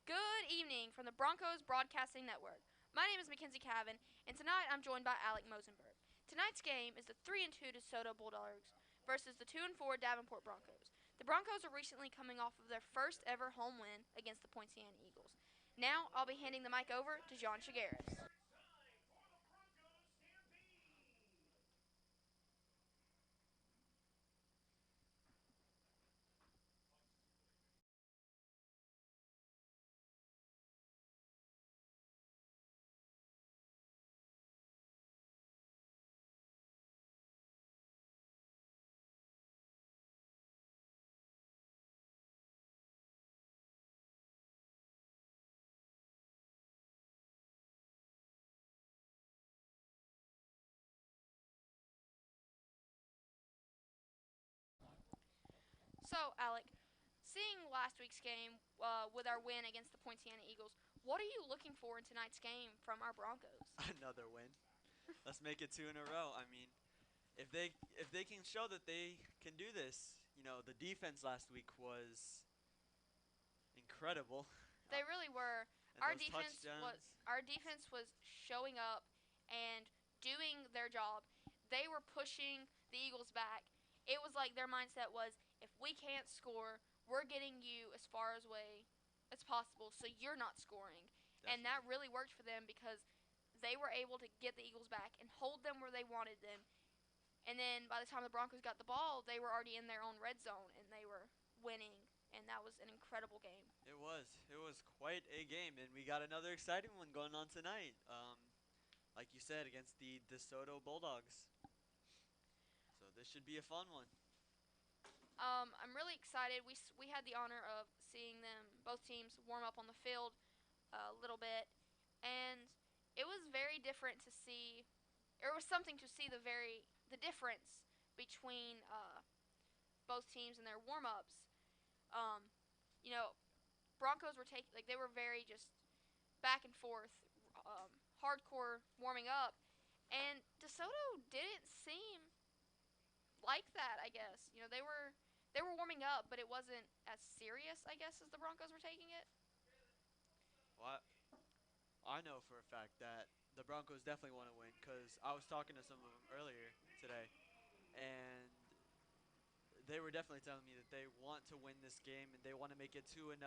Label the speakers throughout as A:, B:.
A: Good evening from the Broncos Broadcasting Network. My name is Mackenzie Cavan, and tonight I'm joined by Alec Mosenberg. Tonight's game is the 3-2 DeSoto Bulldogs versus the 2-4 Davenport Broncos. The Broncos are recently coming off of their first ever home win against the Poinciana Eagles. Now I'll be handing the mic over to John Chigueras. So, Alec, seeing last week's game with our win against the Poinciana Eagles, what are you looking for in tonight's game from our Broncos?
B: Another win. Let's make it two in a row. I mean, if they can show that they can do this, the defense last week was incredible. Uh,
A: They really were.
B: and those touchdowns.
A: Our defense was showing up and doing their job. They were pushing the Eagles back. It was like their mindset was, if we can't score, we're getting you as far away as possible, so you're not scoring. And that
B: Definitely.
A: really worked for them because they were able to get the Eagles back and hold them where they wanted them. And then by the time the Broncos got the ball, they were already in their own red zone and they were winning. And that was an incredible game.
B: It was. It was quite a game, and we got another exciting one going on tonight. Like you said, against the DeSoto Bulldogs. So this should be a fun one.
A: I'm really excited. We had the honor of seeing them, both teams, warm up on the field a little bit, and it was very different to see. It was something to see the difference between both teams and their warm ups. Um, you know, Broncos were taking they were very just back and forth, hardcore warming up, and DeSoto didn't seem like that. I guess they were warming up, but it wasn't as serious. I guess as the Broncos were taking it.
B: Well, I know for a fact that the Broncos definitely want to win because I was talking to some of them earlier today, and they were definitely telling me that they want to win this game and they want to make it 2-0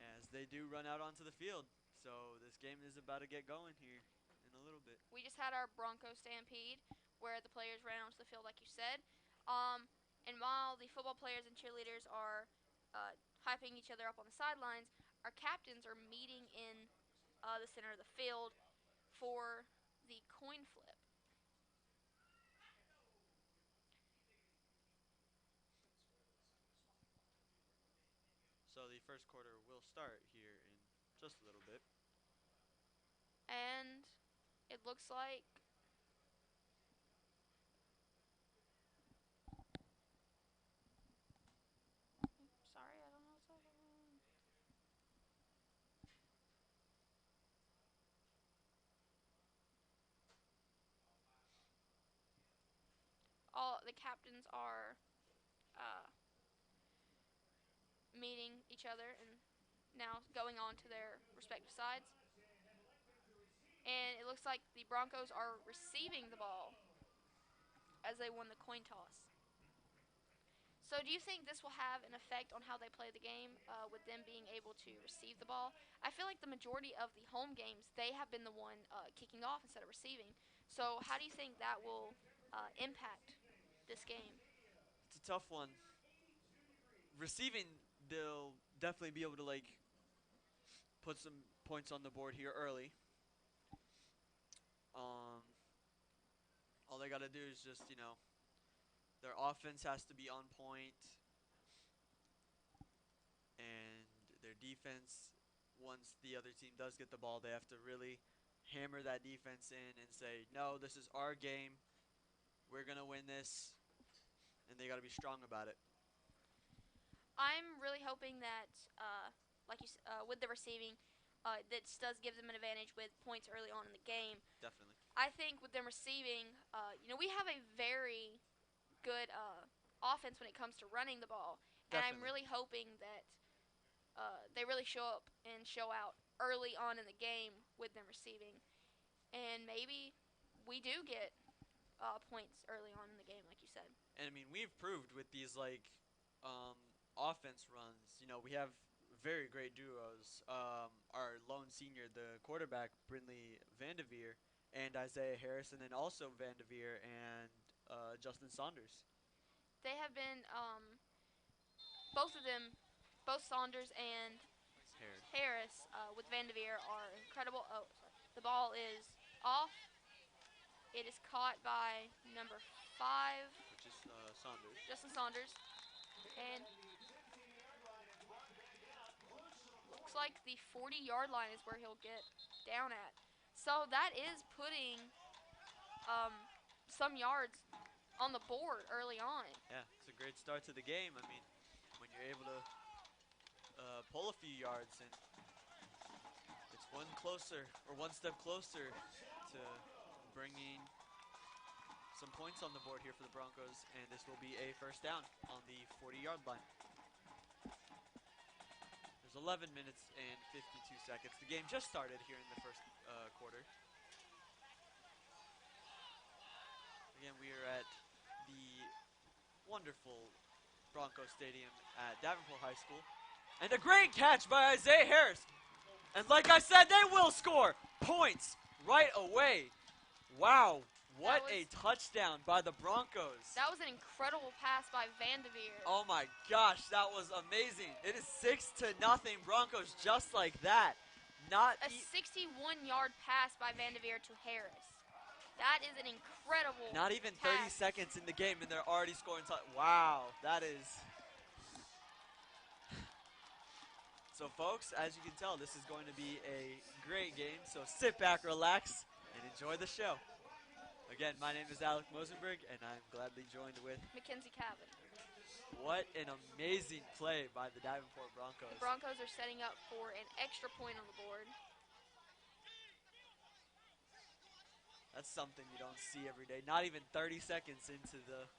B: as they do run out onto the field. So this game is about to get going here in a little bit.
A: We just had our Bronco stampede where the players ran onto the field, like you said. Um, and while the football players and cheerleaders are uh, hyping each other up on the sidelines, our captains are meeting in the center of the field for the coin flip.
B: So the first quarter will start here in just a little bit.
A: And it looks like sorry, I don't know what's happening. All the captains are uh, meeting each other and now going on to their respective sides. And it looks like the Broncos are receiving the ball as they won the coin toss. So, do you think this will have an effect on how they play the game with them being able to receive the ball? I feel like the majority of the home games, they have been the one kicking off instead of receiving. So, how do you think that will impact this game?
B: It's a tough one. Receiving, they'll definitely be able to put some points on the board here early. Um, all they gotta do is just their offense has to be on point, and their defense. Once the other team does get the ball, they have to really hammer that defense in and say, no, this is our game. We're gonna win this, and they gotta be strong about it.
A: I'm really hoping that, with the receiving, that does give them an advantage with points early on in the game.
B: Definitely.
A: I think with them receiving, we have a very good offense when it comes to running the ball, and I'm
B: Definitely.
A: really hoping that they really show up and show out early on in the game with them receiving, and maybe we do get points early on in the game, like you said.
B: And I mean, we've proved with these um, offense runs. You know, we have very great duos. Our lone senior, the quarterback Brindley Vandeveer, and Isaiah Harris, and then also Vandeveer and Justin Saunders.
A: They have been both of them, both Saunders and
B: Harris,
A: Harris with Vandeveer are incredible. Oh, sorry. The ball is off. It is caught by number 5,
B: which is Saunders.
A: Justin Saunders, and looks like the 40-yard line is where he'll get down at. So that is putting um, some yards on the board early on.
B: Yeah, it's a great start to the game. I mean, when you're able to pull a few yards, and it's one step closer to bringing some points on the board here for the Broncos, and this will be a first down on the 40-yard line. There's 11 minutes and 52 seconds. The game just started here in the first quarter. Again, we are at the wonderful Broncos Stadium at Davenport High School. And a great catch by Isaiah Harris. And like I said, they will score points right away. Wow, what a touchdown by the Broncos.
A: That was an incredible pass by Vandeveer.
B: Oh my gosh, that was amazing. It is 6-0 Broncos just like that. Not
A: a 61-yard pass by Vandeveer to Harris. That is an incredible
B: Not even 30 seconds in the game and they're already scoring. Wow, that is. So folks, as you can tell, this is going to be a great game. So sit back, relax, and enjoy the show. Again, my name is Alec Mosenberg, and I'm gladly joined with
A: Mackenzie Cabin.
B: What an amazing play by the Davenport Broncos.
A: The Broncos are setting up for an extra point on the board.
B: That's something you don't see every day. Not even 30 seconds into the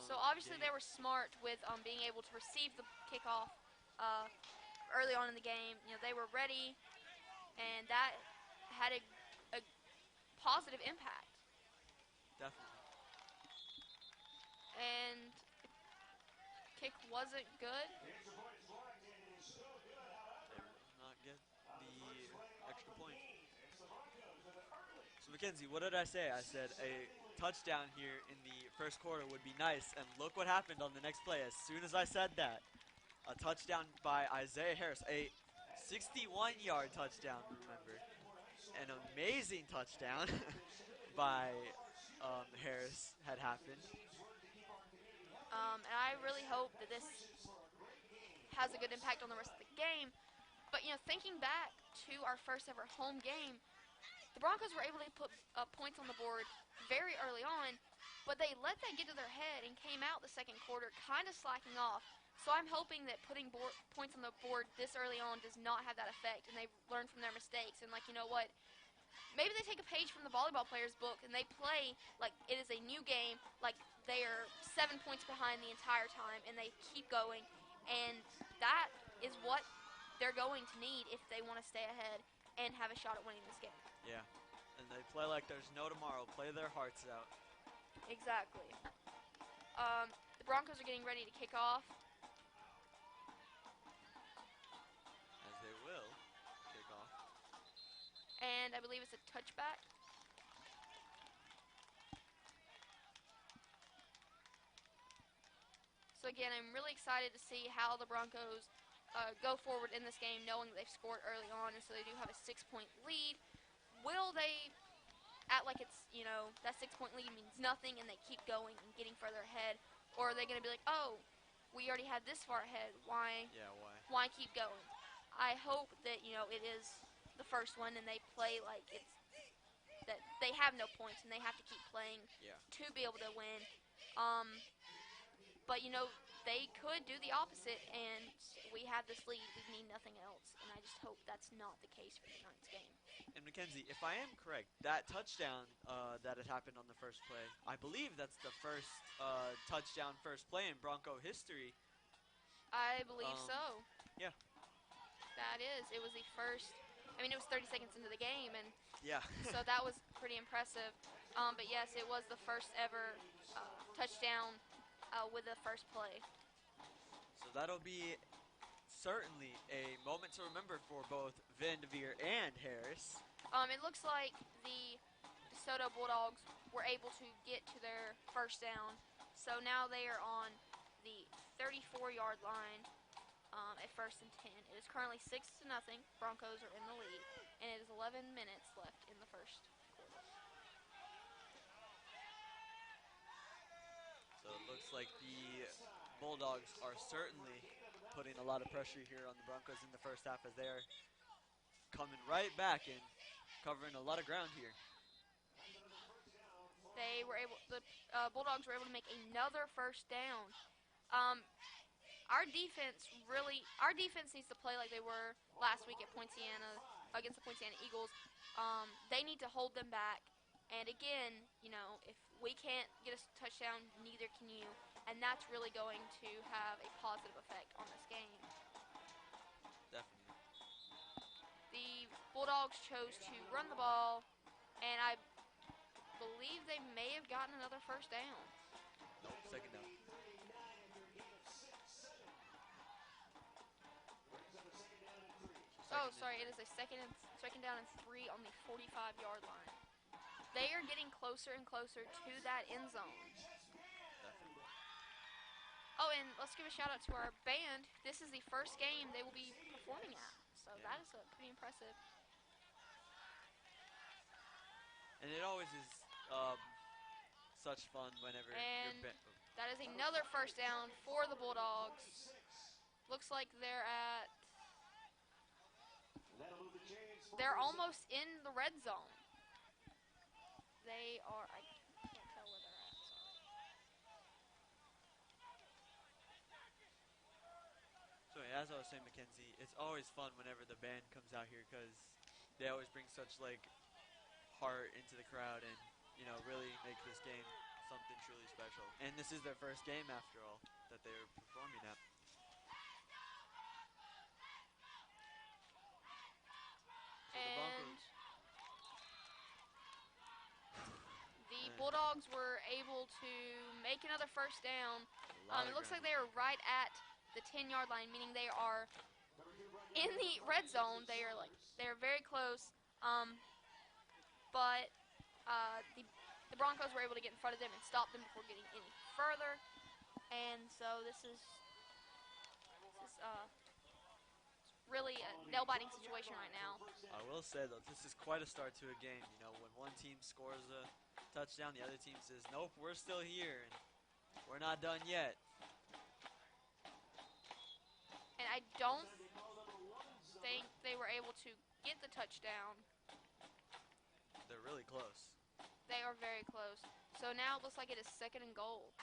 A: So obviously
B: game.
A: They were smart with being able to receive the kickoff early on in the game. You know, they were ready, and that had a positive impact.
B: Definitely.
A: And kick wasn't good.
B: They will not get the extra point. So Mackenzie, what did I say? I said a touchdown here in the first quarter would be nice, and look what happened on the next play. As soon as I said that, a touchdown by Isaiah Harris, a 61-yard touchdown, remember. An amazing touchdown by Harris had happened.
A: And I really hope that this has a good impact on the rest of the game. But, you know, thinking back to our first ever home game, the Broncos were able to put points on the board very early on, but they let that get to their head and came out the second quarter kind of slacking off. So I'm hoping that putting points on the board this early on does not have that effect, and they learn from their mistakes. And, like, you know what? Maybe they take a page from the volleyball player's book and they play like it is a new game, like they are 7 points behind the entire time, and they keep going. And that is what they're going to need if they want to stay ahead and have a shot at winning this game.
B: Yeah, and they play like there's no tomorrow. Play their hearts out.
A: Exactly. The Broncos are getting ready to kick off.
B: As they will kick off.
A: And I believe it's a touchback. So again, I'm really excited to see how the Broncos go forward in this game, knowing that they've scored early on, and so they do have a 6-point lead. Will they act like it's, you know, that 6-point lead means nothing and they keep going and getting further ahead? Or are they going to be like, oh, we already had this far ahead. Why keep going? I hope that, you know, it is the first one and they play like it's that they have no points and they have to keep playing to be able to win. But, you know, they could do the opposite, and we have this lead. We need nothing else, and I just hope that's not the case for tonight's game.
B: And Mackenzie, if I am correct, that touchdown that had happened on the first play, I believe that's the first touchdown, first play in Bronco history.
A: I believe
B: Um,
A: so.
B: yeah,
A: That is. It was the first. I mean, it was 30 seconds into the game, and
B: yeah.
A: so that was pretty impressive. But yes, it was the first ever touchdown with the first play.
B: So that'll be certainly a moment to remember for both Vanderveer and Harris.
A: It looks like the DeSoto Bulldogs were able to get to their first down. So now they are on the 34-yard line at first and 10. It is currently 6-0. Broncos are in the lead, and it is 11 minutes left in the first quarter.
B: So it looks like the Bulldogs are certainly putting a lot of pressure here on the Broncos in the first half as they're coming right back and covering a lot of ground here.
A: The Bulldogs were able to make another first down. Um, our defense needs to play like they were last week at Poinciana against the Poinciana Eagles. They need to hold them back. And again, if we can't get a touchdown, neither can you. And that's really going to have a positive effect on this game.
B: Definitely.
A: The Bulldogs chose to run the ball, and I believe they may have gotten another first down.
B: Nope, second down.
A: Oh, sorry, it is a second down and 3 on the 45-yard line. They are getting closer and closer to that end zone.
B: Definitely.
A: Oh, and let's give a shout out to our band. This is the first game they will be performing at, so
B: Yeah.
A: that is pretty impressive.
B: And it always is such fun whenever
A: And that is another first down for the Bulldogs. Looks like they're almost in the red zone. They are. I can't tell where they're at. Sorry.
B: So as I was saying, Mackenzie, it's always fun whenever the band comes out here because they always bring such heart into the crowd and really make this game something truly special. And this is their first game after all that they're performing at. So the Broncos.
A: The Bulldogs were able to make another first down. It looks like they are right at the 10-yard line, meaning they are in the red zone. They are very close. But the Broncos were able to get in front of them and stop them before getting any further. And so this is really a nail-biting situation right now.
B: I will say though, this is quite a start to a game. When one team scores a touchdown, the other team says, "Nope, we're still here, and we're not done yet."
A: And I don't think they were able to get the touchdown.
B: They're really close.
A: They are very close. So now it looks like it is second and goal.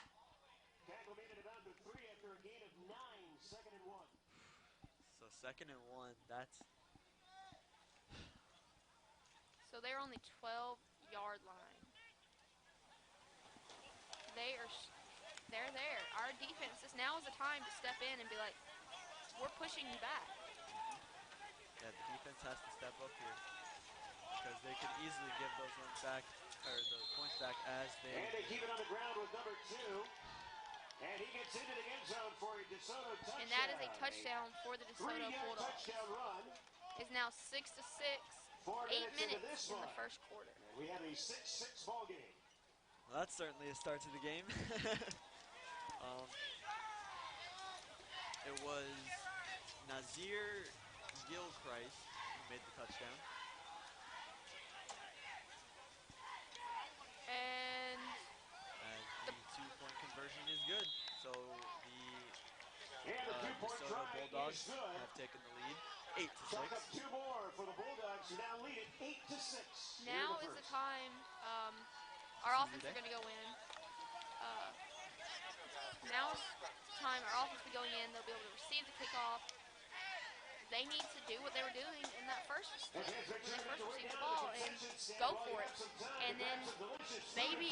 B: So second and 1, that's...
A: So they're on the 12-yard line. They're there. Our defense, now is the time to step in and be like, we're pushing you back.
B: Yeah, the defense has to step up here because they could easily give those runs back, or the points back as they...
C: And they keep it on the ground with number 2. And he gets into the end zone for a DeSoto touchdown.
A: And that is a touchdown for the DeSoto Bulldogs.
C: Touchdown run.
A: It's now 6-6, 8 minutes in the first quarter.
C: And we have a 6-6 ball game.
B: Well, that's certainly a start to the game. It was Nazir Gilchrist who made the touchdown.
A: And
B: the 2-point conversion is good. So the
C: DeSoto
B: Bulldogs have taken the lead, 8-6.
C: Up 2 more for the Bulldogs, who now lead it 8-6.
A: Now is the time. Our offense are going to go in. Now is the time our offense will be going in. They'll be able to receive the kickoff. They need to do what they were doing in that first when they first received the ball and go for it. And then maybe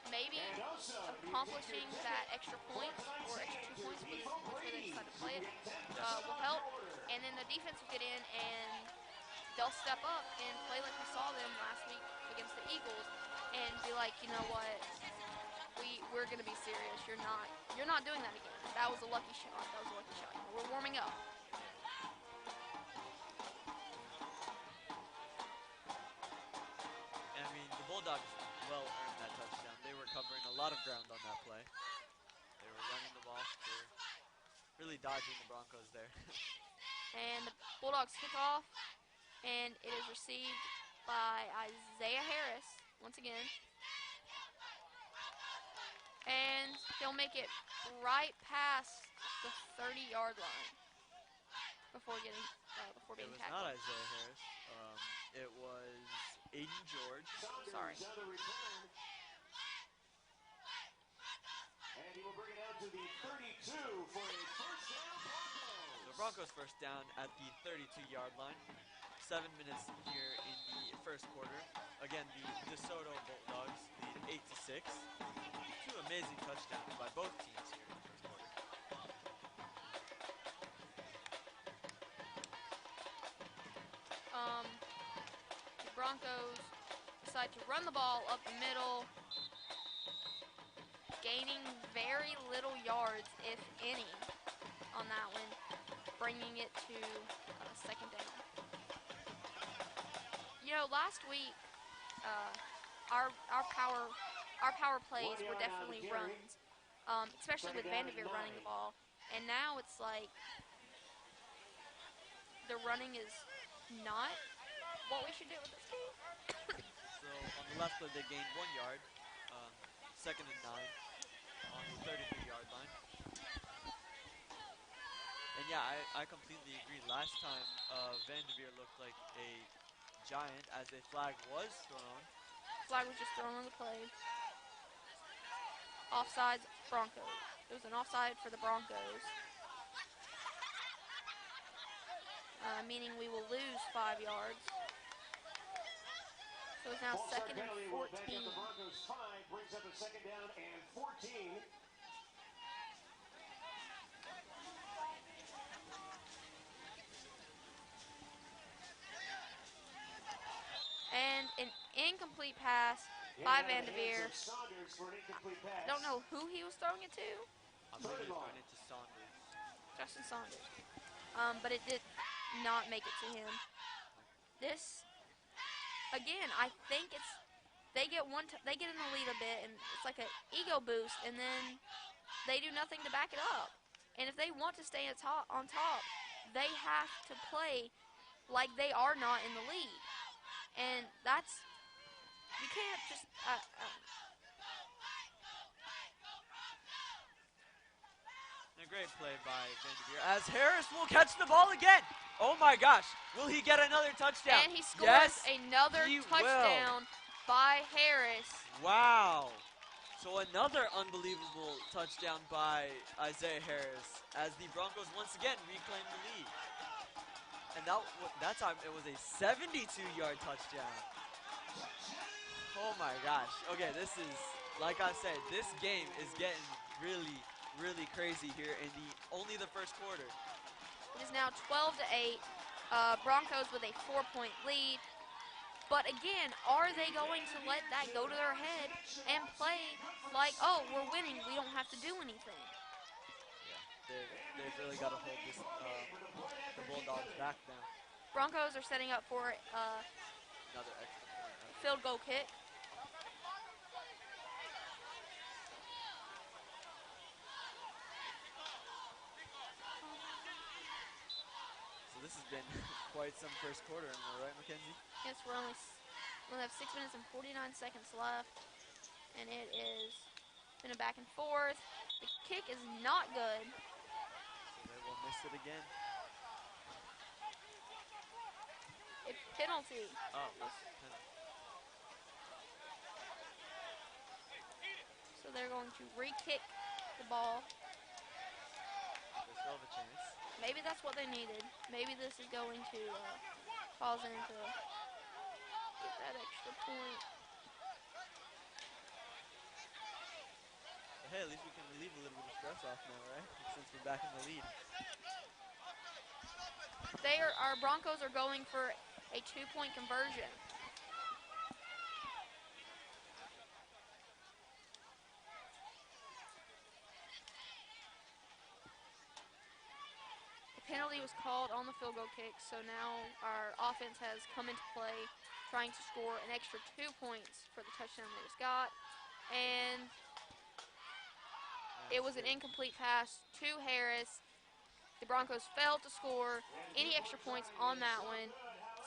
A: maybe
C: And also, do you think your
A: accomplishing that
C: ticket
A: extra
C: for
A: point
C: tonight's
A: or extra
C: game
A: 2
C: to
A: points,
C: Eagle
A: which way they
C: Brady,
A: decide to play
C: you
A: it,
C: get 10%
A: will
C: off
A: help.
C: your order.
A: And then the defense will get in and they'll step up and play like we saw them last week against the Eagles, and be like, you know what, we're gonna be serious. You're not doing that again. That was a lucky shot. That was a lucky shot. You know, we're warming up.
B: And I mean, the Bulldogs well earned that touchdown. They were covering a lot of ground on that play. They were running the ball. They were really dodging the Broncos there.
A: And the Bulldogs kick off, and it is received by Isaiah Harris once again. And he'll make it right past the 30-yard line before being
B: It was not
A: tackled.
B: Isaiah Harris. It was Aiden George.
A: Sorry.
C: Saunders on the return. And he will bring it out to the 32 for a first down Broncos.
B: The Broncos first down at the 32-yard line. 7 minutes here in the first quarter. Again, the DeSoto Bulldogs lead 8-6. Two amazing touchdowns by both teams here in the first quarter.
A: The Broncos decide to run the ball up the middle, gaining very little yards, if any, on that one, bringing it to second down. You know, last week, our power plays were definitely runs, especially with Vanderveer running the ball. And now it's like the running is not what we should do with this game.
B: So on the left play, they gained 1 yard. Second and 9 on the 33-yard line. And yeah, I completely agree. Last time, Vanderveer looked like a giant as a flag was thrown.
A: Flag was just thrown on the play. Offsides, Broncos. It was an offside for the Broncos. Meaning we will lose 5 yards. So it's now second and 14.
C: Will back up the Broncos 5, brings up a second down and 14.
A: And an incomplete pass by Vanderveer.
C: Saunders for an incomplete pass.
A: Don't know who he was throwing it to.
B: I believe he was throwing it to Saunders.
A: Justin Saunders. But it did not make it to him. This, again, I think it's they get in the lead a bit, and it's like an ego boost, and then they do nothing to back it up. And if they want to stay on top, they have to play like they are not in the lead. And that's, you can't just,
B: And a great play by Vanderveer as Harris will catch the ball again. Oh my gosh, will he get another touchdown?
A: And he scores
B: yes,
A: another
B: he
A: touchdown by Harris.
B: Wow. So another unbelievable touchdown by Isaiah Harris as the Broncos once again reclaim the lead. And that time it was a 72-yard touchdown. Oh my gosh. Okay, this is, like I said, this game is getting really, really crazy here in only the first quarter.
A: It is now 12-8. Broncos with a 4-point lead. But again, are they going to let that go to their head and play like, oh, we're winning, we don't have to do anything?
B: Yeah, they've really got to hold the Bulldogs back now.
A: Broncos are setting up for
B: Another extra point.
A: field goal kick.
B: So this has been quite some first quarter, am I right, Mackenzie?
A: Yes, we only have 6 minutes and 49 seconds left, and it is been a back and forth. The kick is not good.
B: So they will miss it again.
A: A penalty.
B: Oh, penalty.
A: So they're going to re-kick the ball.
B: They still have a chance.
A: Maybe that's what they needed. Maybe this is going to cause them to get that extra point.
B: Hey, at least we can relieve a little bit of stress off now, right? Since we're back in the lead.
A: Our Broncos are going for a 2-point conversion. The penalty was called on the field goal kick, so now our offense has come into play, trying to score an extra 2 points for the touchdown they just got. And it was an incomplete pass to Harris. The Broncos failed to score any extra points on that one.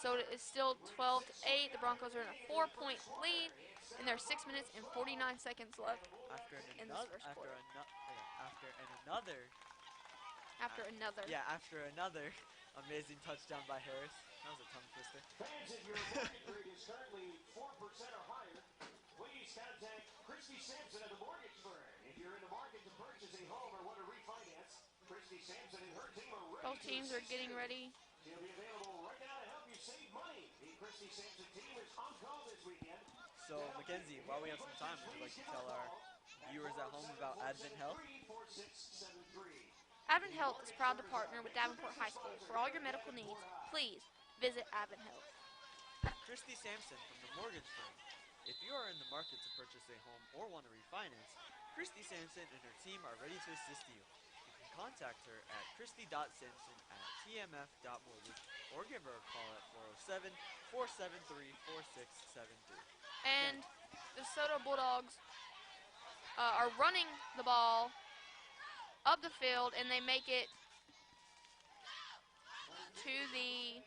A: So it is still 12-8. The Broncos are in a 4-point lead, and there are 6 minutes and 49 seconds left in this first quarter.
B: After another amazing touchdown by Harris. That was a tongue twister.
C: Fans, if your mortgage rate is currently 4% or higher, please contact Christy Sampson at the mortgage firm. If you're in the market to purchase a home or want to refinance, Christy Sampson and her team are ready.
A: Both teams are getting ready.
C: She'll be available right now to help you save money. The Christy Sampson team is on call this weekend.
B: So, Mackenzie, while we have some time, would you like to tell our viewers at home about Advent Health?
A: Advent Health is proud to partner with Davenport High School. For all your medical needs, please visit Advent Health.
B: Christy Sampson from the mortgage firm. If you are in the market to purchase a home or want to refinance, Christy Sampson and her team are ready to assist you. You can contact her at christy.sampson@tmf.mortgage or give her a call at 407-473-4673.
A: And the DeSoto Bulldogs are running the ball up the field, and they make it to the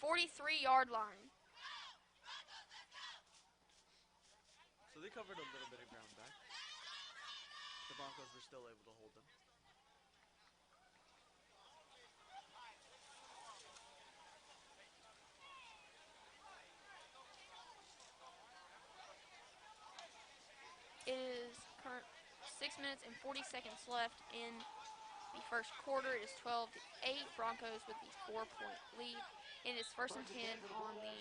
A: 43-yard line.
B: So they covered a little bit of ground back. The Broncos were still able to hold them.
A: It is 6 minutes and 40 seconds left in the first quarter. It is 12-8. Broncos with the 4-point lead. It is 1st and 10 on the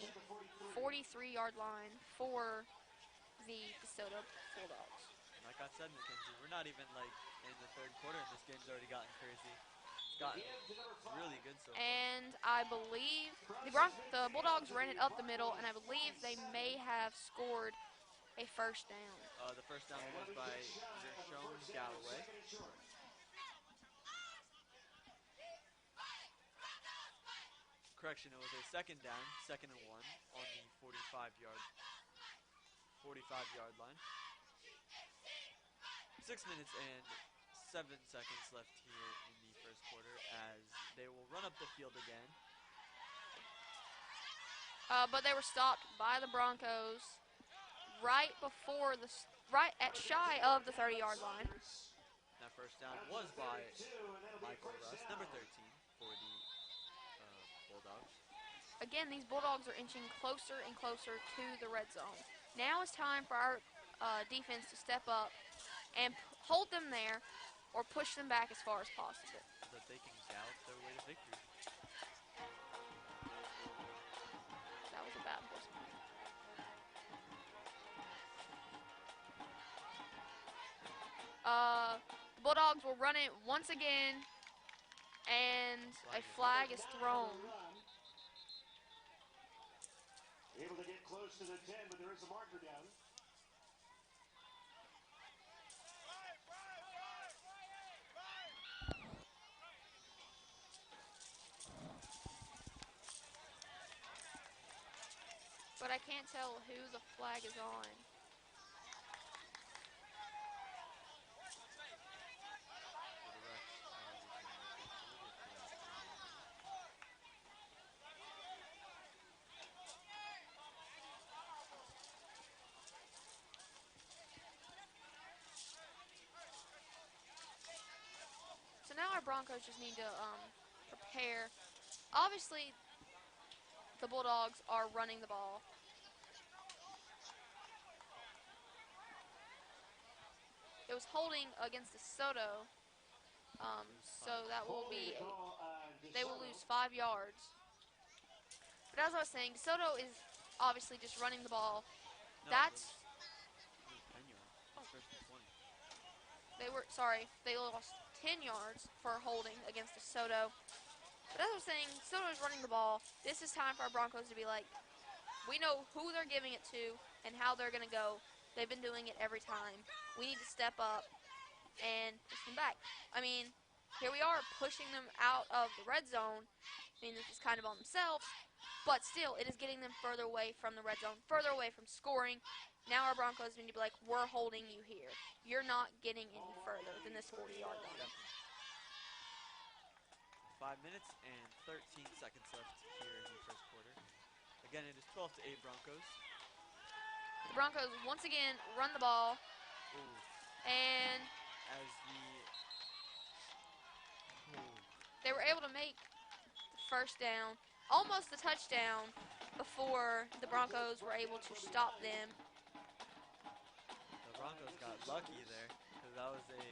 A: 43-yard line for the DeSoto Bulldogs.
B: Like I said, Mackenzie, we're not even in the third quarter, and this game's already gotten crazy. It's gotten really good so far.
A: And I believe the Bulldogs ran it up the middle, and I believe they may have scored a first down.
B: The first down was by Zershawn Galloway. Correction, it was a second down, 2nd and 1 on the 45-yard line. 6 minutes and 7 seconds left here in the first quarter as they will run up the field again.
A: But they were stopped by the Broncos right at shy of the 30-yard line.
B: That first down was by Michael Russ, number 13 for the Bulldogs.
A: Again, these Bulldogs are inching closer and closer to the red zone. Now it's time for our defense to step up and hold them there or push them back as far as possible,
B: so that they can gallop their way to victory.
A: That was a bad horse. The Bulldogs will run it once again, and a flag is thrown.
C: Able to get close to the 10, but there is a marker down.
A: But I can't tell who the flag is on. So now our Broncos just need to prepare. Obviously, the Bulldogs are running the ball. It was holding against DeSoto, so that will be they will lose 5 yards. But as I was saying, DeSoto is obviously just running the ball.
B: No,
A: That's they lost 10 yards for holding against DeSoto. But as I was saying, DeSoto is running the ball. This is time for our Broncos to be like, we know who they're giving it to and how they're going to go. They've been doing it every time. We need to step up and push them back. I mean, here we are pushing them out of the red zone. I mean, this is kind of on themselves, but still, it is getting them further away from the red zone, further away from scoring. Now our Broncos need to be like, we're holding you here. You're not getting any further than this 40-yard line.
B: 5 minutes and 13 seconds left here in the first quarter. Again, it is 12-8 Broncos.
A: The Broncos once again run the ball,
B: Ooh.
A: and
B: As
A: they were able to make the first down, almost the touchdown, before the Broncos were able to stop them.
B: the Broncos got lucky there, because that was a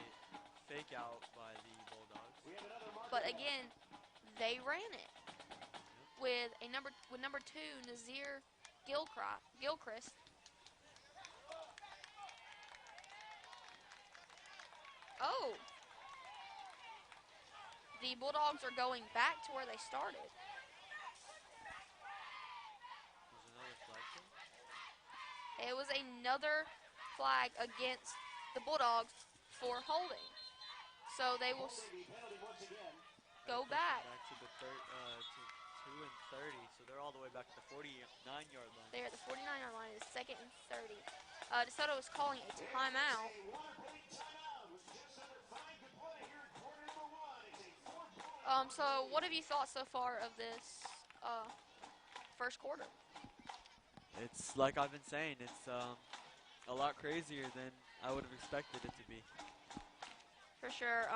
B: fake out by the Bulldogs.
A: But again, they ran it with number 2, Nazir Gilchrist. Oh, the Bulldogs are going back to where they started. It was another flag against the Bulldogs for holding. So they will go back.
B: Back to the to 2 and 30, so they're all the way back to the 49-yard line.
A: They're at the 49-yard line. It's 2nd and 30. DeSoto is calling a timeout. So what have you thought so far of this first quarter?
B: It's like I've been saying, it's a lot crazier than I would have expected it to be.
A: For sure.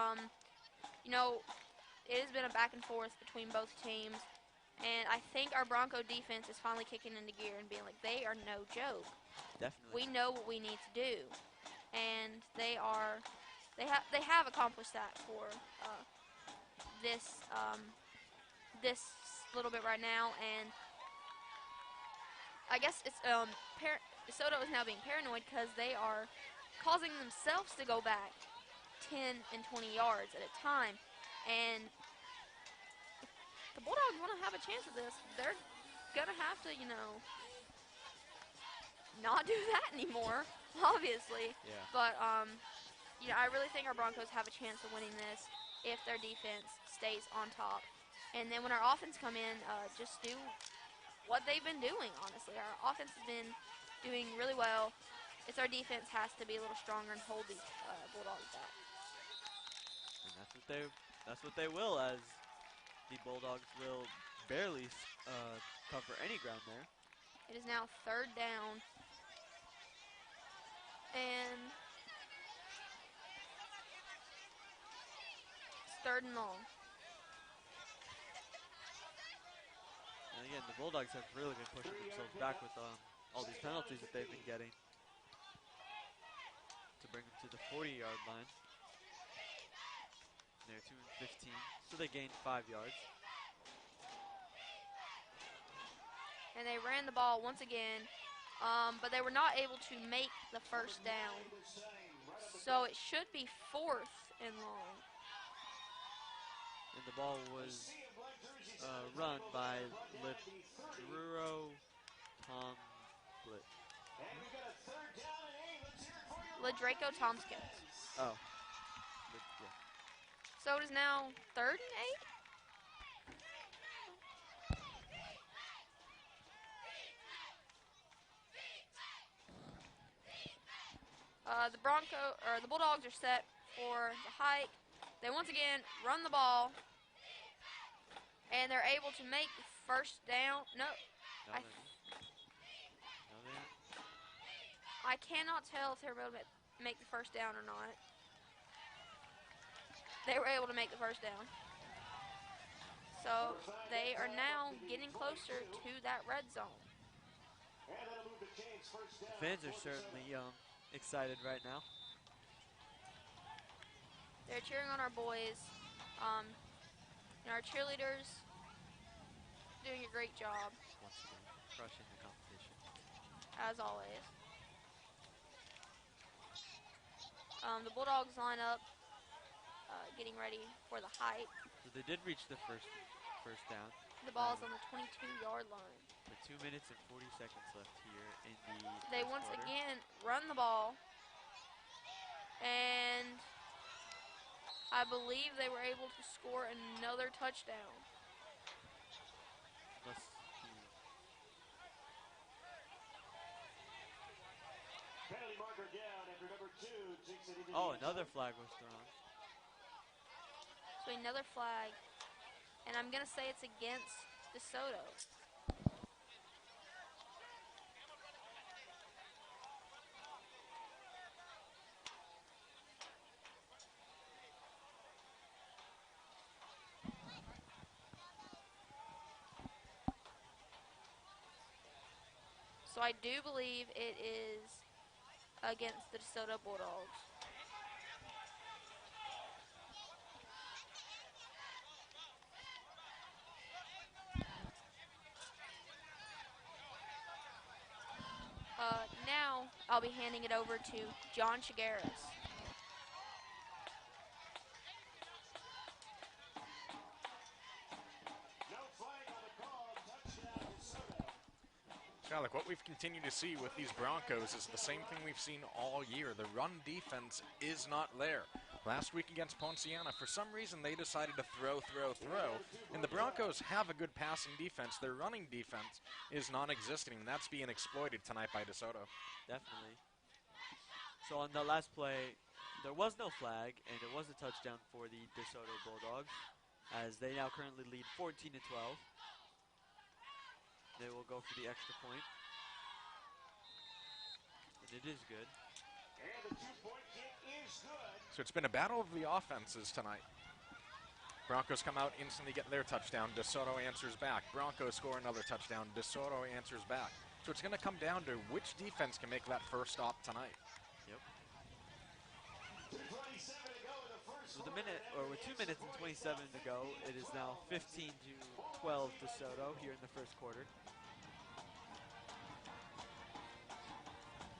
A: It has been a back and forth between both teams, and I think our Bronco defense is finally kicking into gear and being like, they are no joke.
B: Definitely.
A: We know what we need to do, and they have accomplished that for this little bit right now, and I guess it's DeSoto is now being paranoid because they are causing themselves to go back 10 and 20 yards at a time, and if the Bulldogs want to have a chance at this, they're gonna have to, not do that anymore, obviously.
B: Yeah.
A: But I really think our Broncos have a chance of winning this if their defense stays on top. And then when our offense come in, just do what they've been doing, honestly. Our offense has been doing really well. It's our defense has to be a little stronger and hold these Bulldogs back.
B: And that's what they will, as the Bulldogs will barely cover any ground there.
A: It is now 3rd down. And it's 3rd and long.
B: And again, the Bulldogs have really been pushing themselves back with all these penalties that they've been getting to bring them to the 40-yard line. They're 2 and 15, so they gained 5 yards.
A: And they ran the ball once again, but they were not able to make the first down. So it should be 4th and long.
B: And the ball was run by Ledruro Tomblett.
A: LaDraco Tompkins.
B: Oh.
A: So it is now 3rd and 8. The Bulldogs are set for the hike. They once again run the ball, and they're able to make the first down. I cannot tell if they're able to make the first down or not. They were able to make the first down. So they are now getting closer to that red zone.
B: The fans are certainly excited right now.
A: They're cheering on our boys. And our cheerleaders doing a great job.
B: Once again, crushing the competition.
A: As always. The Bulldogs line up, getting ready for the hike.
B: So they did reach the first down.
A: The ball's on the 22-yard line.
B: With 2 minutes and 40 seconds left here in the
A: They
B: first
A: once
B: quarter.
A: again run the ball, and I believe they were able to score another touchdown.
B: Let's see.
C: Penalty marker down after number 2 takes it into
B: Oh,
C: the end
B: another
C: zone.
B: flag was thrown.
A: So another flag, and I'm going to say it's against DeSoto. So I do believe it is against the DeSoto Bulldogs. Now I'll be handing it over to John Chigueras.
C: No flag on the call. Touchdown DeSoto.
D: Like what we've continued to see with these Broncos is the same thing we've seen all year. The run defense is not there. Last week against Ponciana, for some reason they decided to throw. And the Broncos have a good passing defense. Their running defense is non-existent, and that's being exploited tonight by DeSoto.
B: Definitely. So on the last play, there was no flag, and it was a touchdown for the DeSoto Bulldogs, as they now currently lead 14-12. They will go for the extra point. And it is good.
C: And the 2-point kick is good.
D: So it's been a battle of the offenses tonight. Broncos come out, instantly get their touchdown. DeSoto answers back. Broncos score another touchdown. DeSoto answers back. So it's going to come down to which defense can make that first stop tonight.
B: Yep.
C: 2:27 to go in the first
B: With
C: quarter.
B: 2 minutes and 27 to go, it is now 15-12 DeSoto here in the first quarter.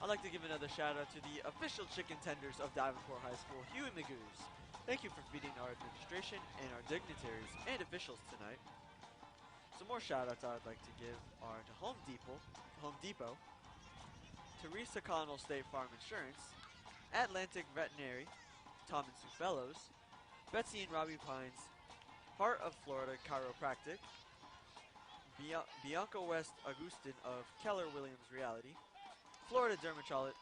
B: I'd like to give another shout out to the official chicken tenders of Davenport High School, Huey Magoo's. Thank you for feeding our administration and our dignitaries and officials tonight. Some more shout outs I would like to give are to Home Depot, Teresa Connell State Farm Insurance, Atlantic Veterinary, Tom and Sue Fellows, Betsy and Robbie Pines, Heart of Florida Chiropractic, Bianca West Augustin of Keller Williams Reality, Florida Dermatology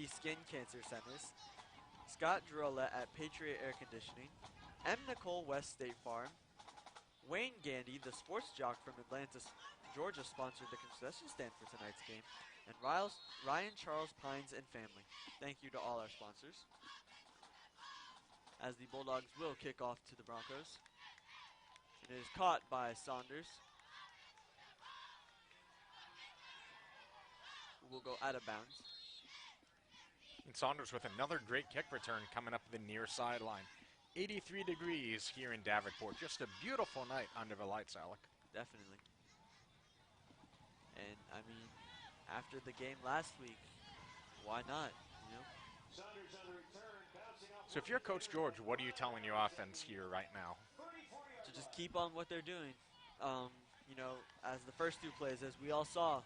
B: Skin Cancer Centers, Scott Drolla at Patriot Air Conditioning, M. Nicole West State Farm, Wayne Gandy, the sports jock from Atlanta, Georgia, sponsored the concession stand for tonight's game, and Ryan Charles Pines and family. Thank you to all our sponsors. As the Bulldogs will kick off to the Broncos. It is caught by Saunders, who will go out of bounds.
D: And Saunders with another great kick return coming up the near sideline. 83 degrees here in Davenport. Just a beautiful night under the lights, Alec.
B: Definitely. And, I mean, after the game last week, why not, you know?
C: Saunders on the return, bouncing off.
D: So if you're Coach George, what are you telling your offense here right now?
B: To just keep on what they're doing. You know, as the first two plays, as we all saw,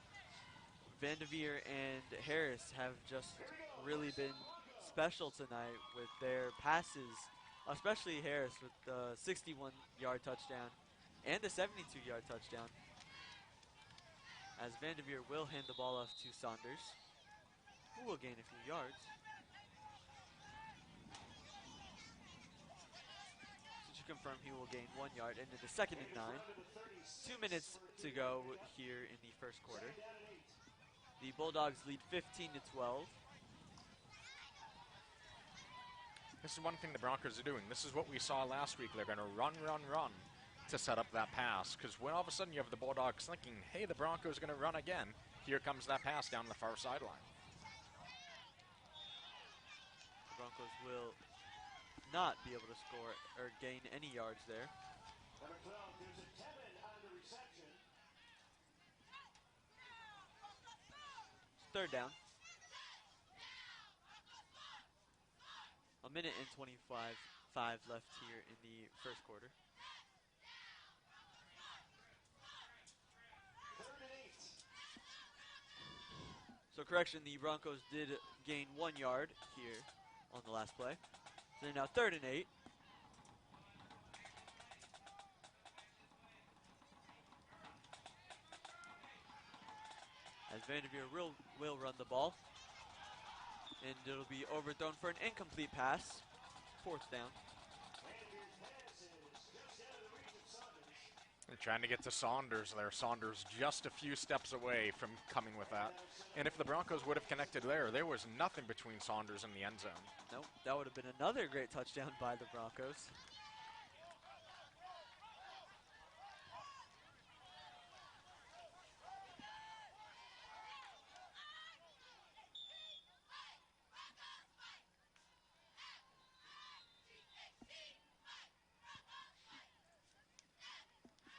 B: Vanderveer and Harris have just really been special tonight with their passes, especially Harris with the 61-yard touchdown and the 72-yard touchdown. As Vanderveer will hand the ball off to Saunders, who will gain a few yards. To confirm, he will gain 1 yard, and it is 2nd and 9. 2 minutes to go here in the first quarter. The Bulldogs lead 15-12.
D: This is one thing the Broncos are doing. This is what we saw last week. They're going to run to set up that pass. Because when all of a sudden you have the Bulldogs thinking, hey, the Broncos are going to run again, here comes that pass down the far sideline.
B: The Broncos will not be able to score or gain any yards there.
C: Number 12, there's a Tevin on the reception.
B: 3rd down. a minute and 25 left here in the first quarter.
C: 3rd and 8.
B: So correction, the Broncos did gain 1 yard here on the last play. So they're now 3rd and 8. As Vanderveer will run the ball. And it'll be overthrown for an incomplete pass. 4th down.
C: Vanderveer's pass is just out of the reach of Saunders.
D: They're trying to get to Saunders there. Saunders just a few steps away from coming with that. And if the Broncos would have connected there was nothing between Saunders and the end zone.
B: Nope, that would have been another great touchdown by the Broncos.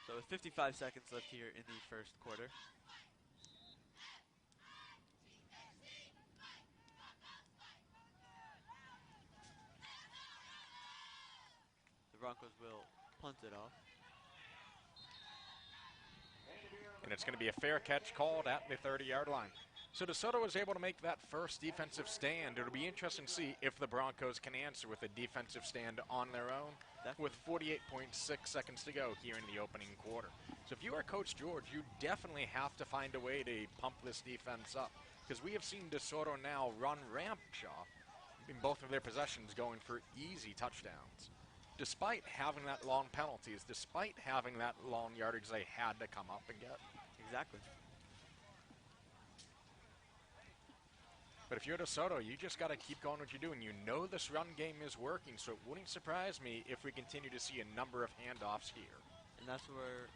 B: So with 55 seconds left here in the first quarter. The Broncos will punt it off.
D: And it's going to be a fair catch called at the 30-yard line. So DeSoto was able to make that first defensive stand. It'll be interesting to see if the Broncos can answer with a defensive stand on their own.
B: Definitely.
D: With 48.6 seconds to go here in the opening quarter. So if you are Coach George, you definitely have to find a way to pump this defense up. Because we have seen DeSoto now run Rampshaw in both of their possessions going for easy touchdowns. Despite having that long penalties, despite having that long yardage they had to come up and get.
B: Exactly.
D: But if you're DeSoto, you just got to keep going what you're doing. You know this run game is working, so it wouldn't surprise me if we continue to see a number of handoffs here.
B: And that's where,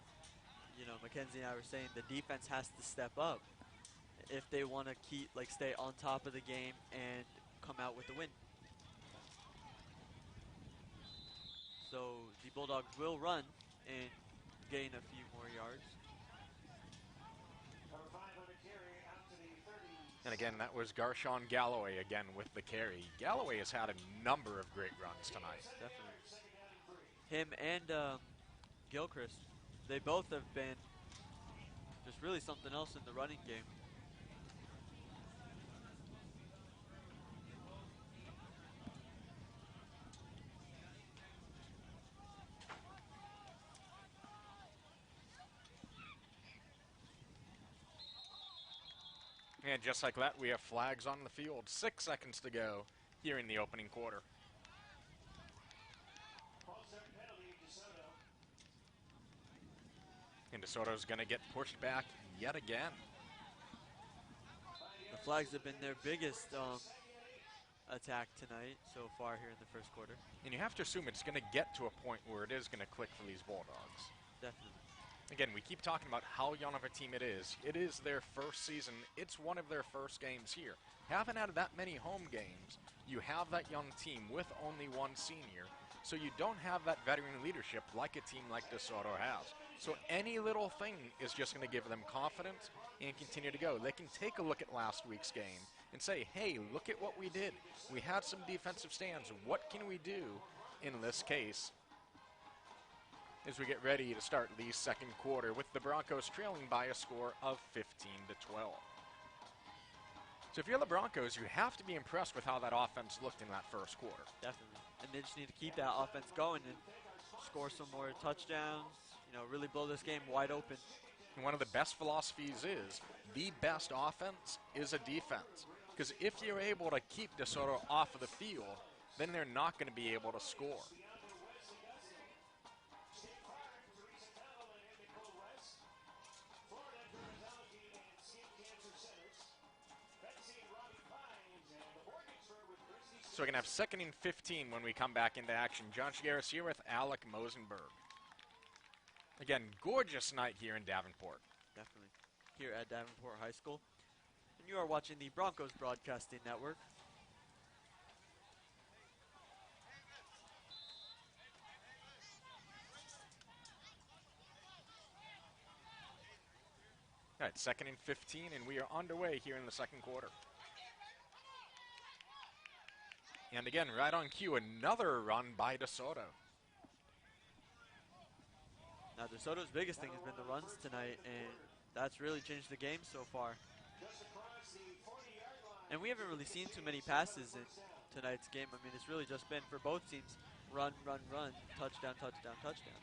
B: Mackenzie and I were saying the defense has to step up if they want to stay on top of the game and come out with the win. So the Bulldogs will run and gain a few more yards.
C: Number 5 on the carry out to the 30.
D: And again, that was Garshawn Galloway again with the carry. Galloway has had a number of great runs tonight.
B: Definitely. Him and Gilchrist, they both have been just really something else in the running game.
D: And just like that, we have flags on the field. 6 seconds to go here in the opening quarter.
C: False start penalty, DeSoto.
D: And DeSoto's going to get pushed back yet again.
B: The flags have been their biggest attack tonight so far here in the first quarter.
D: And you have to assume it's going to get to a point where it is going to click for these Bulldogs.
B: Definitely.
D: Again, we keep talking about how young of a team it is. It is their first season. It's one of their first games here. Haven't had that many home games. You have that young team with only one senior. So you don't have that veteran leadership like a team like DeSoto has. So any little thing is just going to give them confidence and continue to go. They can take a look at last week's game and say, hey, look at what we did. We had some defensive stands. What can we do in this case as we get ready to start the second quarter with the Broncos trailing by a score of 15-12. So if you're the Broncos, you have to be impressed with how that offense looked in that first quarter.
B: Definitely. And they just need to keep that offense going and score some more touchdowns, really blow this game wide open.
D: And one of the best philosophies is the best offense is a defense. Because if you're able to keep DeSoto off of the field, then they're not going to be able to score. So we're going to have 2nd and 15 when we come back into action. John Shigaris here with Alec Mosenberg. Again, gorgeous night here in Davenport.
B: Definitely. Here at Davenport High School. And you are watching the Broncos Broadcasting Network.
D: All right, 2nd and 15, and we are underway here in the second quarter. And again, right on cue, another run by DeSoto.
B: Now, DeSoto's biggest thing has been the runs tonight, and that's really changed the game so far. And we haven't really seen too many passes in tonight's game. I mean, it's really just been, for both teams, run, run, run, touchdown, touchdown, touchdown.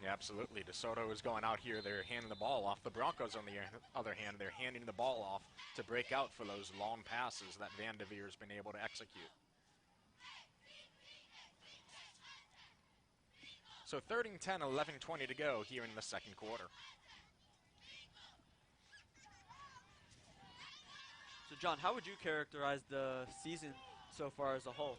D: Yeah, absolutely. DeSoto is going out here. They're handing the ball off. The Broncos, on the other hand, they're handing the ball off to break out for those long passes that Van de Veer's been able to execute. So 3rd and 10, 11:20 to go here in the second quarter.
B: So, John, how would you characterize the season so far as a whole?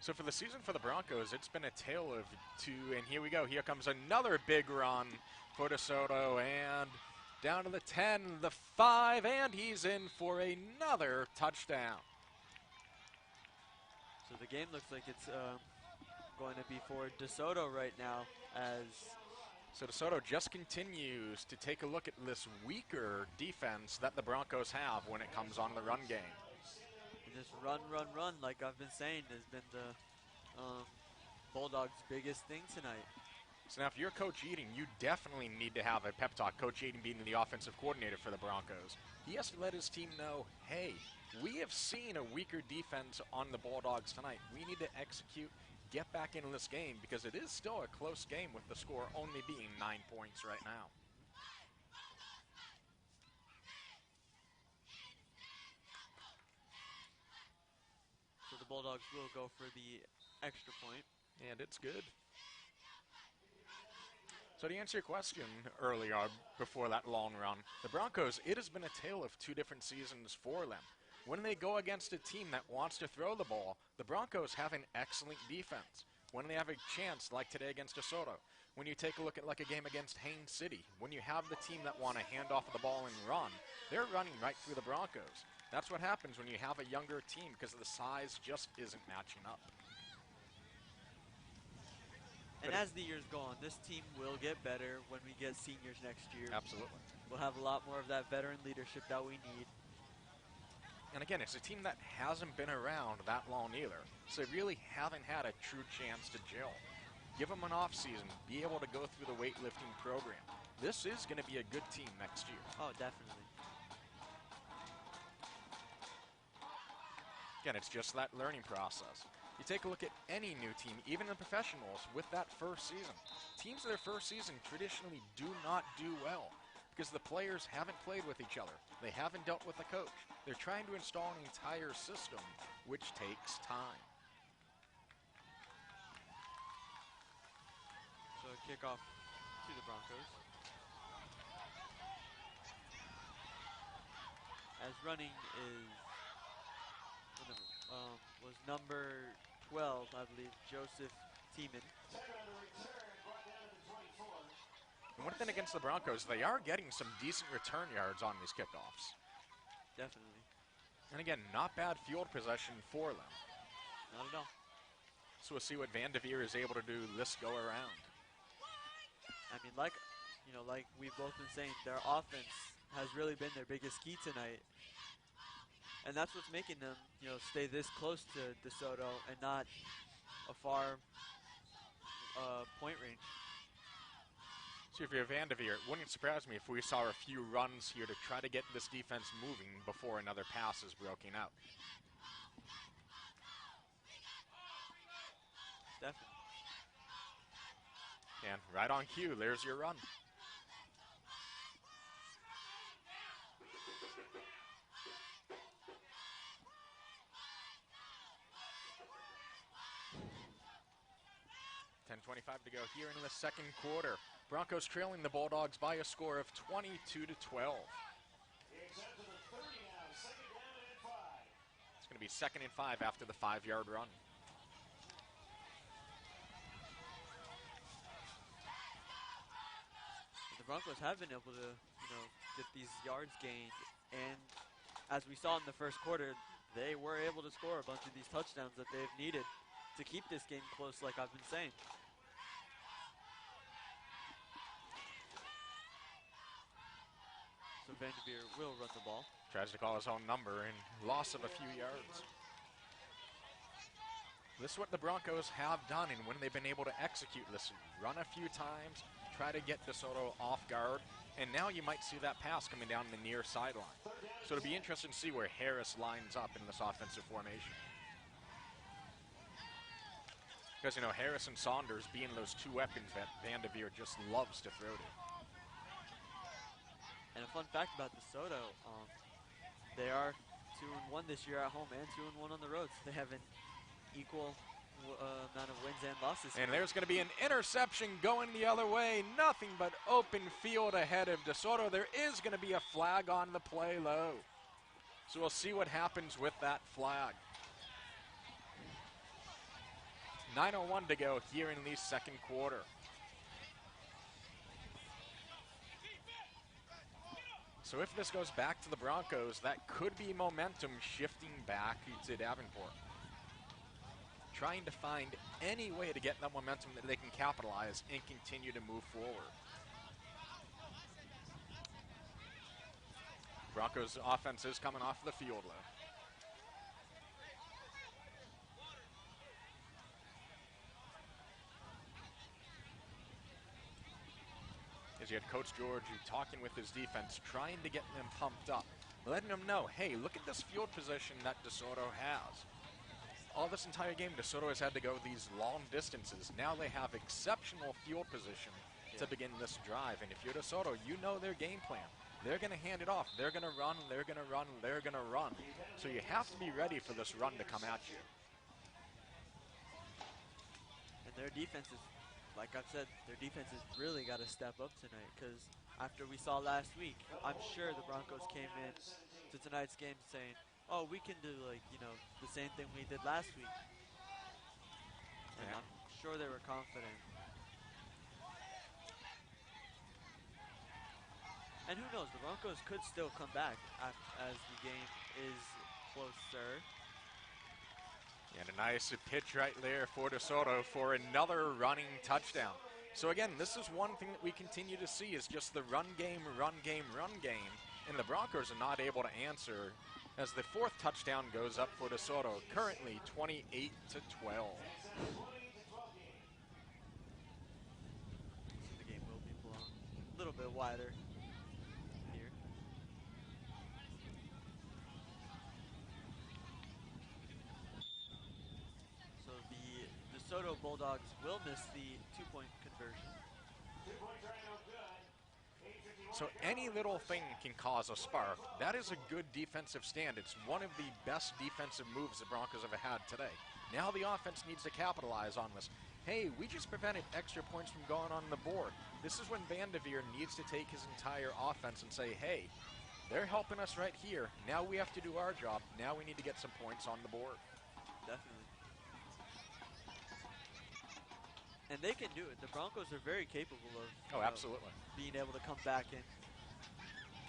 D: So for the season for the Broncos, it's been a tale of two, and here we go. Here comes another big run for DeSoto, and down to the 10, the 5, and he's in for another touchdown.
B: So the game looks like it's going to be for DeSoto right now, as
D: So DeSoto just continues to take a look at this weaker defense that the Broncos have when it comes on the run game.
B: this run, run, run, like I've been saying, has been the Bulldogs' biggest thing tonight.
D: So now if you're Coach Eating, you definitely need to have a pep talk. Coach Eating being the offensive coordinator for the Broncos. He has to let his team know, hey, we have seen a weaker defense on the Bulldogs tonight. We need to execute, get back into this game, because it is still a close game with the score only being 9 points right now.
B: So the Bulldogs will go for the extra point.
D: And it's good. So to answer your question earlier, before that long run, the Broncos, it has been a tale of two different seasons for them. When they go against a team that wants to throw the ball, the Broncos have an excellent defense. When they have a chance, like today against DeSoto, when you take a look at like a game against Haines City, when you have the team that want to hand off the ball and run, they're running right through the Broncos. That's what happens when you have a younger team, because the size just isn't matching up.
B: And as the years go on, this team will get better when we get seniors next year.
D: Absolutely.
B: We'll have a lot more of that veteran leadership that we need.
D: And again, it's a team that hasn't been around that long either, so they really haven't had a true chance to gel. Give them an off season, be able to go through the weightlifting program. This is going to be a good team next year.
B: Oh, definitely.
D: Again, it's just that learning process. You take a look at any new team, even the professionals, with that first season. Teams in their first season traditionally do not do well because the players haven't played with each other. They haven't dealt with a coach. They're trying to install an entire system, which takes time.
B: So a kickoff to the Broncos. As running is was number 12, I believe, Joseph Tiemann.
D: And one thing against the Broncos, they are getting some decent return yards on these kickoffs.
B: Definitely.
D: And again, not bad field possession for them.
B: Not at all.
D: So we'll see what Van de Veer is able to do this go around.
B: I mean, like we've both been saying, their offense has really been their biggest key tonight. And that's what's making them, stay this close to DeSoto and not a far point range.
D: So if you're Van de Veer, it wouldn't surprise me if we saw a few runs here to try to get this defense moving before another pass is broken out.
B: Definitely.
D: And right on cue, there's your run. .25 to go here in the second quarter. Broncos trailing the Bulldogs by a score of 22-12. It's going to be 2nd and 5 after the 5-yard run.
B: The Broncos have been able to, get these yards gained, and as we saw in the first quarter, they were able to score a bunch of these touchdowns that they've needed to keep this game close, like I've been saying. So Van de Veer will run the ball.
D: Tries to call his own number and loss of a few yards. This is what the Broncos have done, and when they've been able to execute this, run a few times, try to get DeSoto off guard, and now you might see that pass coming down the near sideline. So it'll be interesting to see where Harris lines up in this offensive formation. Because, Harris and Saunders being those two weapons that Vanderveer just loves to throw to.
B: And a fun fact about DeSoto, they are 2-1 this year at home and 2-1 on the road. So they have an equal amount of wins and losses.
D: And there's going to be an interception going the other way. Nothing but open field ahead of DeSoto. There is going to be a flag on the play low. So we'll see what happens with that flag. 9:01 to go here in the second quarter. So if this goes back to the Broncos, that could be momentum shifting back to Davenport. Trying to find any way to get that momentum that they can capitalize and continue to move forward. Broncos offense is coming off the field though. As you had Coach George talking with his defense, trying to get them pumped up, letting them know, hey, look at this field position that DeSoto has. All this entire game, DeSoto has had to go these long distances. Now they have exceptional field position to begin this drive. And if you're DeSoto, you know their game plan. They're going to hand it off. They're going to run, they're going to run, they're going to run. So you have to be ready for this run to come at you.
B: And their defense is, like I've said, their defense has really got to step up tonight because after we saw last week, I'm sure the Broncos came in to tonight's game saying, oh, we can do the same thing we did last week. And I'm sure they were confident. And who knows, the Broncos could still come back as the game is closer.
D: And a nice pitch right there for DeSoto for another running touchdown. So again, this is one thing that we continue to see is just the run game, run game, run game. And the Broncos are not able to answer as the fourth touchdown goes up for DeSoto, currently 28-12.
B: So the game will be blown a little bit wider here. So the DeSoto Bulldogs will miss the two-point conversion.
D: So any little thing can cause a spark. That is a good defensive stand. It's one of the best defensive moves the Broncos have had today. Now the offense needs to capitalize on this. Hey, we just prevented extra points from going on the board. This is when Vanderveer needs to take his entire offense and say, hey, they're helping us right here. Now we have to do our job. Now we need to get some points on the board.
B: Definitely. And they can do it. The Broncos are very capable of
D: absolutely.
B: Being able to come back and,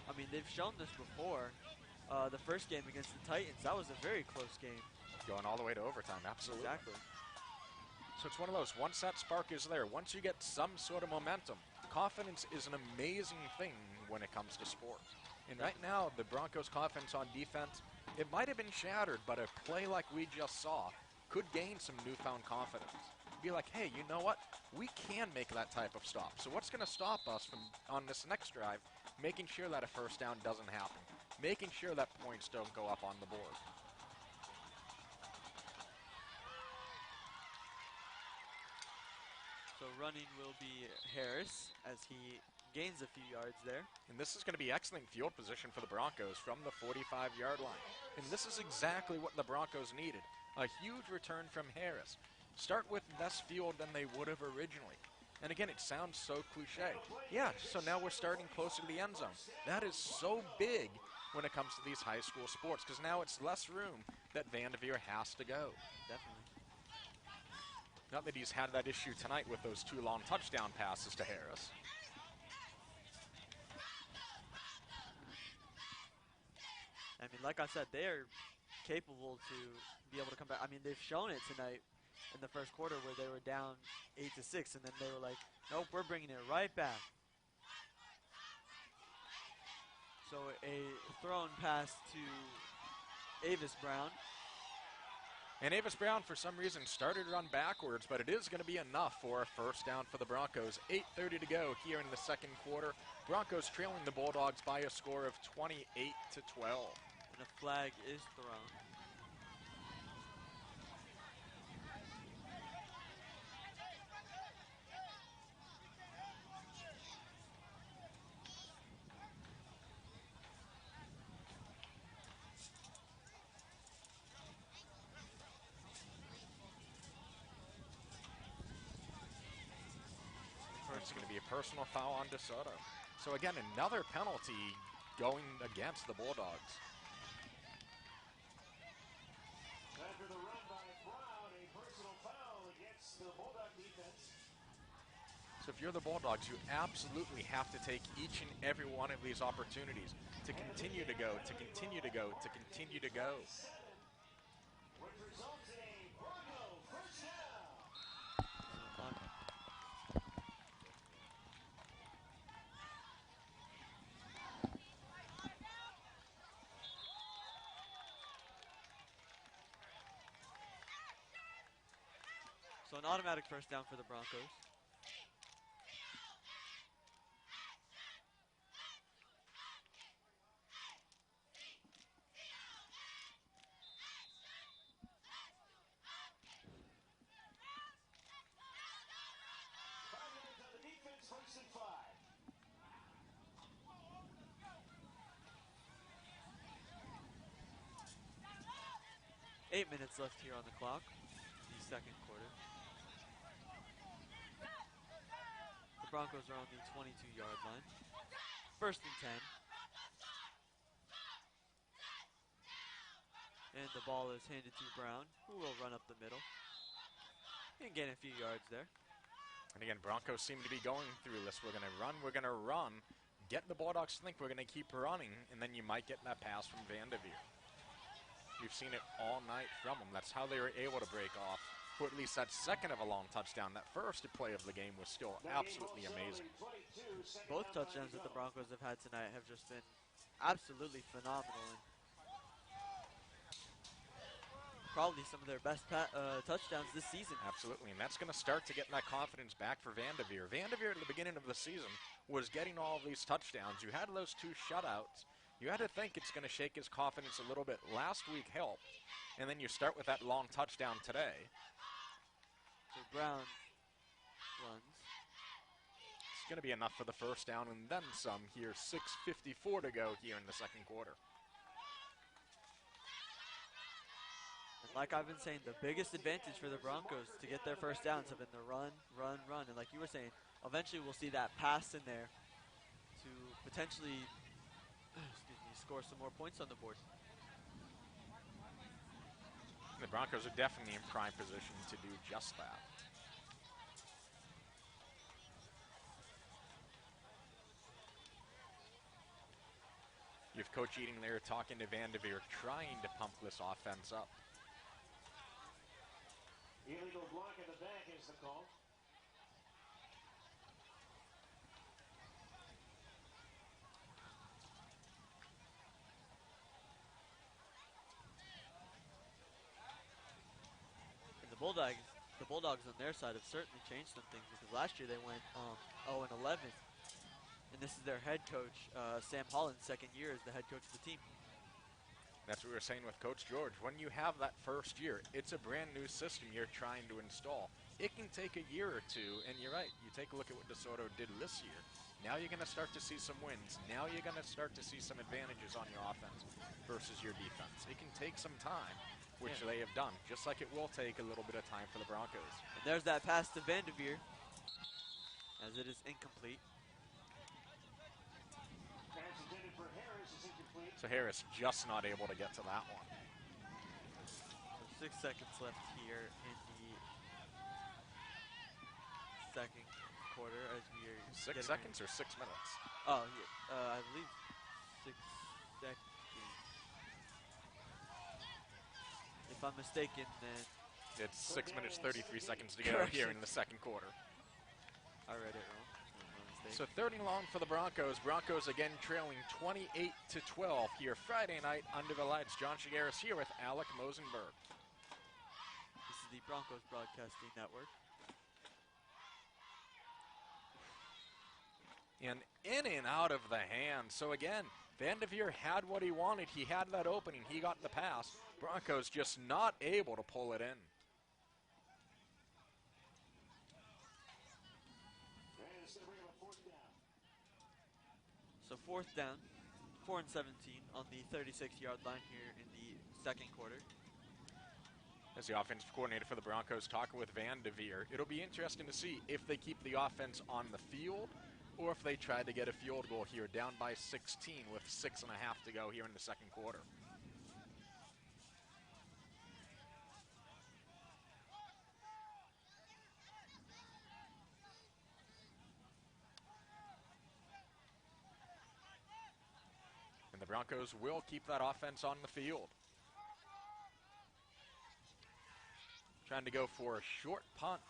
B: I mean, they've shown this before. The first game against the Titans, that was a very close game.
D: Going all the way to overtime, absolutely.
B: Exactly.
D: So it's one of those, once that spark is there, once you get some sort of momentum, confidence is an amazing thing when it comes to sports. And right now, the Broncos' confidence on defense, it might have been shattered, but a play like we just saw could gain some newfound confidence. Be like, hey, you know what? We can make that type of stop. So what's going to stop us from, on this next drive, making sure that a first down doesn't happen, making sure that points don't go up on the board.
B: So running will be Harris as he gains a few yards there.
D: And this is going to be excellent field position for the Broncos from the 45-yard line. And this is exactly what the Broncos needed. A huge return from Harris. Start with less field than they would have originally. And again, it sounds so cliche. Yeah, so now we're starting closer to the end zone. That is so big when it comes to these high school sports because now it's less room that Vanderveer has to go.
B: Definitely.
D: Not that he's had that issue tonight with those two long touchdown passes to Harris.
B: I mean, like I said, they are capable to be able to come back. I mean, they've shown it tonight in the first quarter where they were down 8-6, and then they were like, nope, we're bringing it right back. So a thrown pass to Avis Brown.
D: And Avis Brown, for some reason, started to run backwards, but it is going to be enough for a first down for the Broncos. 8:30 to go here in the second quarter. Broncos trailing the Bulldogs by a score of 28-12.
B: And a flag is thrown.
D: It's going to be a personal foul on DeSoto. So again, another penalty going against the Bulldogs.
C: After the run by Brown, a personal foul against the Bulldog defense.
D: So if you're the Bulldogs, you absolutely have to take each and every one of these opportunities to continue to go, to continue to go, to continue to go.
C: Which results in a Bronco first down.
B: So an automatic first down for the Broncos.
C: First and 5.
B: 8 minutes left here on the clock. The second quarter. The Broncos are on the 22-yard line. First and 10. And the ball is handed to Brown, who will run up the middle. And gain a few yards there.
D: And again, Broncos seem to be going through this. We're going to run, get the Bulldogs to think we're going to keep running, and then you might get that pass from Vanderveer. We've seen it all night from them. That's how they were able to break off for at least that second of a long touchdown. That first play of the game was still absolutely amazing.
B: Both touchdowns that the Broncos have had tonight have just been absolutely phenomenal. And probably some of their best touchdowns this season.
D: Absolutely, and that's going to start to get that confidence back for Vanderveer. Vanderveer at the beginning of the season was getting all of these touchdowns. You had those 2 shutouts. You had to think it's going to shake his confidence a little bit. Last week helped, and then you start with that long touchdown today.
B: So Brown runs.
D: It's going to be enough for the first down and then some here. 6:54 to go here in the second quarter.
B: And like I've been saying, the biggest advantage for the Broncos to get their first downs have been the run, run, run. And like you were saying, eventually we'll see that pass in there to potentially score some more points on the board.
D: The Broncos are definitely in prime position to do just that. You have Coach Eating there talking to Vanderveer, trying to pump this offense up.
C: Illegal block in the back is the call.
B: And the Bulldogs on their side have certainly changed some things because last year they went 0-11. And this is their head coach, Sam Holland's second year as the head coach of the team.
D: That's what we were saying with Coach George. When you have that first year, it's a brand new system you're trying to install. It can take a year or two, and you're right. You take a look at what DeSoto did this year. Now you're going to start to see some wins. Now you're going to start to see some advantages on your offense versus your defense. It can take some time, which they have done, just like it will take a little bit of time for the Broncos.
B: And there's that pass to Vanderveer, as it is incomplete.
C: Pass intended for Harris is incomplete.
D: So Harris just not able to get to that one.
B: So 6 seconds left here in the second quarter as we are
D: 6 seconds or 6 minutes?
B: Oh, yeah, I believe 6 seconds. If I'm mistaken, then
D: It's 6 minutes, 33 seconds to go here in the second quarter.
B: I read it wrong.
D: So 30 long for the Broncos. Broncos again trailing 28-12 here Friday night under the lights. John Shigaris here with Alec Mosenberg.
B: is the Broncos Broadcasting Network.
D: And in and out of the hand. So again, Vanderveer had what he wanted. He had that opening. He got the pass. Broncos just not able to pull it in.
C: And it's going to bring up a fourth down.
B: So 4th down, 4 and 17 on the 36-yard line here in the second quarter.
D: As the offensive coordinator for the Broncos talking with Vanderveer, it'll be interesting to see if they keep the offense on the field or if they try to get a field goal here, down by 16 with 6.5 to go here in the second quarter. And the Broncos will keep that offense on the field. Trying to go for a short punt.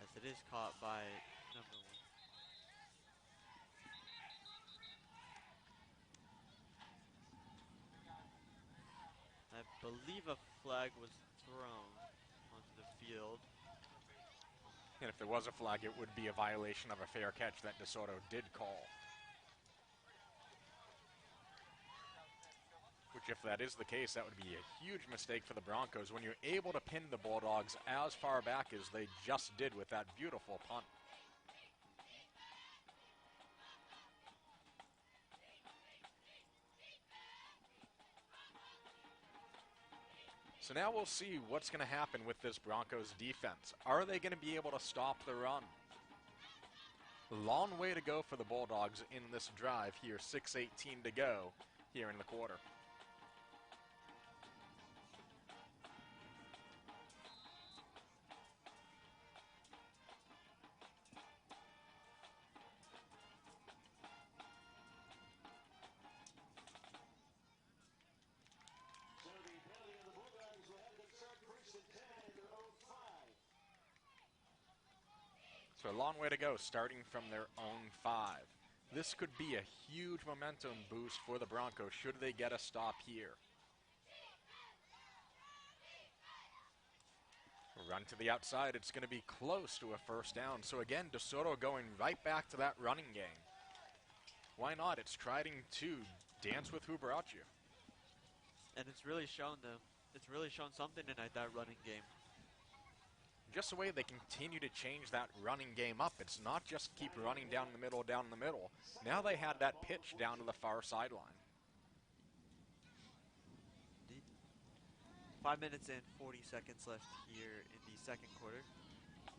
B: As it is caught by number 1. I believe a flag was thrown onto the field.
D: And if there was a flag, it would be a violation of a fair catch that DeSoto did call. Which, if that is the case, that would be a huge mistake for the Broncos when you're able to pin the Bulldogs as far back as they just did with that beautiful punt. So now we'll see what's going to happen with this Broncos defense. Are they going to be able to stop the run? Long way to go for the Bulldogs in this drive here, 6:18 to go here in the quarter.
C: So the penalty on the Bulldogs will have them start first and 10 at their own 5.
D: So a long way to go, starting from their own 5. This could be a huge momentum boost for the Broncos should they get a stop here. Run to the outside, it's going to be close to a first down. So again, DeSoto going right back to that running game. Why not? It's trying to dance with who brought you.
B: And it's really shown them. It's really shown something tonight, that running game.
D: Just the way they continue to change that running game up. It's not just keep running down the middle, down the middle. Now they had that pitch down to the far sideline.
B: 5 minutes and 40 seconds left here in the second quarter.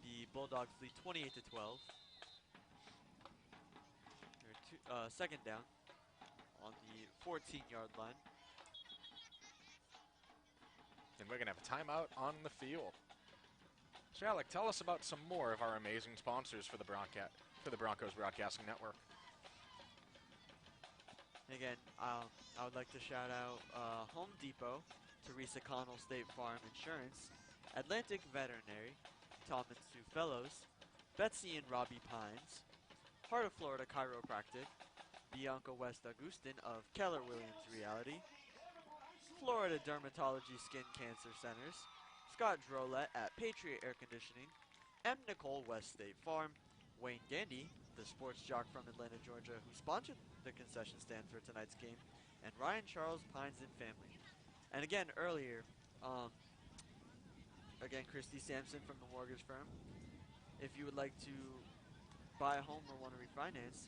B: The Bulldogs lead 28-12. Second down on the 14-yard line.
D: And we're going to have a timeout on the field. So Alec, tell us about some more of our amazing sponsors for the Broncos Broadcasting Network.
B: Again, I would like to shout out Home Depot, Teresa Connell State Farm Insurance, Atlantic Veterinary, Tom and Sue Fellows, Betsy and Robbie Pines, Heart of Florida Chiropractic, Bianca West Augustin of Keller Williams Reality, Florida Dermatology Skin Cancer Centers, Scott Drolet at Patriot Air Conditioning, M. Nicole West State Farm, Wayne Gandy, the sports jock from Atlanta, Georgia, who sponsored the concession stand for tonight's game, and Ryan Charles Pines and family. And again, earlier, Christy Sampson from the mortgage firm. If you would like to buy a home or want to refinance,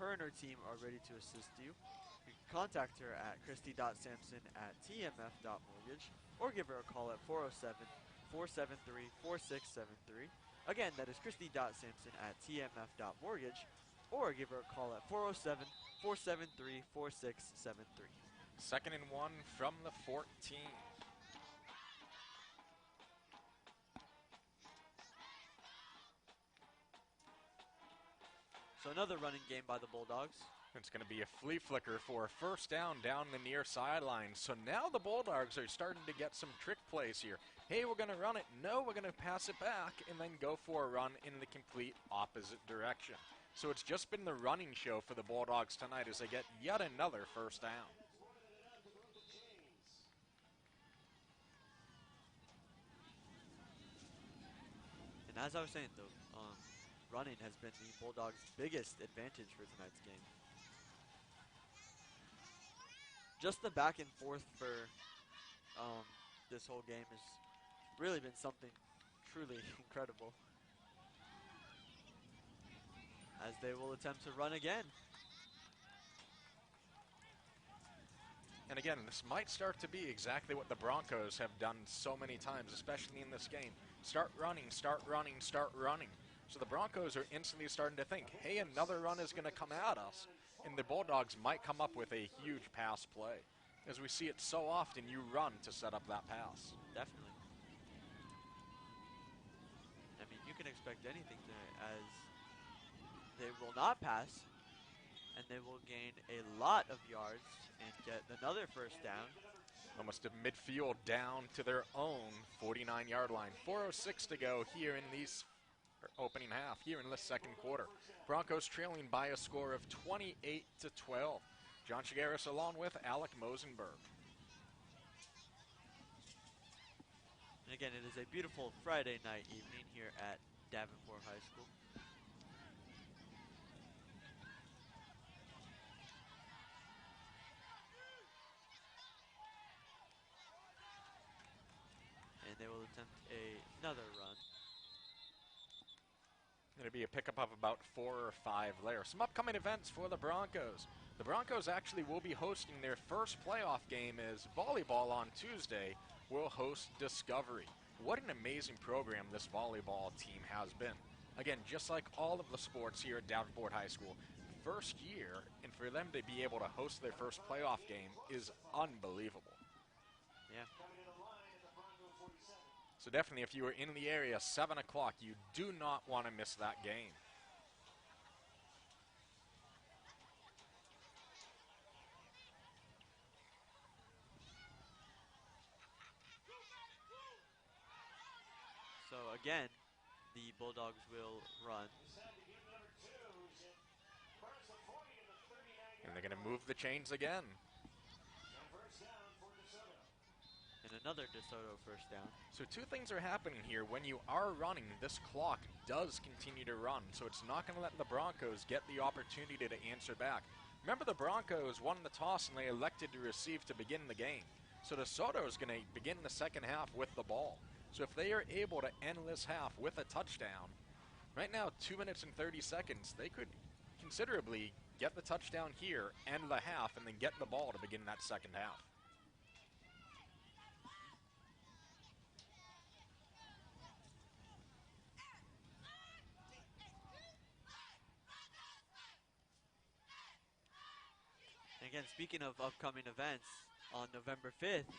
B: her and her team are ready to assist you. You can contact her at christy.sampson@tmf.mortgage or give her a call at 407-473-4673. Again, that is christy.sampson@tmf.mortgage or give her a call at 407-473-4673.
D: Second and 1 from the 14.
B: So another running game by the Bulldogs.
D: It's going to be a flea flicker for a first down the near sideline. So now the Bulldogs are starting to get some trick plays here. Hey, we're going to run it. No, we're going to pass it back and then go for a run in the complete opposite direction. So it's just been the running show for the Bulldogs tonight as they get yet another first down.
B: And as I was saying, the running has been the Bulldogs' biggest advantage for tonight's game. Just the back and forth for this whole game has really been something truly incredible. As they will attempt to run again.
D: And again, this might start to be exactly what the Broncos have done so many times, especially in this game. Start running, start running, start running. So the Broncos are instantly starting to think, hey, another run is going to come at us. And the Bulldogs might come up with a huge pass play. As we see it so often, you run to set up that pass.
B: Definitely. I mean, you can expect anything tonight, as they will not pass, and they will gain a lot of yards and get another first down.
D: Almost a midfield down to their own 49-yard line. 4:06 to go here in these opening half, here in the second quarter. Broncos trailing by a score of 28-12. John Chigueras along with Alec Mosenberg.
B: And again, it is a beautiful Friday night evening here at Davenport High School. And they will attempt another run.
D: It'll be a pickup of about 4 or 5 there. Some upcoming events for the Broncos. The Broncos actually will be hosting their first playoff game as volleyball on Tuesday will host Discovery. What an amazing program this volleyball team has been. Again, just like all of the sports here at Davenport High School, first year, and for them to be able to host their first playoff game is unbelievable.
B: Yeah.
D: So definitely, if you are in the area, 7 o'clock, you do not want to miss that game.
B: So again, the Bulldogs will run.
D: And they're going to move the chains again.
B: And another DeSoto first down.
D: So 2 things are happening here. When you are running, this clock does continue to run. So it's not going to let the Broncos get the opportunity to answer back. Remember, the Broncos won the toss and they elected to receive to begin the game. So DeSoto is going to begin the second half with the ball. So if they are able to end this half with a touchdown, right now 2 minutes and 30 seconds, they could considerably get the touchdown here, end the half, and then get the ball to begin that second half.
B: Again, speaking of upcoming events, on November 5th,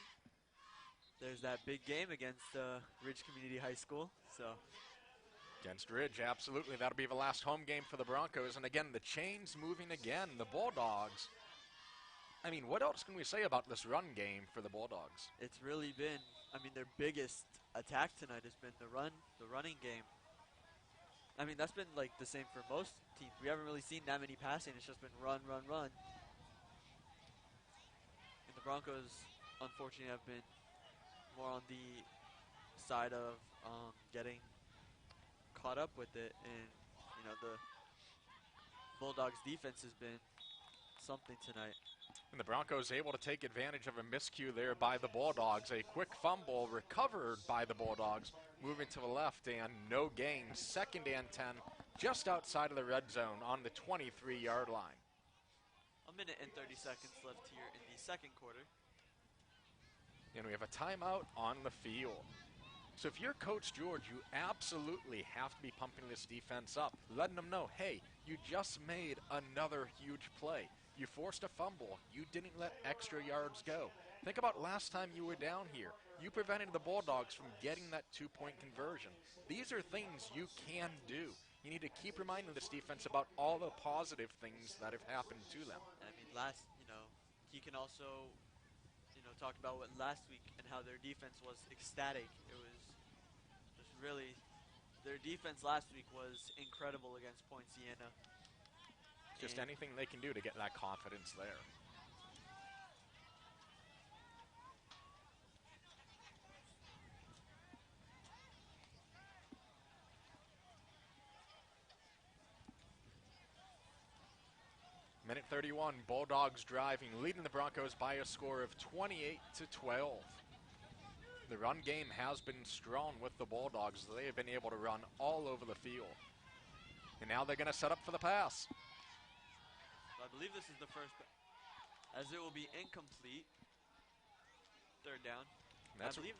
B: there's that big game against Ridge Community High School. So
D: Against Ridge, absolutely. That'll be the last home game for the Broncos. And again, the chains moving again. The Bulldogs. I mean, what else can we say about this run game for the Bulldogs?
B: it's really been, I mean, their biggest attack tonight has been the running game. I mean, that's been like the same for most teams. We haven't really seen that many passing. It's just been run, run, run. And the Broncos, unfortunately, have been more on the side of getting caught up with it. And, you know, the Bulldogs defense has been something tonight.
D: And the Broncos able to take advantage of a miscue there by the Bulldogs. A quick fumble recovered by the Bulldogs. Moving to the left and no gain. 2nd and 10 just outside of the red zone on the 23-yard line.
B: 1 minute and 30 seconds left here in the second quarter.
D: And we have a timeout on the field. So if you're Coach George, you absolutely have to be pumping this defense up, letting them know, hey, you just made another huge play. You forced a fumble. You didn't let extra yards go. Think about last time you were down here. You prevented the Bulldogs from getting that 2-point conversion. These are things you can do. You need to keep reminding this defense about all the positive things that have happened to them.
B: I mean, he can also, talk about what last week and how their defense was ecstatic. It was just really, their defense last week was incredible against Point Siena.
D: Just anything they can do to get that confidence there. Minute 31, Bulldogs driving, leading the Broncos by a score of 28-12. The run game has been strong with the Bulldogs. They have been able to run all over the field. And now they're going to set up for the pass.
B: I believe this is the first, as it will be incomplete. Third down. I believe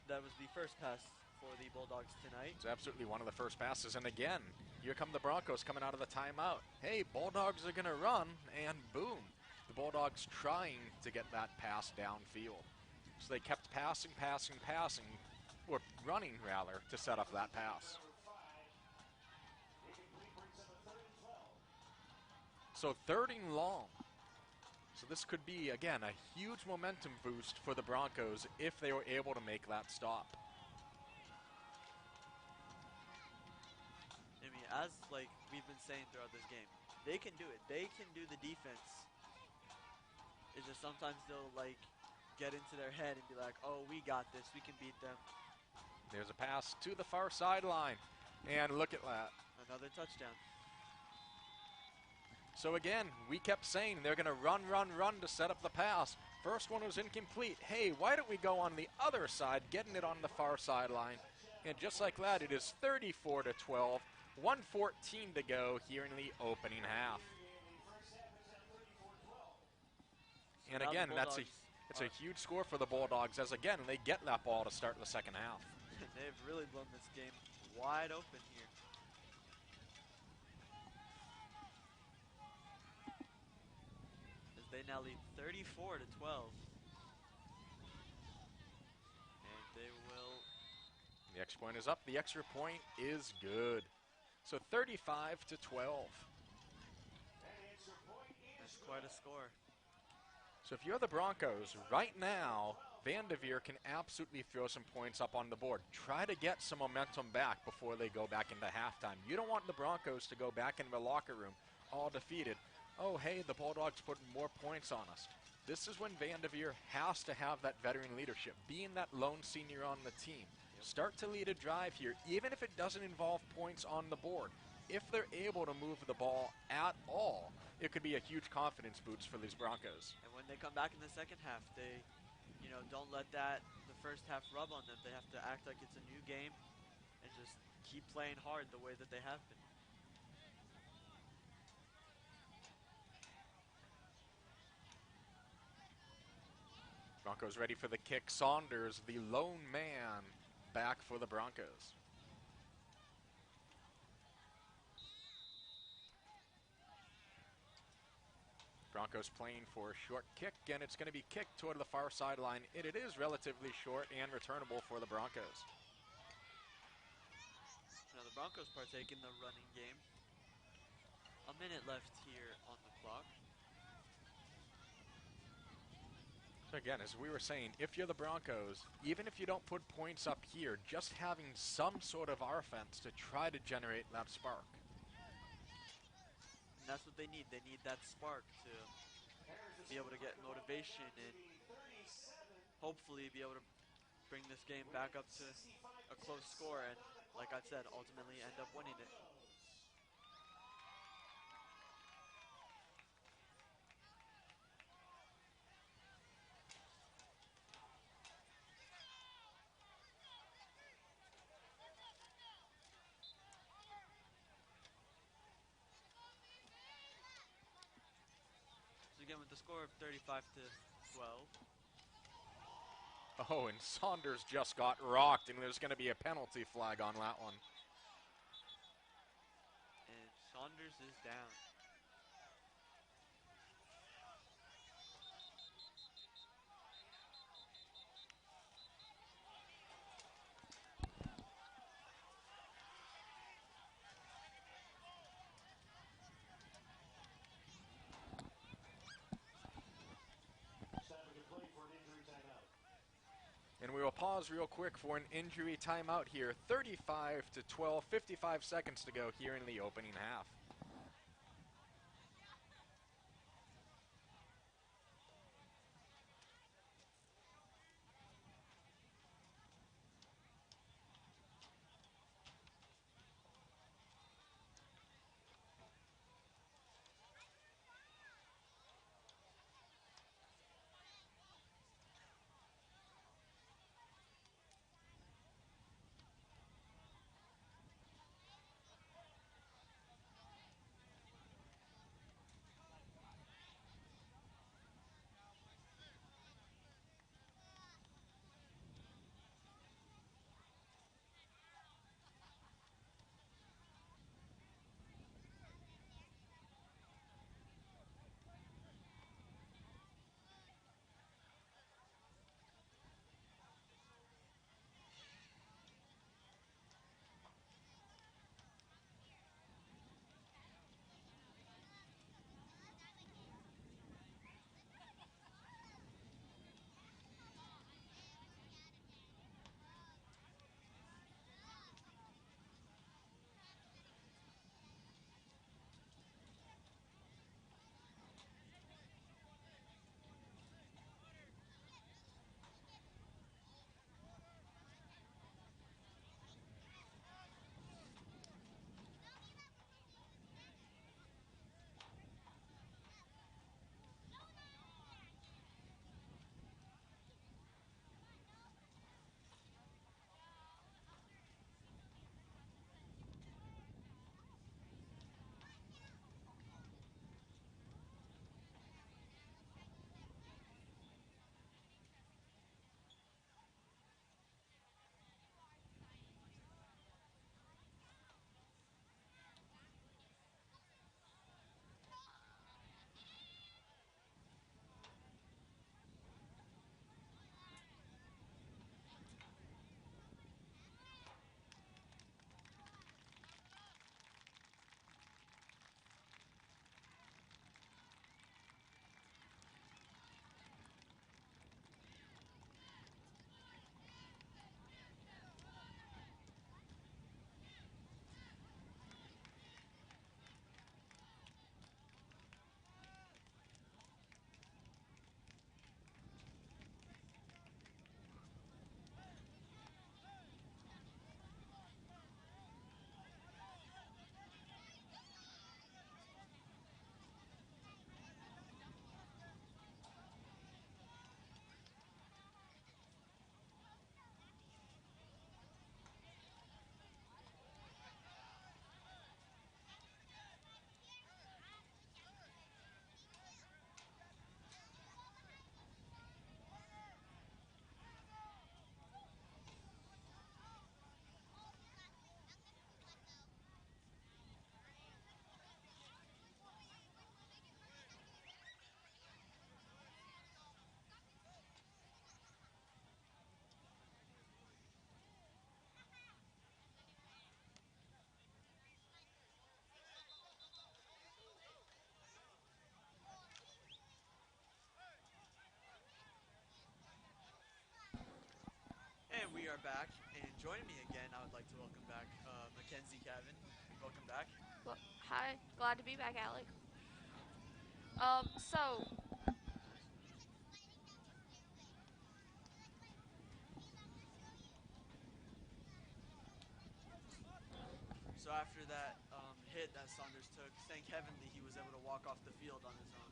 B: that was the first pass for the Bulldogs tonight.
D: It's absolutely one of the first passes. And again, here come the Broncos coming out of the timeout. Hey, Bulldogs are going to run, and boom. The Bulldogs trying to get that pass downfield. So they kept passing, or running rather, to set up that pass. So 3rd and long. So this could be, again, a huge momentum boost for the Broncos if they were able to make that stop.
B: I mean, as like we've been saying throughout this game, they can do it. They can do the defense. It's just sometimes they'll like get into their head and be like, oh, we got this. We can beat them.
D: There's a pass to the far sideline. And look at that.
B: Another touchdown.
D: So again, we kept saying they're going to run to set up the pass. First one was incomplete. Hey, why don't we go on the other side, getting it on the far sideline. And just like that, it is 34-12, 1:14 to go here in the opening half. And again, it's a huge score for the Bulldogs as, again, they get that ball to start the second half.
B: They've really blown this game wide open here. As they now lead 34-12. And they will...
D: The extra point is up. The extra point is good. So 35-12.
B: That's quite a score.
D: So if you're the Broncos, right now, Van Devere can absolutely throw some points up on the board. Try to get some momentum back before they go back into halftime. You don't want the Broncos to go back into the locker room all defeated. Oh, hey, the Bulldogs put more points on us. This is when Van Devere has to have that veteran leadership, being that lone senior on the team. Start to lead a drive here, even if it doesn't involve points on the board. If they're able to move the ball at all, it could be a huge confidence boost for these Broncos.
B: And when they come back in the second half, they, don't let the first half rub on them. They have to act like it's a new game and just keep playing hard the way that they have been.
D: Broncos ready for the kick. Saunders, the lone man, back for the Broncos. Broncos playing for a short kick, and it's going to be kicked toward the far sideline. It is relatively short and returnable for the Broncos.
B: Now the Broncos partake in the running game. A minute left here on the clock.
D: So again, as we were saying, if you're the Broncos, even if you don't put points up here, just having some sort of offense to try to generate that spark.
B: And that's what they need. They need that spark to be able to get motivation and hopefully be able to bring this game back up to a close score and, like I said, ultimately end up winning it. Again, with the score of 35-12.
D: Oh, and Saunders just got rocked, and there's going to be a penalty flag on that one.
B: And Saunders is down.
D: And we will pause real quick for an injury timeout here. 35-12, 55 seconds to go here in the opening half.
B: are back, and joining me again, I would like to welcome back Mackenzie Cavan. Welcome back.
A: Well, hi, glad to be back, Alec. So
B: So after that hit that Saunders took, thank heaven that he was able to walk off the field on his own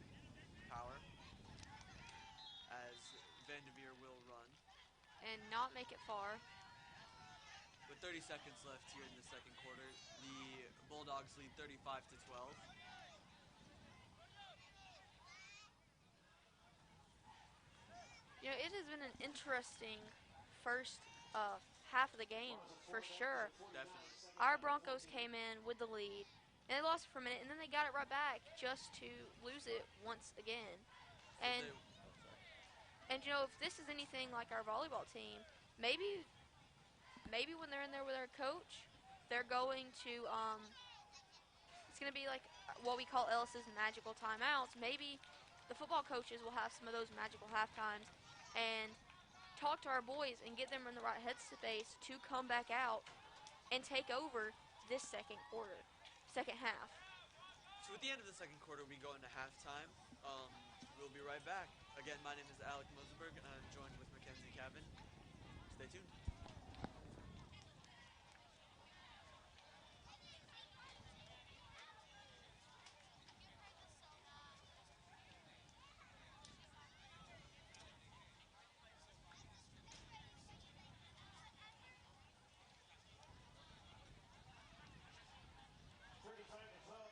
B: power, as Vanderveer will run.
A: and not make it far.
B: With 30 seconds left here in the second quarter, the Bulldogs lead 35 to 12.
A: It has been an interesting first half of the game for sure.
B: Definitely.
A: Our Broncos came in with the lead, and they lost it for a minute, and then they got it right back just to lose it once again.
B: So
A: And
B: they, oh, sorry.
A: if this is anything like our volleyball team, maybe when they're in there with our coach, they're going to it's going to be like what we call Ellis's magical timeouts. Maybe the football coaches will have some of those magical half times and talk to our boys and get them in the right headspace to come back out and take over this second quarter, second half.
B: So at the end of the second quarter, we go into halftime. We'll be right back. Again, my name is Alec Mosenberg, and I'm joined with Mackenzie Cavan. Stay tuned.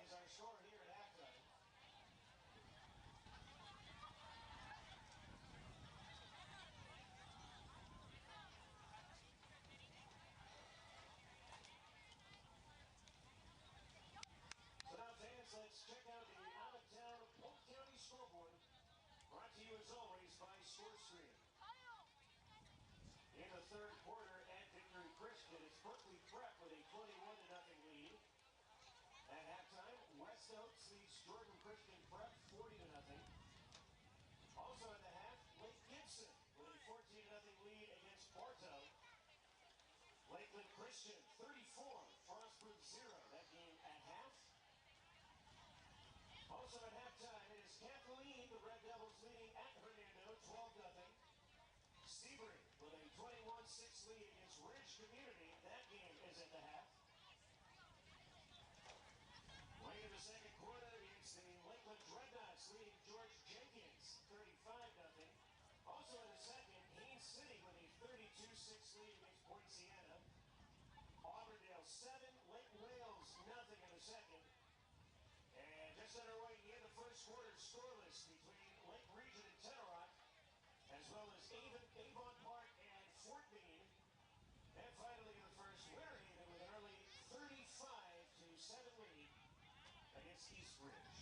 C: Is our score here at halftime. So now, fans, let's check out the out-of-town Polk County scoreboard. Brought to you, as always, by ScoreStream. In the third quarter at Victory Christian, it's Berkeley Prep with a 21-0 lead. At halftime, West Oaks leads Jordan Christian Prep 40-0. Also at the half, Lake Gibson with a 14-0 lead against Bartow. Lakeland Christian 34, Frostburg 0. That game at half. Also at halftime, it is Kathleen, the Red Devils leading at Hernando 12-0. Sebring with a 21-6 lead against Ridge Community. That game is at the half. Late in the second quarter, it's the Lakeland Dreadnoughts leading George Jenkins 35-0. Also in the second, Haines City with a 32-6 lead against Poinciana. Auburndale 7, Lake Wales nothing in the second. And just underway in the first quarter, scoreless between Lake Region and Tenerock, as well as Avon Park and Fort Meade. And finally in the first, Winter Haven with an early 35-7 lead against East Ridge.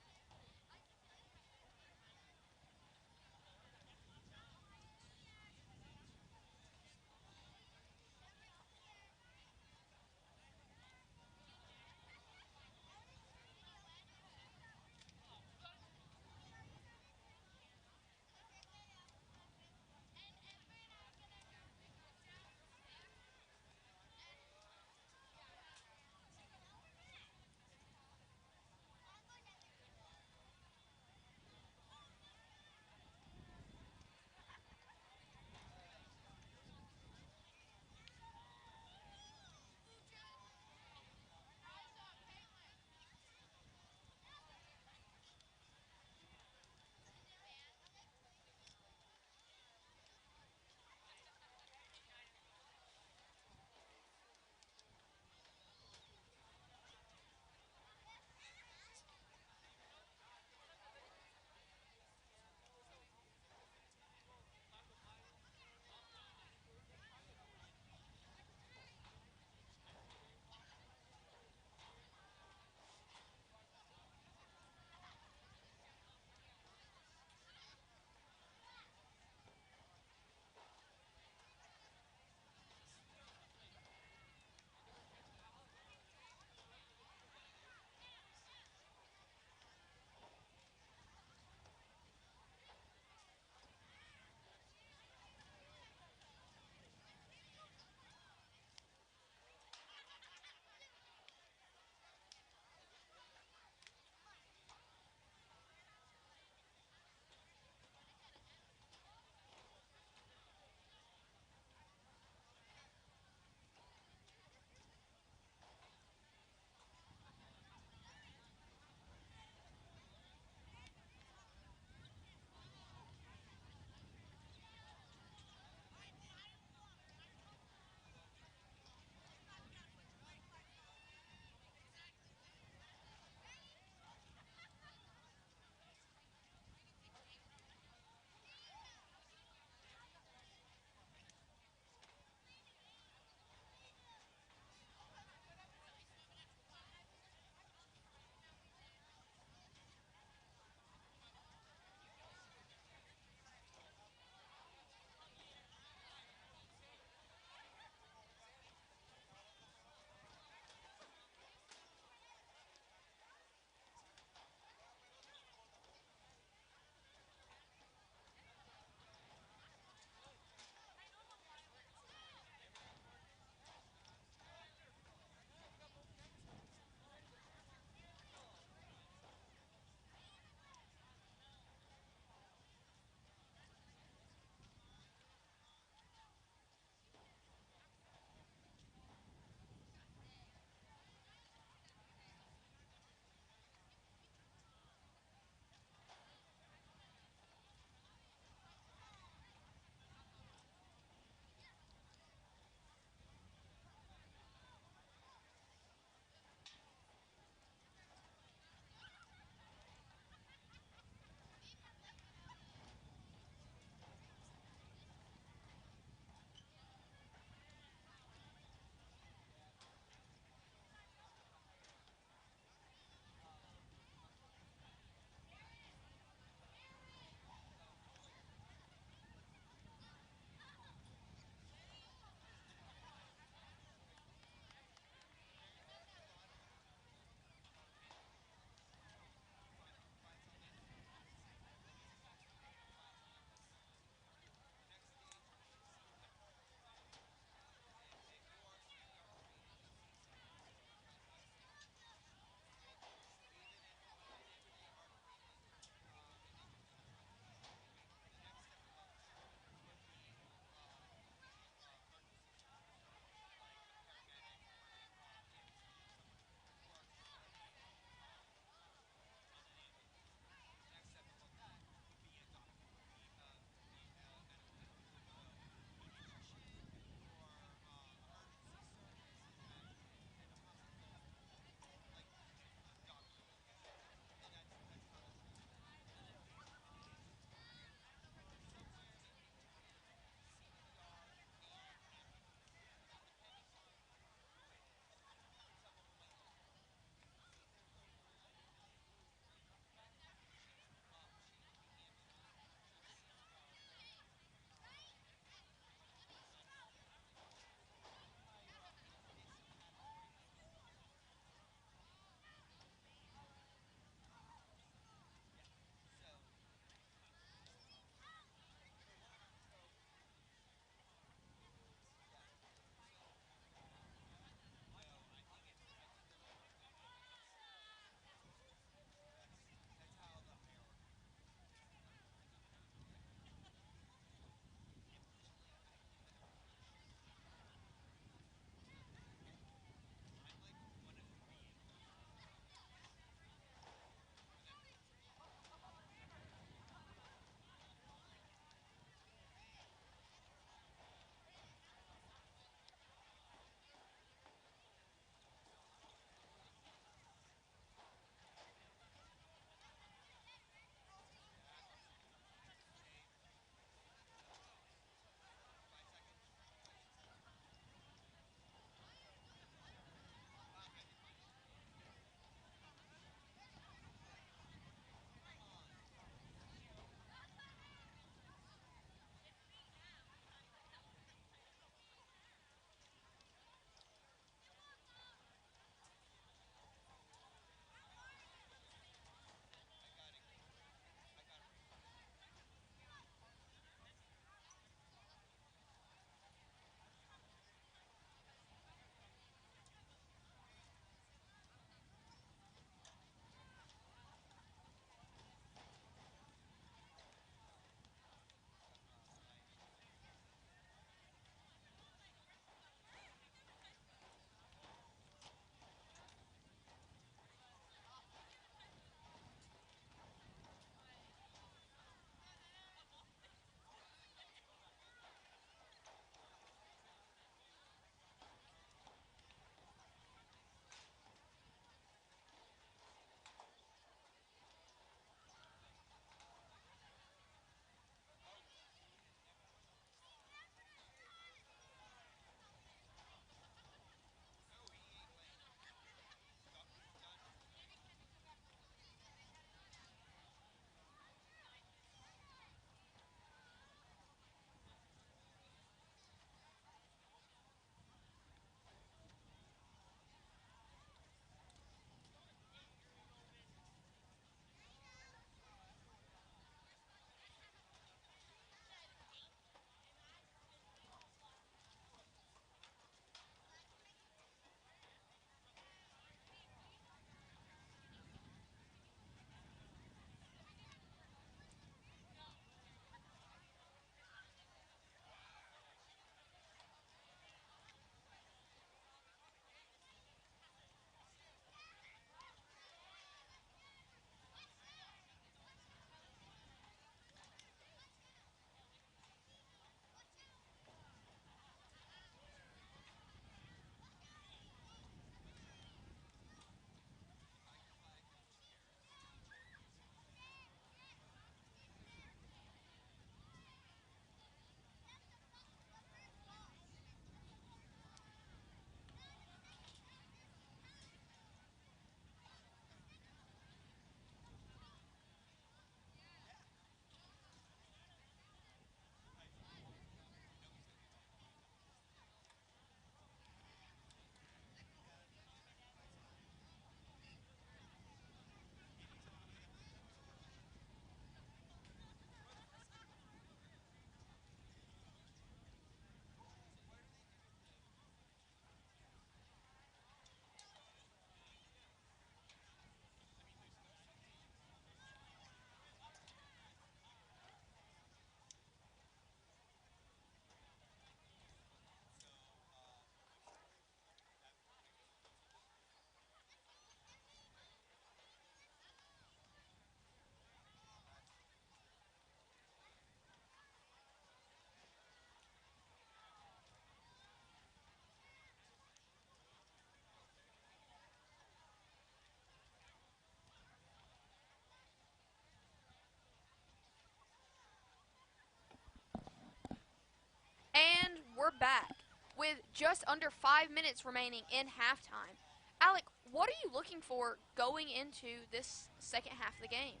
A: with just under 5 minutes remaining in halftime. Alec, what are you looking for going into this second half of the game?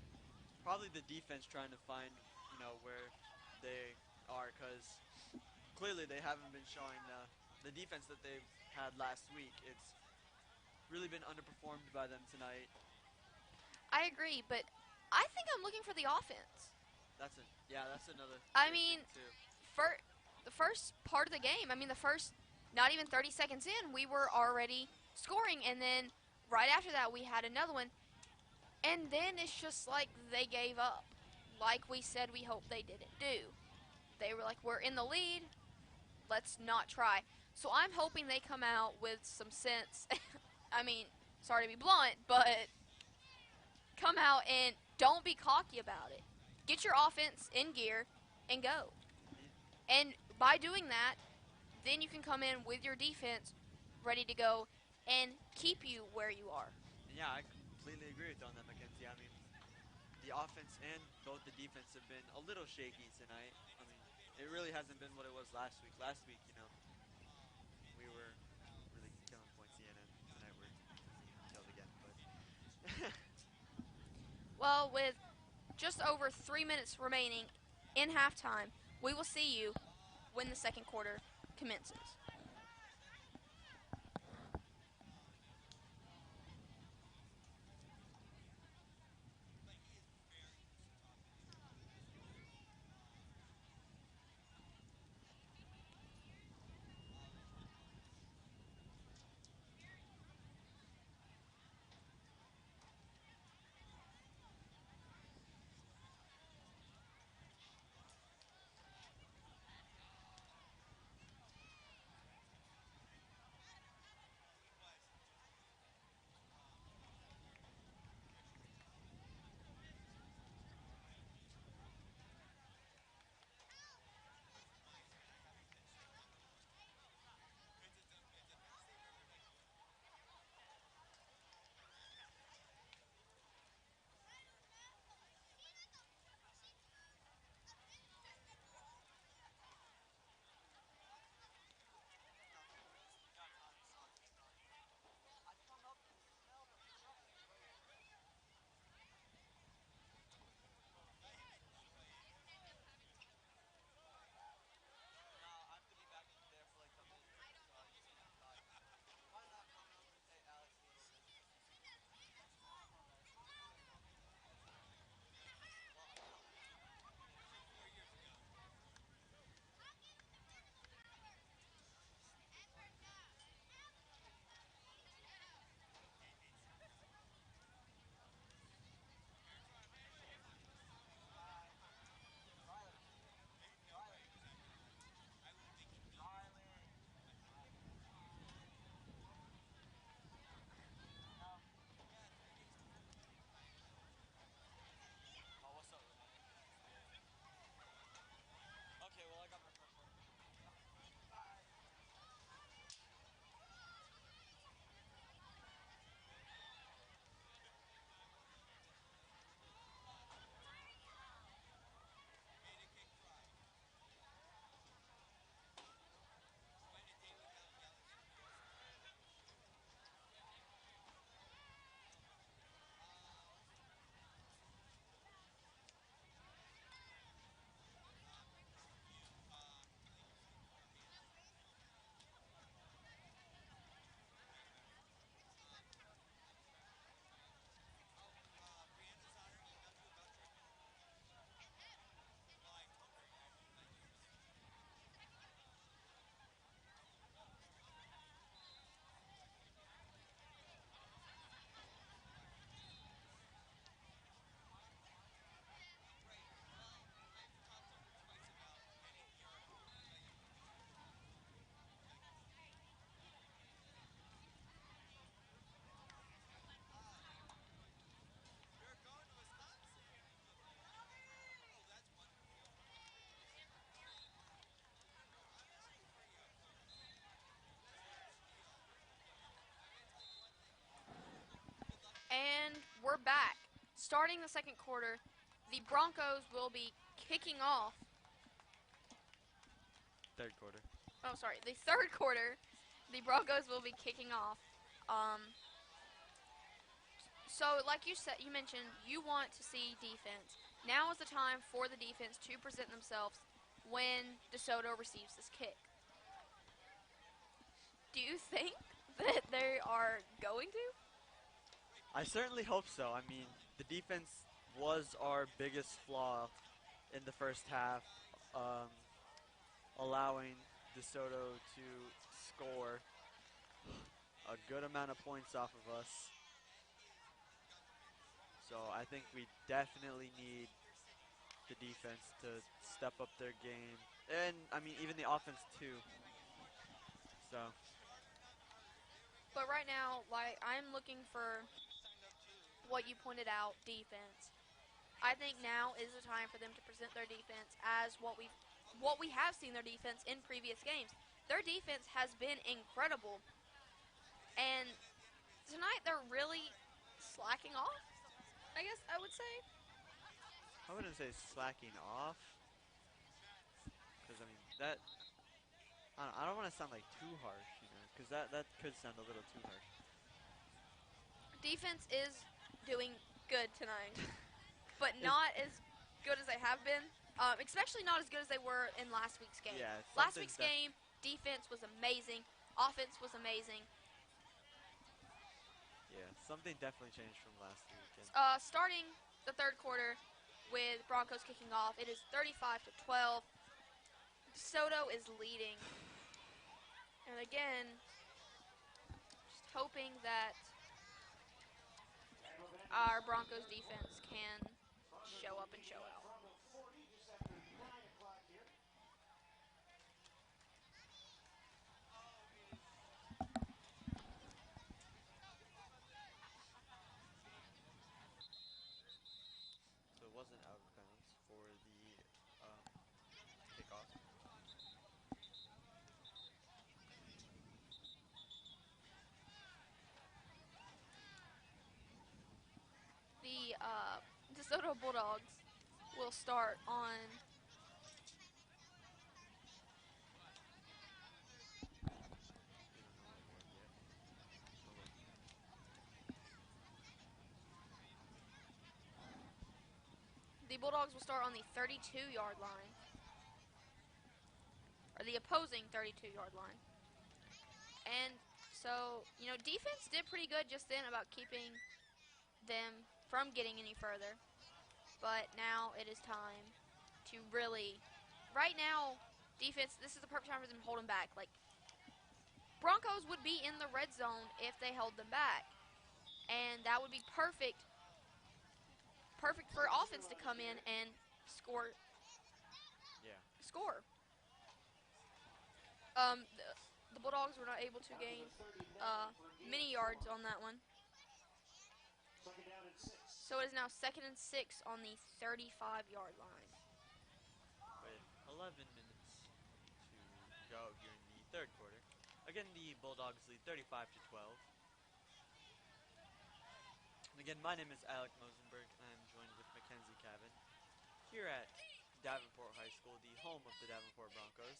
B: Probably the defense trying to find, where they are, because clearly they haven't been showing the defense that they've had last week. It's really been underperformed by them tonight.
A: I agree, but I think I'm looking for the offense.
B: That's another.
A: I
B: big
A: mean,
B: thing too.
A: the first part of the game, the first not even 30 seconds in, we were already scoring, and then right after that we had another one, and then it's just like they gave up, like we said we hoped they didn't do. They were like, we're in the lead, let's not try. So I'm hoping they come out with some sense. Sorry to be blunt, but come out and don't be cocky about it. Get your offense in gear and go. And by doing that, then you can come in with your defense ready to go and keep you where you are.
B: Yeah, I completely agree with you on that, Mackenzie. The offense and both the defense have been a little shaky tonight. It really hasn't been what it was last week. Last week, we were really killing points in, and tonight we're being killed again. But
A: Well, with just over 3 minutes remaining in halftime, we will see you when the second quarter commences. And we're back. Starting the second quarter, the Broncos will be kicking off
B: third quarter.
A: Oh, sorry, the third quarter, the Broncos will be kicking off. So, like you mentioned, you want to see defense. Now is the time for the defense to present themselves when DeSoto receives this kick. Do you think that they are going to?
B: I certainly hope so. I mean, the defense was our biggest flaw in the first half, um, allowing DeSoto to score a good amount of points off of us. So I think we definitely need the defense to step up their game. And, I mean, even the offense, too. So,
A: But right now, like I'm looking for what you pointed out, defense. I think now is the time for them to present their defense as what we have seen their defense in previous games. Their defense has been incredible. And tonight they're really slacking off, I guess I would say.
B: I wouldn't say slacking off. Because, I mean, that... I don't want to sound like too harsh, because that could sound a little too harsh.
A: Defense is doing good tonight, but not as good as they have been. Especially not as good as they were in last week's game.
B: Yeah,
A: Last week's game, defense was amazing. Offense was amazing.
B: Yeah, something definitely changed from last weekend.
A: Starting the third quarter with Broncos kicking off, it is 35-12. DeSoto is leading. And again, just hoping that our Broncos defense can show up and show out.
B: So it wasn't out of bounds for the kickoff.
A: The DeSoto Bulldogs will start on the Bulldogs will start on the 32-yard line. Or the opposing 32-yard line. And so, defense did pretty good just then about keeping them from getting any further. But now it is time to really, right now, defense, this is the perfect time for them to hold them back. Like, Broncos would be in the red zone if they held them back. And that would be perfect for offense to come in and score.
B: Yeah.
A: Score. The Bulldogs were not able to gain many yards on that one. So it is now 2nd and 6 on the 35-yard line.
B: With 11 minutes to go here in the third quarter. Again, the Bulldogs lead 35-12. And again, my name is Alec Mosenberg, and I'm joined with Mackenzie Cabin here at Davenport High School, the home of the Davenport Broncos.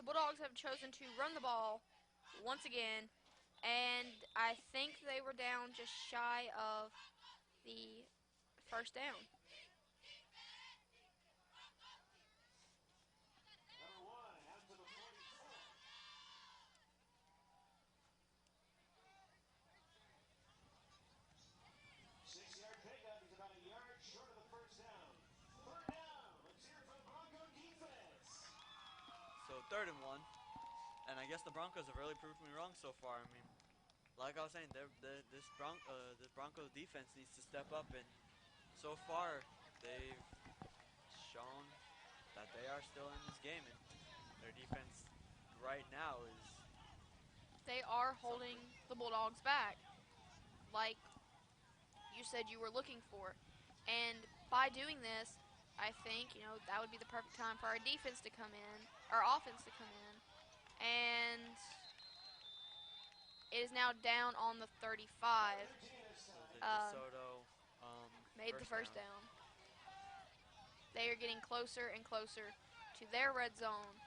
A: The Bulldogs have chosen to run the ball once again, and I think they were down just shy of the first down.
B: So 3rd and 1, and I guess the Broncos have really proved me wrong so far. I mean, like I was saying, this Broncos defense needs to step up, and so far they've shown that they are still in this game, and their defense right now is.
A: They are holding the Bulldogs back, like you said you were looking for, and by doing this, I think that would be the perfect time for our defense to come in, our offense to come in, and it is now down on the 35.
B: DeSoto
A: Made the first down. They are getting closer and closer into their red zone,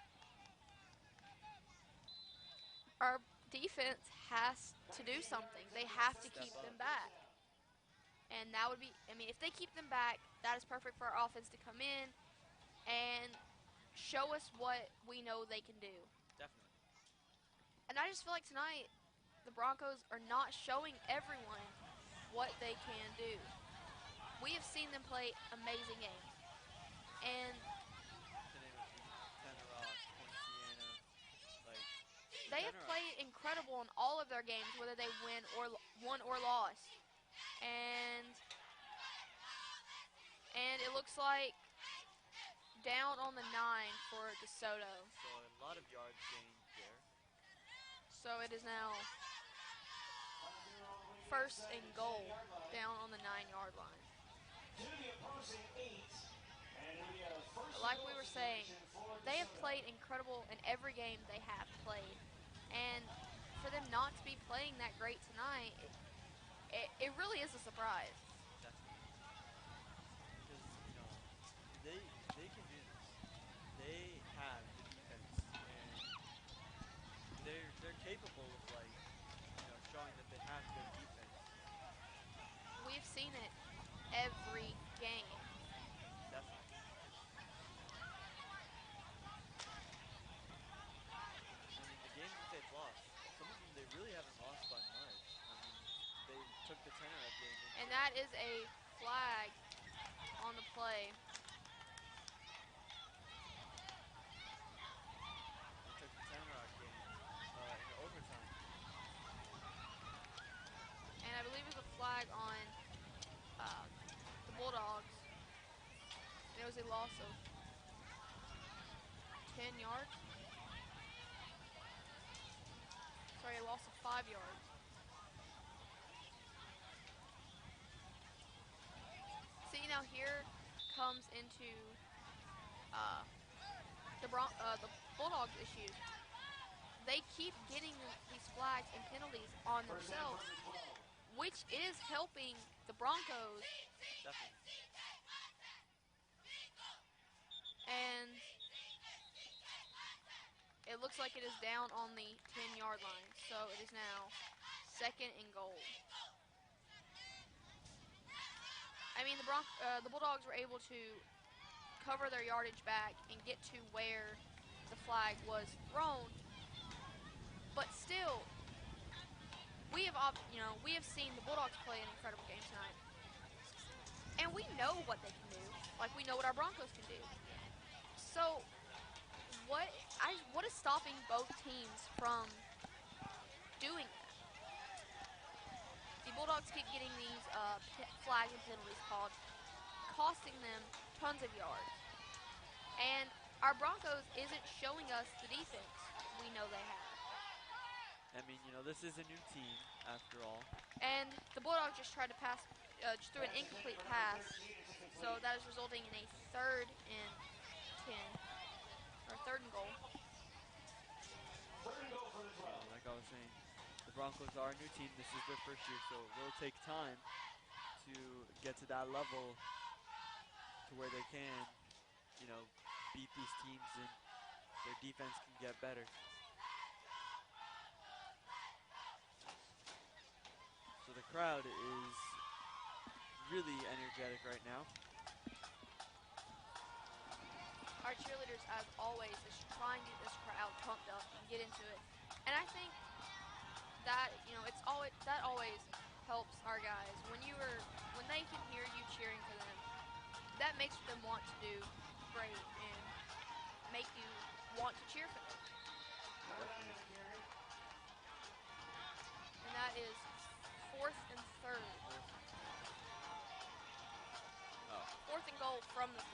A: our defense has to do something. They have to keep them back. And that would be, I mean, if they keep them back, that is perfect for our offense to come in and show us what we know they can do.
B: Definitely.
A: And I just feel like tonight, the Broncos are not showing everyone what they can do. We have seen them play amazing games. And
B: Tanner Ross, Poinciana, like
A: they have played incredible in all of their games, whether they won or lost. And it looks like down on the 9 for DeSoto.
B: So a lot of yards gained there.
A: So it is now 1st and goal down on the 9-yard line. Like we were saying, they have played incredible in every game they have played. And for them not to be playing that great tonight, it really is a surprise.
B: Definitely. Because, they can do this. They have the defense, and they're capable of, like, showing that they have good defense.
A: We've seen it every game.
B: Definitely. I mean, the games that they've lost, some of them they really haven't lost by much. I mean, they took the Tenerife game.
A: And that is a flag on the play.
B: They took the Tenerife game in overtime.
A: And I believe it was a flag on the Bulldogs. And it was a loss of 10 yards. Sorry, a loss of 5 yards. See, now here comes into the Bulldogs' issues. They keep getting these flags and penalties on themselves, which is helping the Broncos.
B: Definitely.
A: And it looks like it is down on the 10-yard line. So it is now 2nd and goal. I mean, the Bulldogs were able to cover their yardage back and get to where the flag was thrown. But still, we have seen the Bulldogs play an incredible game tonight. And we know what they can do. Like, we know what our Broncos can do. So, what is stopping both teams from doing that? The Bulldogs keep getting these flag and penalties called, costing them tons of yards. And our Broncos isn't showing us the defense we know they have.
B: I mean, this is a new team after all.
A: And the Bulldogs just tried to pass, just threw an incomplete pass. So that is resulting in a 3rd and 10, or 3rd and goal.
B: Like I was saying, the Broncos are a new team. This is their first year, so it will take time to get to that level to where they can, beat these teams and their defense can get better. So the crowd is really energetic right now.
A: Our cheerleaders, as always, is trying to get this crowd pumped up and get into it. And I think that that always helps our guys. When they can hear you cheering for them, that makes them want to do great and make you want to cheer for them. And that is 4th and 3rd. 4th and goal from the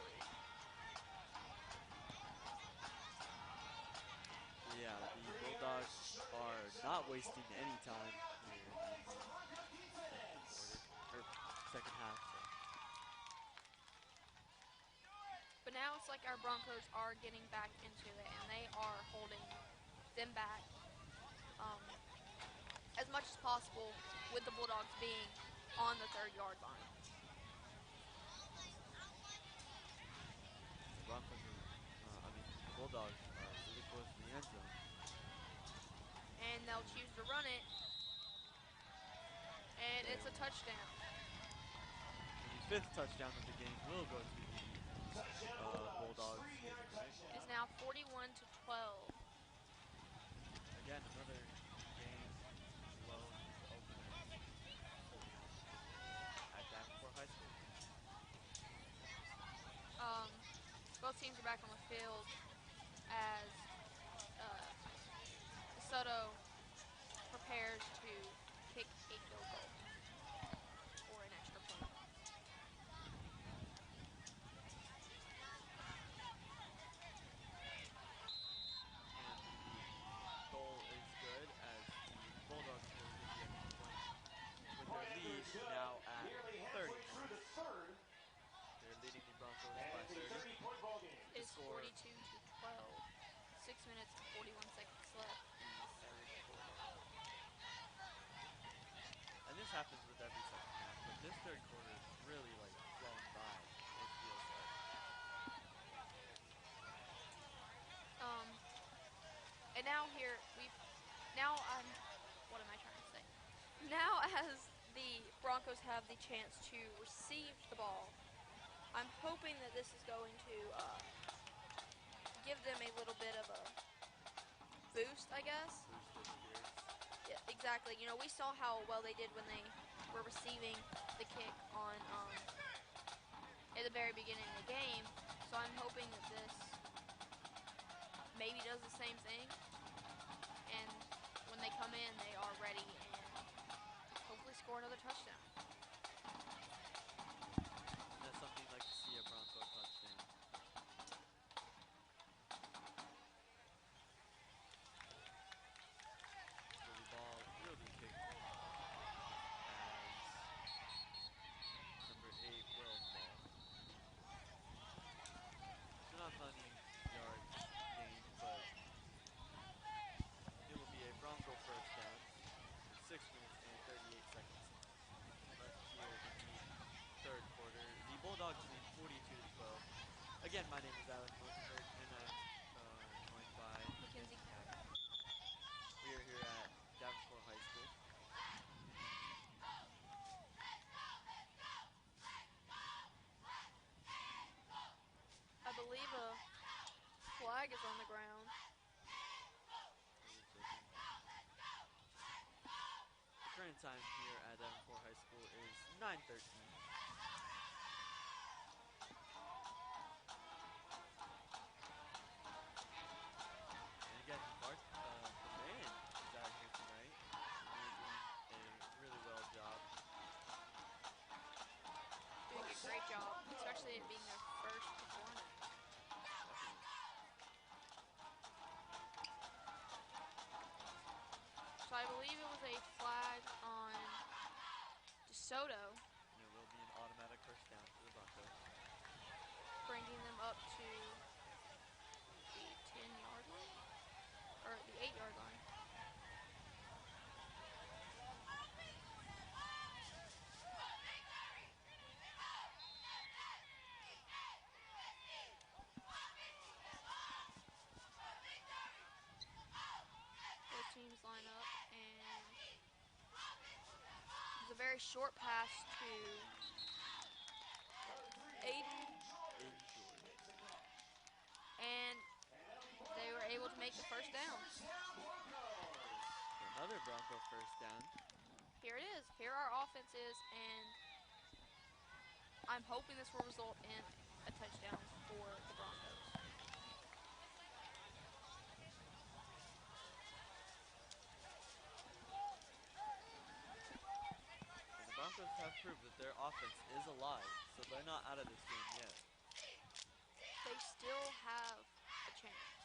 A: 3.
B: Yeah, the Bulldogs are not wasting any time here in the second half.
A: But now it's like our Broncos are getting back into it, and they are holding them back as much as possible, with the Bulldogs being on the 3rd-yard line.
B: The Broncos are, Bulldogs are really close to the end zone.
A: And they'll choose to run it. And it's a touchdown.
B: And the 5th touchdown of the game will go to the Bulldogs, giving them a
A: It is now 41-12.
B: again another game low opener at Davenport High School.
A: Both teams are back on the field as DeSoto prepares to kick a field goal or an extra point.
B: And the goal is good as the Bulldogs will get the extra point with their lead now at 30 points. They're leading the Broncos by 30.
A: It's 42-12. 6 minutes and 41 seconds left in the third quarter.
B: And this happens with every second half, but this third quarter is really like flowing by, it feels like.
A: And now here what am I trying to say? Now as the Broncos have the chance to receive the ball, I'm hoping that this is going to give them a little bit of a boost, I guess.
B: Boost their spirits.
A: Yeah, exactly. You know, we saw how well they did when they were receiving the kick on at the very beginning of the game. So I'm hoping that this maybe does the same thing. And when they come in, they are ready and hopefully score another touchdown.
B: And that's something you'd like to see, a Bronco touchdown. So the ball will be kicked as number 8 Will's ball. So not many yards gained, but it will be a Bronco first down with 6 minutes and 38 seconds left here in the third quarter. The Bulldogs lead 42-12. Again, my name is Alec Mosenberg, and I'm joined by
A: Mackenzie Carroll.
B: we are here at Davenport High School.
A: I believe a flag is on the ground.
B: The current time here at Davenport High School is 9:13. And again, Mark, the man is out here tonight. Really doing a really well job.
A: Doing a great job, especially it being their first performance.
B: Definitely.
A: So I believe it was a flag on DeSoto,
B: And it will be an automatic first down for the Broncos.
A: bringing them up to the 10-yard line or the 8-yard line. Both teams line up, and it's a very short pass to Aiden,
B: Aiden George.
A: and they were able to make the first down.
B: Another Bronco first down.
A: Here it is. Here our offense is, and I'm hoping this will result in a touchdown for the Broncos.
B: And the Broncos have proved that their offense is alive, so they're not out of this game yet.
A: They still have a chance.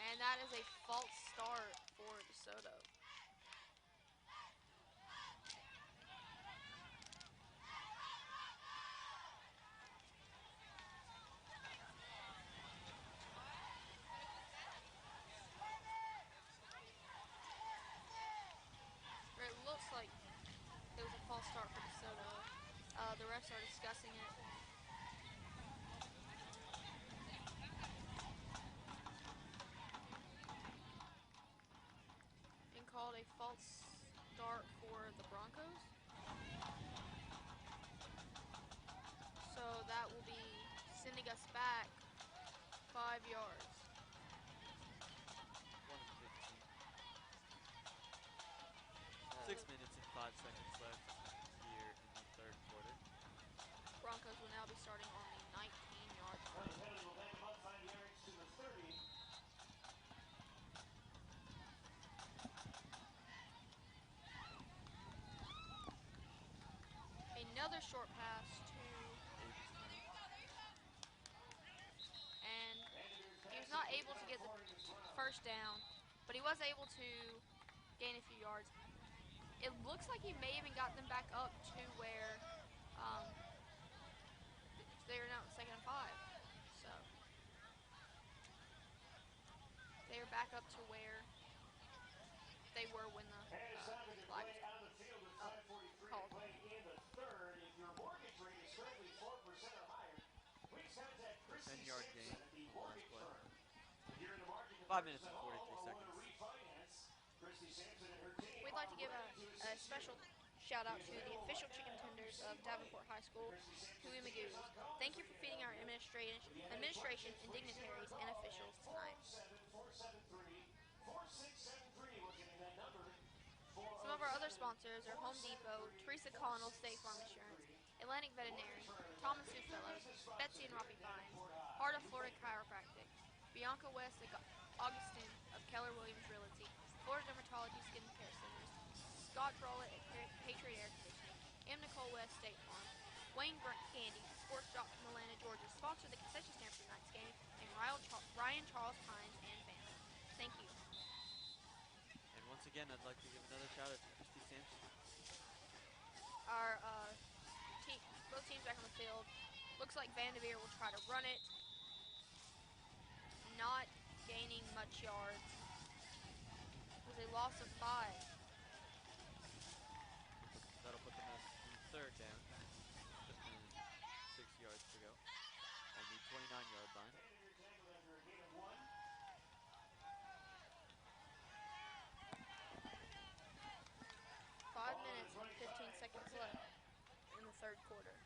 A: And that is a false start for DeSoto. Or it looks like it was a false start for DeSoto. The refs are discussing it. us back 5 yards.
B: 1 and 15. 6 minutes and 5 seconds left here in the third quarter.
A: Broncos will now be starting on the 19-yard
C: Well,
A: line.
C: the penalty will back him up 5 yards to the 30.
A: Another short pass to,
B: Avis Knight.
A: and
C: Vanderveer's
A: he was
C: pass
A: not
C: is
A: able to get the
C: scoring as well.
A: first down, but he was able to gain a few yards. It looks like he may even got them back up to where they're now 2nd and 5. So they're back up to where they were when the
C: And it's time to
A: flag
C: play on the field with
A: was
C: 5:43 to
A: called.
C: play in the third. If your mortgage rate is currently 4% or higher, please contact Christy
B: 10-yard
C: Sampson
B: gain
C: at the
B: on the last
C: mortgage
B: play.
C: firm. If you're in the market to
B: 5
C: purchase
B: minutes
C: a
B: and
C: home
B: 43
C: or want to
B: seconds.
C: refinance, Christy Sampson and her team
A: We'd like to
C: are
A: give
C: ready to
A: a
C: assist
A: special
C: you.
A: shout out
C: She is
A: to the
C: available
A: official
C: right
A: chicken
C: now to help you
A: tenders of
C: save money.
A: Davenport High
C: The
A: School,
C: Christy Sampson
A: Hui
C: team is
A: Magoo.
C: on call
A: Thank
C: this
A: you for
C: weekend
A: feeding our
C: help you. If you have any
A: administration
C: questions,
A: and
C: please give her a
A: dignitaries and
C: call at
A: officials tonight.
C: 407-473-4673. Once again, that number,
A: Some of our other sponsors are Home Depot, Teresa Connell, State Farm Insurance, Atlantic Veterinary, Tom and Sue Fellows, Betsy and Robbie Vines, Heart of Florida Chiropractic, Bianca West Augustin of Keller Williams Realty, Florida Dermatology Skin Care Centers, Scott Drollett at Patriot Air Conditioning, M. Nicole West State Farm, Wayne Candy, Sports Drop from Atlanta, Georgia, sponsor the concession stand for tonight's game, and Ryan Charles Hines and family. Thank you.
B: And once again, I'd like to give another shout out to Christy Sampson.
A: Our both teams back on the field. Looks like Vanderveer will try to run it. Not gaining much yards. It was a loss of 5.
B: That'll put them at the third down. And 6 yards to go on the 29-yard line.
C: Vanderveer tackled after a gain of 1.
A: 5 minutes and 15 seconds left in the third quarter.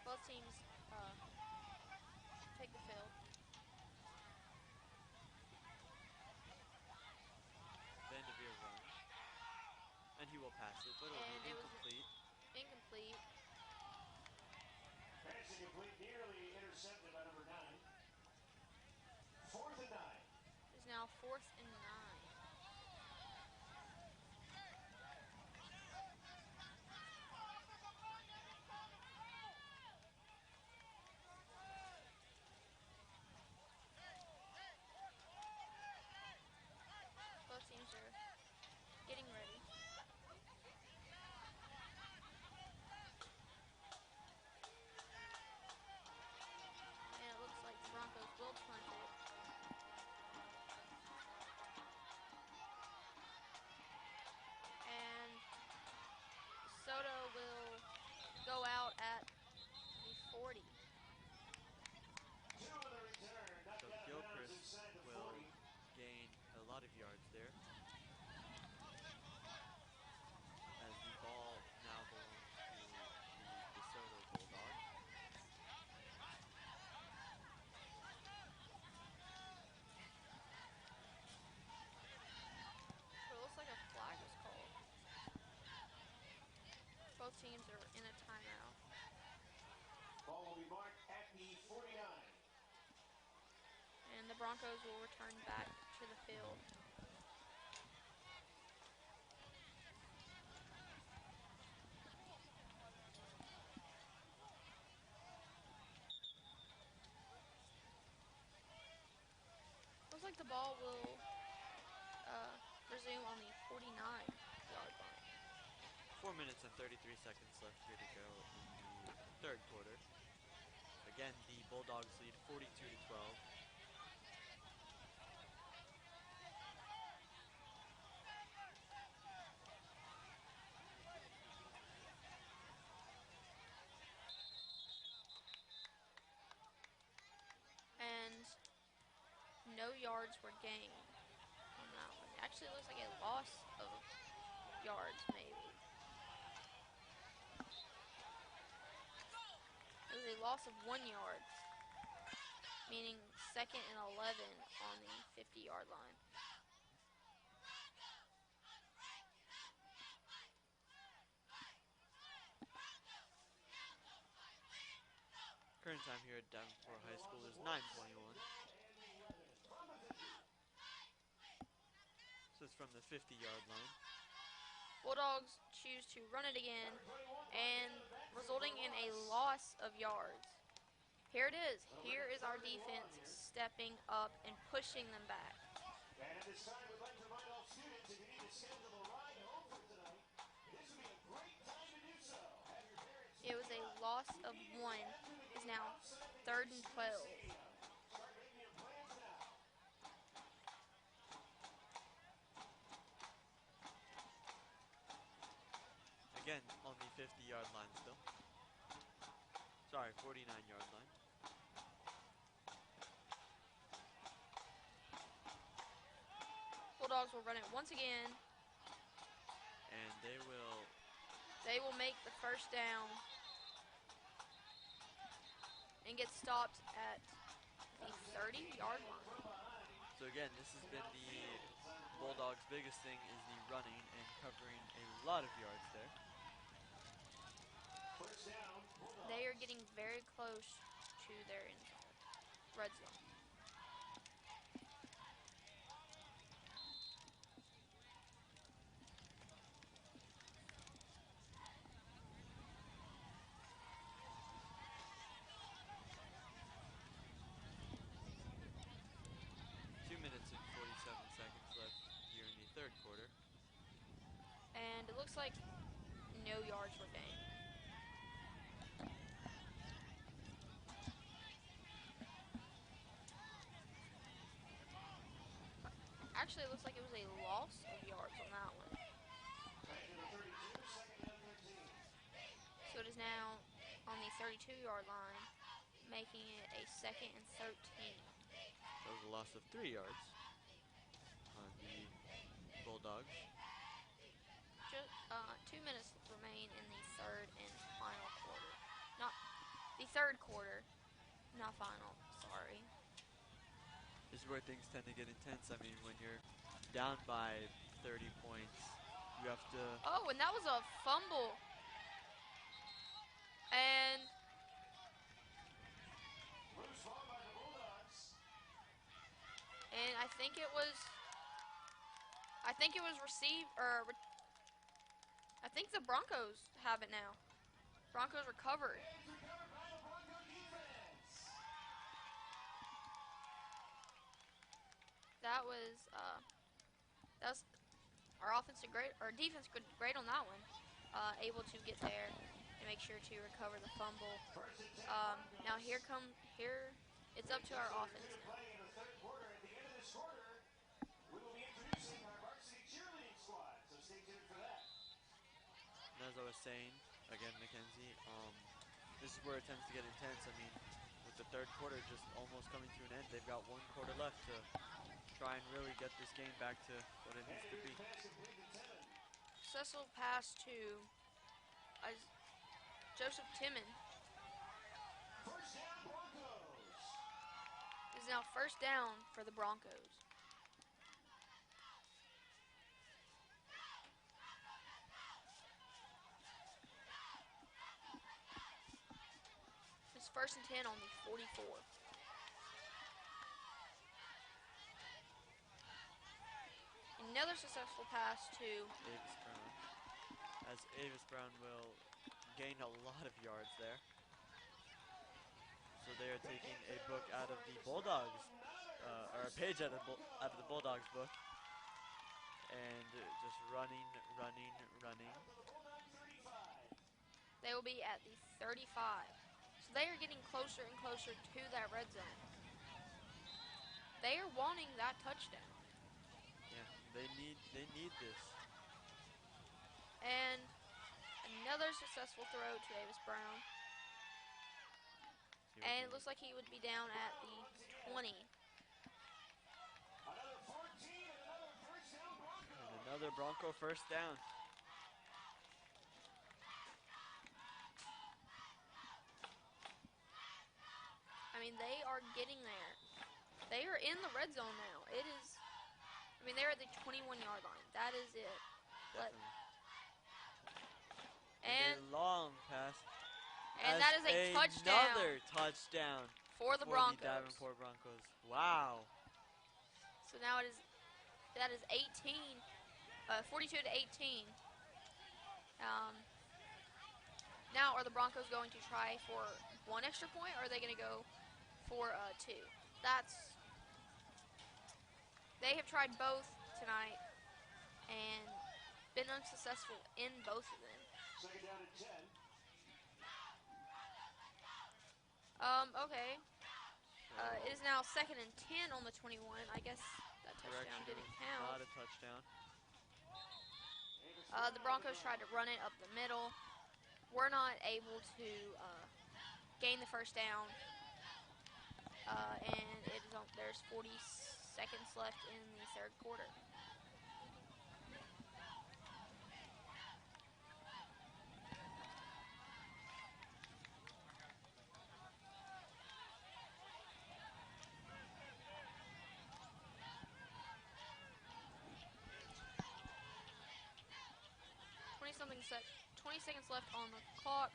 A: Both teams take the field.
B: Vanderveer runs. And he will pass it, but it'll
A: And
B: be
A: it was
B: incomplete.
A: incomplete.
C: Pass incomplete, nearly intercepted by number 9. 4th and 9.
A: It's now 4th and 9. Both teams are getting ready. And it looks like the Broncos will punt it. And DeSoto will go out at the 40.
C: 2 on the return. Knocked
B: So
C: out of bounds
B: Gilchrist
C: inside the
B: will
C: 40.
B: gain a lot of yards there. As the ball now belongs to the DeSoto Bulldogs.
A: But it looks like a flag was called. Both teams are in a timeout.
C: Ball will be marked at the 49.
A: And the Broncos will return back to the field. Looks like the ball will resume on the 49-yard line.
B: 4 minutes and 33 seconds left here to go in the third quarter. Again, the Bulldogs lead 42 to 12.
A: no yards were gained on that one. Actually, it looks like a loss of yards, maybe. It was a loss of 1 yard, meaning 2nd and 11 on the 50-yard line.
B: Current time here at Davenport High School is 9:21. So it's from the 50-yard line.
A: Bulldogs choose to run it again, and resulting in a loss of yards. Here it is. Here is our defense stepping up and pushing them back.
C: And at this time, we'd like to remind all students, if you need to schedule a ride home for tonight, this would be a great time to do so. Have your parents
A: It was a loss of 1. It's now 3rd and 12.
C: start making your plans now.
B: Again, on the 50-yard line still. Sorry, 49-yard line.
A: Bulldogs will run it once again.
B: And they will
A: make the first down and get stopped at the 30-yard line.
B: So again, this has been the Bulldogs' biggest thing is the running and covering a lot of yards there.
C: First down, Bulldogs.
A: They are getting very close to their end zone, red zone.
B: Third quarter.
A: And it looks like no yards were gained. Actually, it looks like it was a loss of yards on that one. So it is now on the 32-yard line, making it a 2nd and 13.
B: That was a loss of 3 yards on the Bulldogs.
A: Just 2 minutes remain in the third and final quarter. Not the third quarter, not final. Sorry.
B: This is where things tend to get intense. I mean, when you're down by 30 points, you have to.
A: Oh, and that was a fumble. And
C: Loose ball by the Bulldogs.
A: and I think it was received or I think the Broncos have it now. Broncos recovered.
C: It's recovered by the Bronco defense.
A: That was our offense great, our defense great on that one. Able to get there and make sure to recover the fumble. Now here it's up to our offense now.
C: Play in the third quarter. At the end of this quarter, we will be introducing our varsity cheerleading squad. So stay tuned for that.
B: And as I was saying, again, Mackenzie, this is where it tends to get intense. I mean, with the third quarter just almost coming to an end, they've got 1 quarter left to try and really get this game back to what it needs to be.
A: Successful pass to Joseph Timon.
C: First down, Broncos.
A: It is now first down for the Broncos. It's 1st and 10 on the 44. Another successful pass to
B: Avis Brown. As Avis Brown will gain a lot of yards there. So they are taking a book out of the Bulldogs, or a page out of the Bulldogs book, and just running.
A: They will be at the 35. So they are getting closer and closer to that red zone. They are wanting that touchdown.
B: Yeah, they need this.
A: And another successful throw to Avis Brown. And it looks like he would be down at the 20.
B: Another Bronco first down.
A: I mean, they are getting there. They are in the red zone now. It is, I mean, they're at the 21-yard line. That is it.
B: Definitely.
A: And
B: a long pass.
A: And that is a touchdown.
B: Another touchdown
A: for the Broncos.
B: The Davenport Broncos. Wow.
A: So now that is 18, 42 to 18. Now are the Broncos going to try for one extra point, or are they going to go for two? They have tried both tonight and been unsuccessful in both of them.
C: Second down and 10.
A: Okay. It is now second and 10 on the 21. I guess that touchdown didn't count.
B: Not a touchdown.
A: The Broncos tried to run it up the middle. We're not able to gain the first down. And there's 40 seconds left in the third quarter. Something set. 20 seconds left on the clock.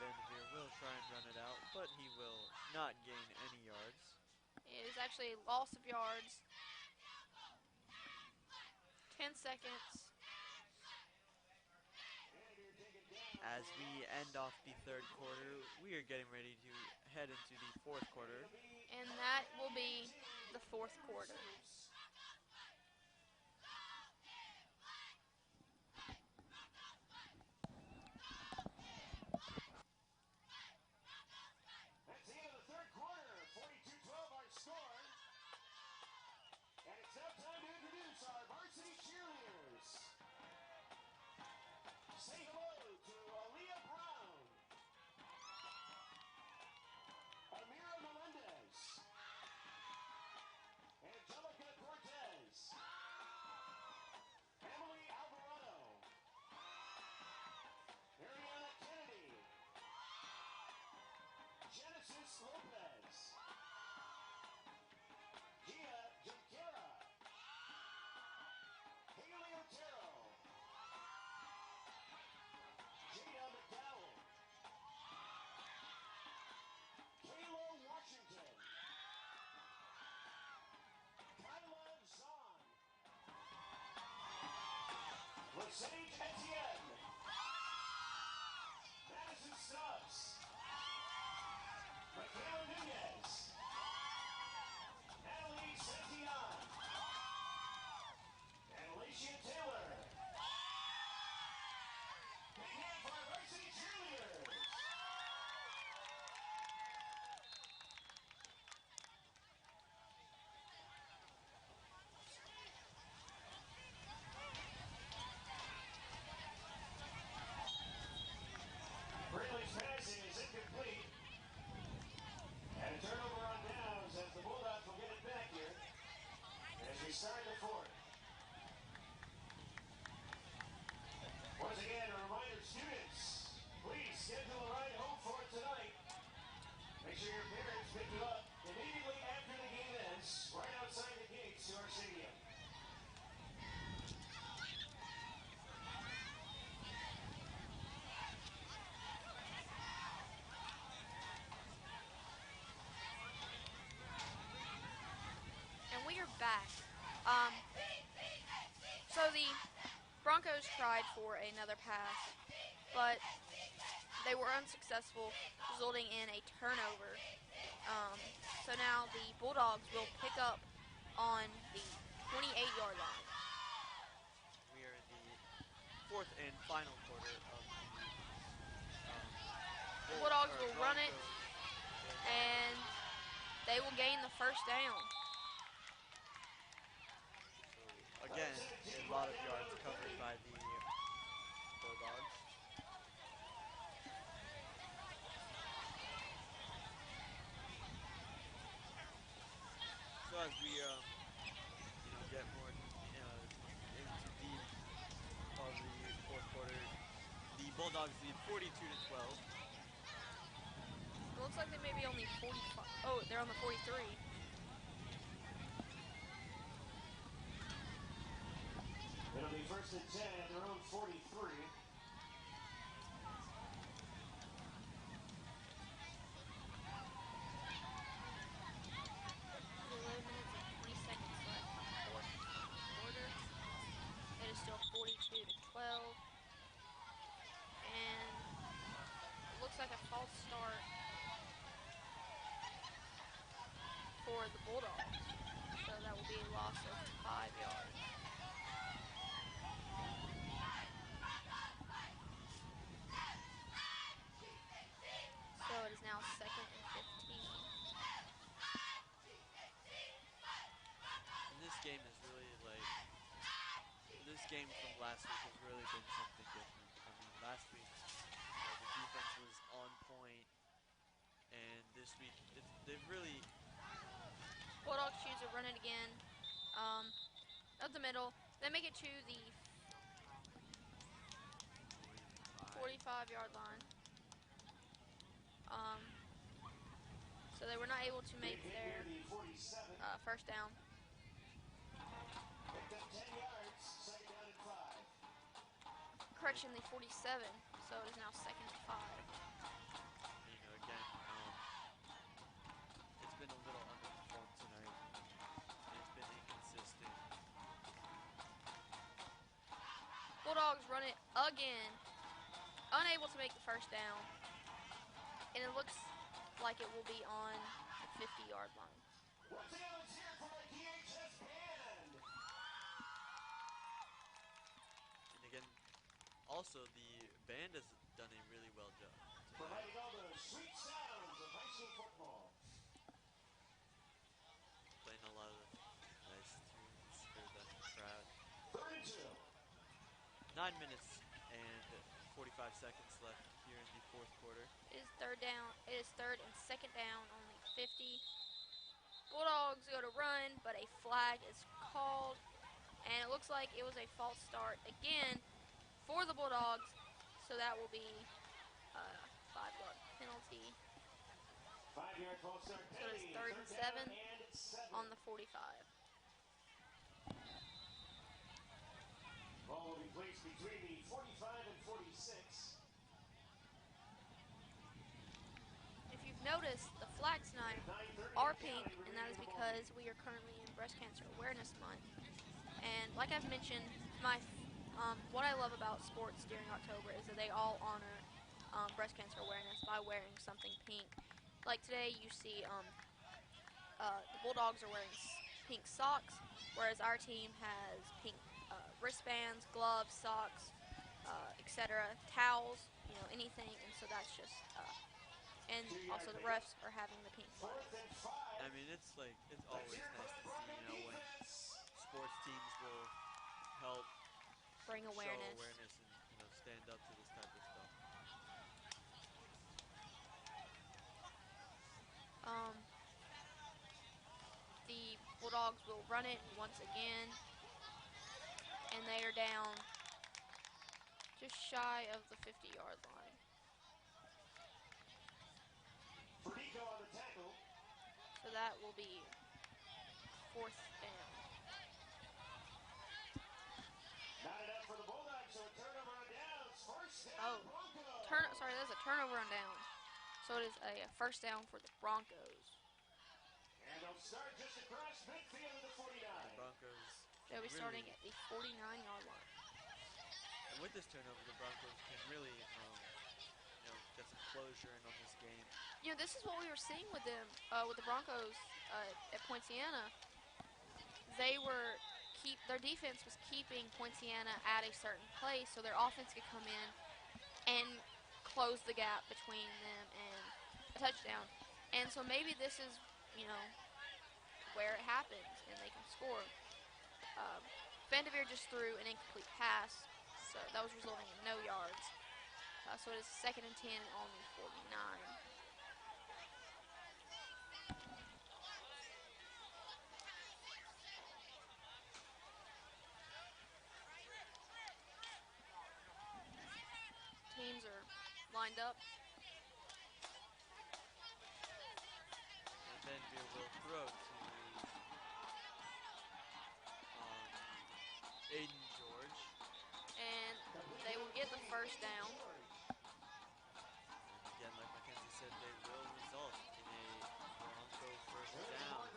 B: Vanderveer will try and run it out, but he will not gain any yards.
A: It is actually a loss of yards. 10 seconds.
B: As we end off the third quarter, we are getting ready to head into the fourth quarter.
A: And that will be the fourth quarter.
C: Sage Etienne. Madison Stubbs. Michaela Nunez. Natalie Santillan. And Alicia Taylor. Big hand for our varsity cheerleaders. Brindley's passing is incomplete. And a turnover on downs as the Bulldogs will get it back here as we start the fourth. Once again, a reminder, students, please schedule a ride home for tonight. Make sure your parents pick you up immediately after the game ends, right outside the gates to our stadium.
A: And we are back. So the Broncos tried for another pass, but they were unsuccessful, resulting in a turnover. So now the Bulldogs will pick up on the 28-yard line.
B: We are in the fourth and final quarter of
A: The Bulldogs will run it, and they will gain the first down.
B: Again, a lot of yards covered by the Bulldogs. So as we get more into the Bulldogs lead 42-12.
A: It looks like they may be only 45. Oh, they're on the 43.
C: It'll be 1st and 10 at their own 43.
A: With 11 minutes and 20 seconds left in the fourth quarter. It is still 42-12. And it looks like a false start for the Bulldogs. So that will be a loss of 5 yards. So it is now 2nd and 15.
B: And this game is really like, this game from last week has really been something different. I mean, last week, the defense was on point, and this week they've really.
A: Bulldogs choose to run it again. Up the middle. They make it to the 45-yard line. So they were not able to make their first down.
C: Picked up 10 yards, 2nd down and 5.
A: Correction, the 47. So it is now 2nd and 5.
B: You know, again, it's been a little underperformed tonight, and it's been inconsistent.
A: Bulldogs run it again. Unable to make the first down. And it looks like it will be on the 50-yard line.
C: Once again, let's hear it for our DHS band.
B: And again, also the band has done a really well job tonight.
C: Providing all the sweet sounds of high school football.
B: Playing a lot of nice tunes for the crowd.
C: 3rd and 2.
B: 9 minutes and 45 seconds left here in the fourth quarter.
A: It is third down. It is 3rd and 2nd down on the 50. Bulldogs go to run, but a flag is called. And it looks like it was a false start again for the Bulldogs. So that will be a 5-yard penalty.
C: 5-yard false start
A: So it is
C: penalty.
A: 3rd and 7 on the 45.
C: Ball will be placed between the 45 and 46.
A: If you've noticed, the flags tonight are pink, and that is because we are currently in Breast Cancer Awareness Month. And like I've mentioned, what I love about sports during October is that they all honor breast cancer awareness by wearing something pink. Like today, you see the Bulldogs are wearing pink socks, whereas our team has pink wristbands, gloves, socks, etc., towels, anything. And so that's just, and also the refs are having the pink flag.
B: I mean, it's always nice to see, when sports teams will help
A: Bring awareness.
B: show awareness and, stand up to this type of stuff.
A: The Bulldogs will run it once again, and they are down just shy of the 50-yard line.
C: Fernando on the tackle.
A: So that will be 4th down.
C: Not enough for the Bulldogs, so a turnover on downs. 1st down,
A: Oh,
C: Broncos.
A: that's a turnover on downs. So it is a 1st down for the Broncos.
C: And they'll start just across midfield of the 49.
B: The Broncos.
A: They'll be
B: really,
A: starting at the 49-yard line.
B: And with this turnover, the Broncos can really, get some closure in on this game.
A: This is what we were seeing with them, with the Broncos at Poinciana. Their defense was keeping Poinciana at a certain place, so their offense could come in and close the gap between them and a touchdown. And so maybe this is, where it happens and they can score. Vanderveer just threw an incomplete pass, so that was resulting in no yards. So it is 2nd and 10 on the 49. Team lined up.
B: And Vanderveer will throw to Aiden George.
A: And they will get the first down.
B: And again, like Mackenzie said, they will result in a Bronco first down.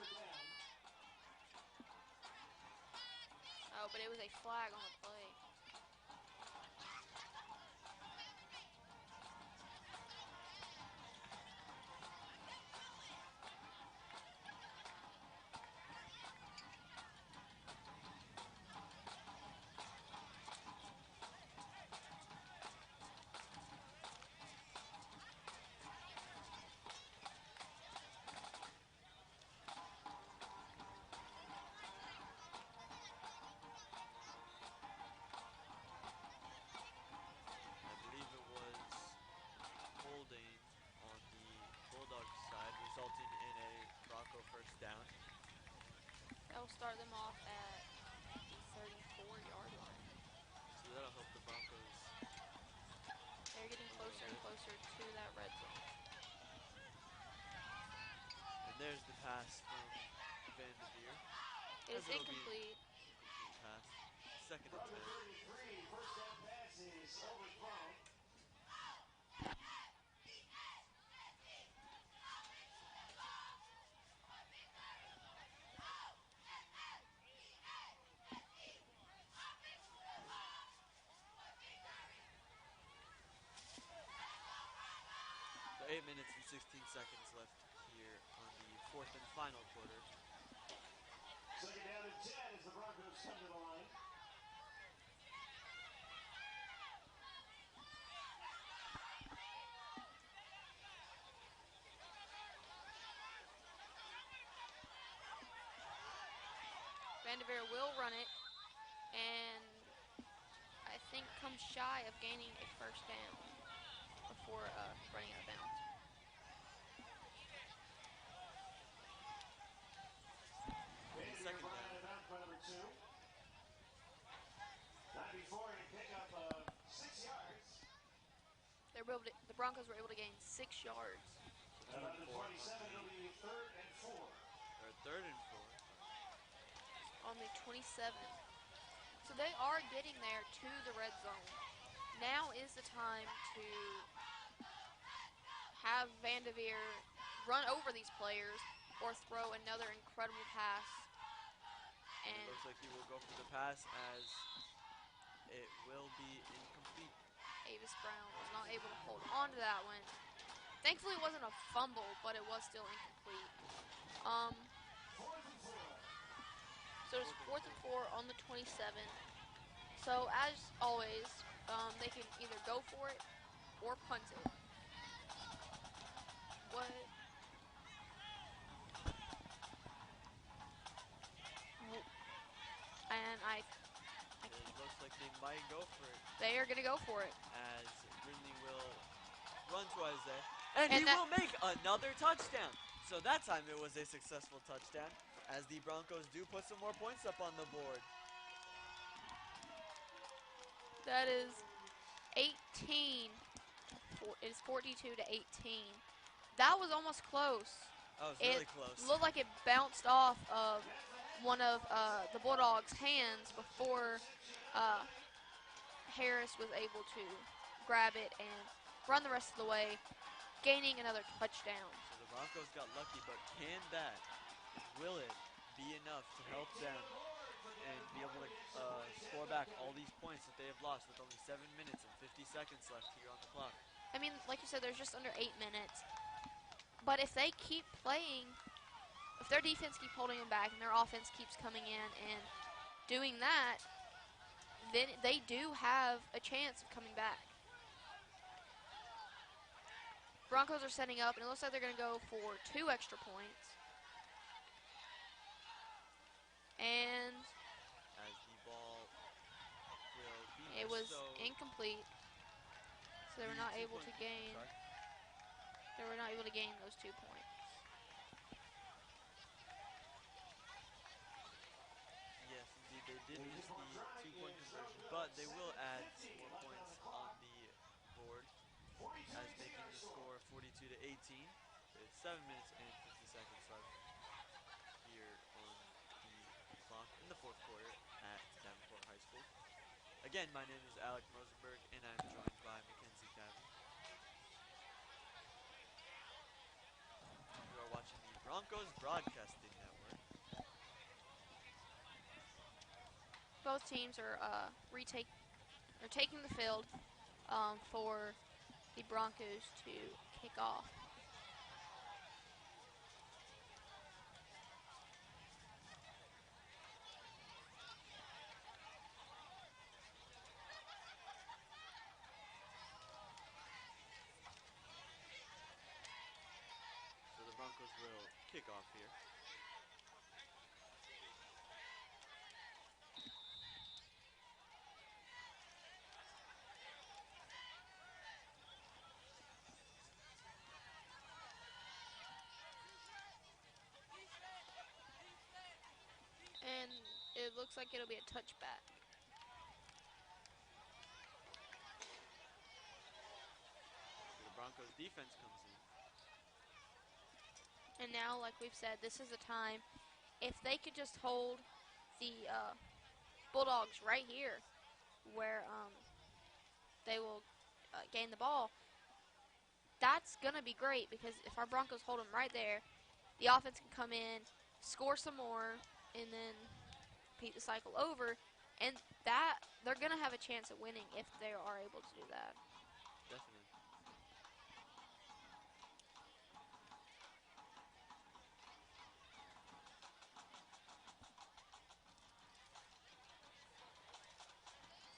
A: Oh, but it was a flag on the play.
B: I believe it was holding on the Bulldogs side, resulting in a Bronco first down.
A: That will start them off at the 34-yard line.
B: So that'll help the Broncos.
A: They're getting closer and closer to that red zone.
B: And there's the pass from Vanderveer.
A: It is
B: As it'll be
A: incomplete.
B: incomplete pass. Second and 10.
C: 33, first down pass is overthrown.
B: So 8 minutes and 16 seconds left here on the fourth and final quarter.
C: Second down and 10 as the Broncos come to the line.
A: Vanderveer will run it, and I think comes shy of gaining a first down before running out of bounds.
B: Second down.
C: Out for number 2. Not before a pickup of 6 yards.
A: The Broncos were able to gain 6 yards.
B: So 2 and 4 on
C: 27 will be third and 4.
B: or third and 4.
A: On the 27. So they are getting there to the red zone. Now is the time to have Vanderveer run over these players or throw another incredible pass.
B: It
A: And
B: looks like he will go for the pass as it will be incomplete.
A: Avis Brown was not able to hold on to that one. Thankfully, it wasn't a fumble, but it was still incomplete. So it's 4th and 4 on the 27. So as always, they can either go for it or punt it. What? And
B: It looks like they might go for it
A: they are gonna go for it.
B: as Brindley will run to Isaiah. And he
A: that-
B: will make another touchdown. So that time it was a successful touchdown as the Broncos do put some more points up on the board.
A: That is 18. It's 42 to 18. That was almost close.
B: That was
A: It
B: really close.
A: looked like it bounced off of one of the Bulldogs' hands before Harris was able to grab it and run the rest of the way, gaining another touchdown.
B: So the Broncos got lucky, but will it be enough to help them and be able to score back all these points that they have lost with only 7 minutes and 50 seconds left here on the clock?
A: I mean, like you said, there's just under 8 minutes. But if they keep playing, if their defense keeps holding them back and their offense keeps coming in and doing that, then they do have a chance of coming back. Broncos are setting up, and it looks like they're going to go for 2 extra points. And
B: As the ball will be
A: it was
B: so
A: incomplete. So they were
B: the
A: not
B: 2
A: able to
B: point-
A: gain.
B: sorry.
A: They were not able to gain those 2 points.
B: Yes, indeed, they did miss the 2-point conversion, but they will add some more points on the board as 32 to 18 with 7 minutes and 50 seconds left here on the clock in the fourth quarter at Davenport High School. Again, my name is Alec Mosenberg, and I'm joined by Mackenzie Cavan. You are watching the Broncos Broadcasting Network.
A: Both teams are taking the field for the Broncos to kick off.
B: So the Broncos will kick off here.
A: And it looks like it'll be a touchback.
B: So the Broncos defense comes in.
A: And now, like we've said, this is the time. If they could just hold the Bulldogs right here, where they will gain the ball, that's gonna be great because if our Broncos hold them right there, the offense can come in, score some more, and then repeat the cycle over. And that they're gonna have a chance at winning if they are able to do that.
B: Definitely.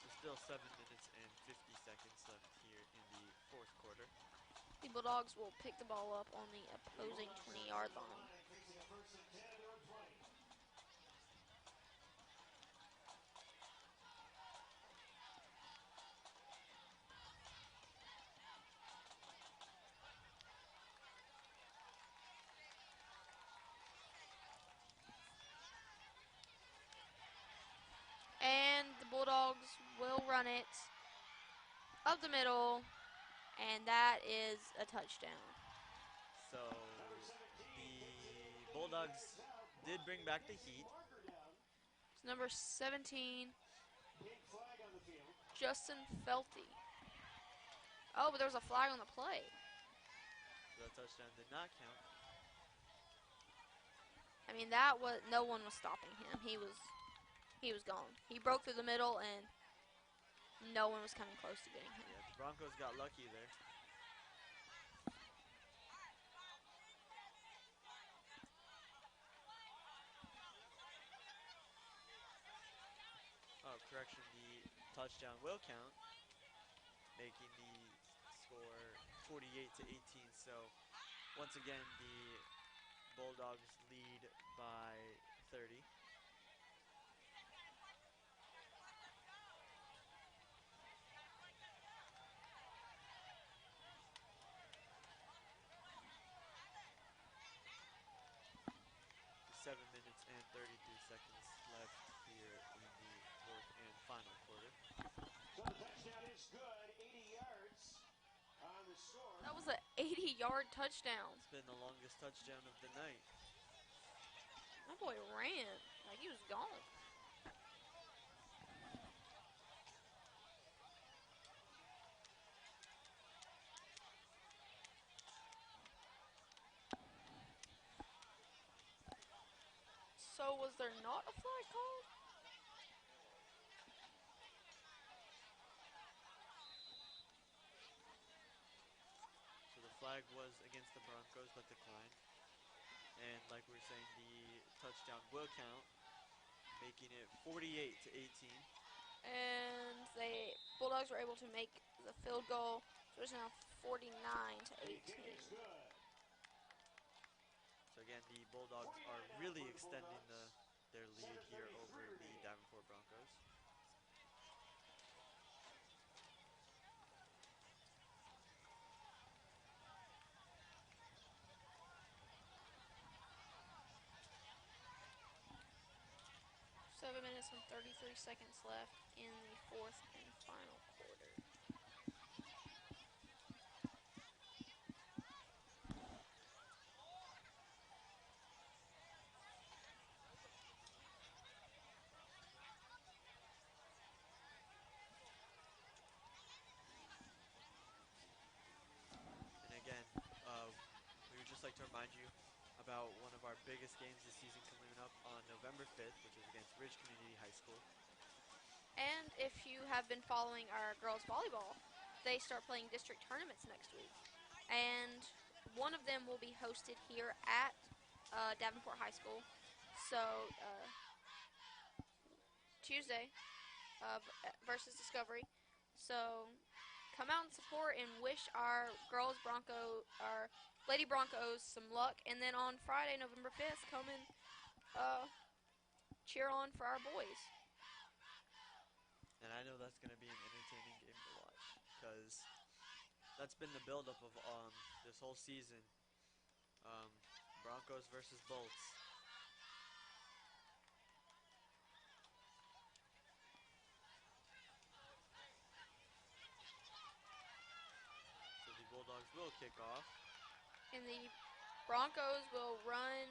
B: So still 7 minutes and 50 seconds left here in the fourth quarter.
A: The Bulldogs will pick the ball up on the opposing 20-yard line.
C: Facing a first and 10 at their own 20.
A: And the Bulldogs will run it up the middle, and that is a touchdown.
B: So the Bulldogs did bring back the heat.
A: It's number 17,
C: Big flag on the field.
A: Justin Felty. Oh, but there was a flag on the play.
B: So that touchdown did not count.
A: I mean, that was no one was stopping him. He was gone. He broke through the middle, and no one was coming close to getting him.
B: Yeah, the Broncos got lucky there. Oh, correction, the touchdown will count, making the score 48 to 18. So once again, the Bulldogs lead by 30. With 7 minutes and 33 seconds left here in the fourth and final quarter.
C: So the touchdown is good. 80 yards on the score.
A: That was an 80-yard touchdown.
B: It's been the longest touchdown of the night.
A: My boy ran like he was gone. So was there not a flag called?
B: So the flag was against the Broncos but declined. And like we were saying, the touchdown will count, making it 48 to 18.
A: And the Bulldogs were able to make the field goal. So it's now 49 to
C: The kick
A: 18.
C: is good.
B: So again, the Bulldogs are really extending their lead here over the Davenport Broncos.
A: Seven minutes and 33 seconds left in the fourth and final quarter.
B: to remind you about one of our biggest games this season coming up on November 5th, which is against Ridge Community High School.
A: And if you have been following our girls volleyball, they start playing district tournaments next week. And one of them will be hosted here at Davenport High School. So Tuesday versus Discovery. So come out and support and wish our our Lady Broncos some luck. And then on Friday, November 5th, come and cheer on for our boys.
B: And I know that's going to be an entertaining game to watch because that's been the buildup of this whole season. Broncos versus Bolts. So the Bulldogs will kick off.
A: And the Broncos will run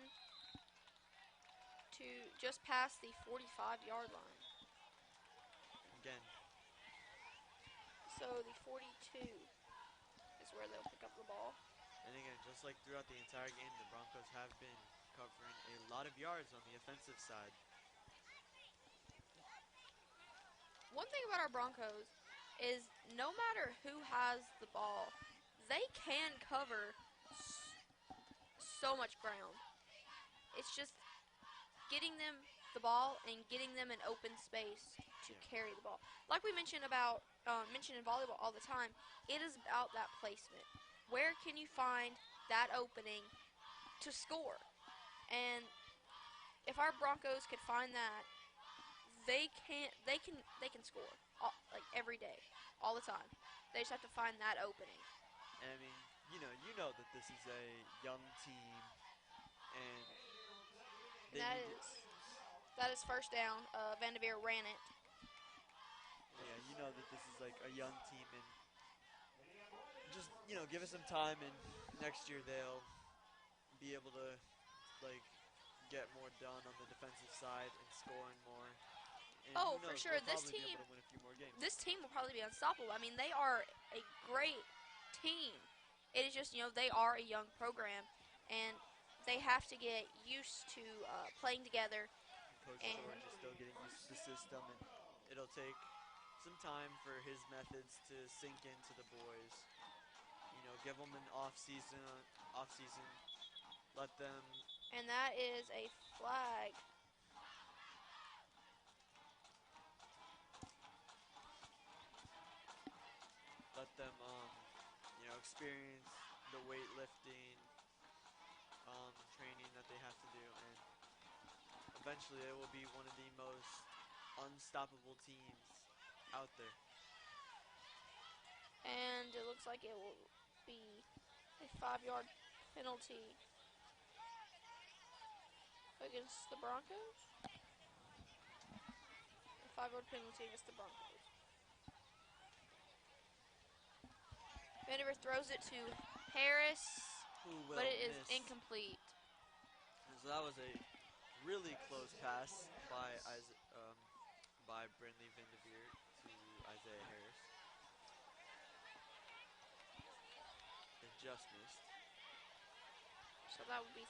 A: to just past the 45-yard line.
B: Again.
A: So the 42 is where they'll pick up the ball.
B: And again, just like throughout the entire game, the Broncos have been covering a lot of yards on the offensive side.
A: One thing about our Broncos is no matter who has the ball, they can cover so much ground. It's just getting them the ball and getting them an open space to carry the ball. Like we mentioned in volleyball all the time, it is about that placement. Where can you find that opening to score? And if our Broncos could find that, they can score like every day, all the time. They just have to find that opening.
B: And I mean, you know that this is a young team, and
A: that is first down. Vanderveer ran it.
B: Yeah, you know that this is like a young team, and just give it some time, and next year they'll be able to like get more done on the defensive side and scoring more. And
A: oh, for sure,
B: this team be able to win a few more games.
A: This team will probably be unstoppable. I mean, they are a great team. It is just they are a young program, and they have to get used to playing together.
B: Coach George is still getting used to the system, and it'll take some time for his methods to sink into the boys. Give them an off season, let them.
A: And that is a flag.
B: Let them, experience the weightlifting training that they have to do, and eventually they will be one of the most unstoppable teams out there.
A: And it looks like it will be a 5-yard penalty against the Broncos. A 5-yard penalty against the Broncos. Vanderveer throws it to Harris, but it is incomplete.
B: So that was a really close pass by Brindley Vanderveer to Isaiah Harris. It just missed.
A: So that would be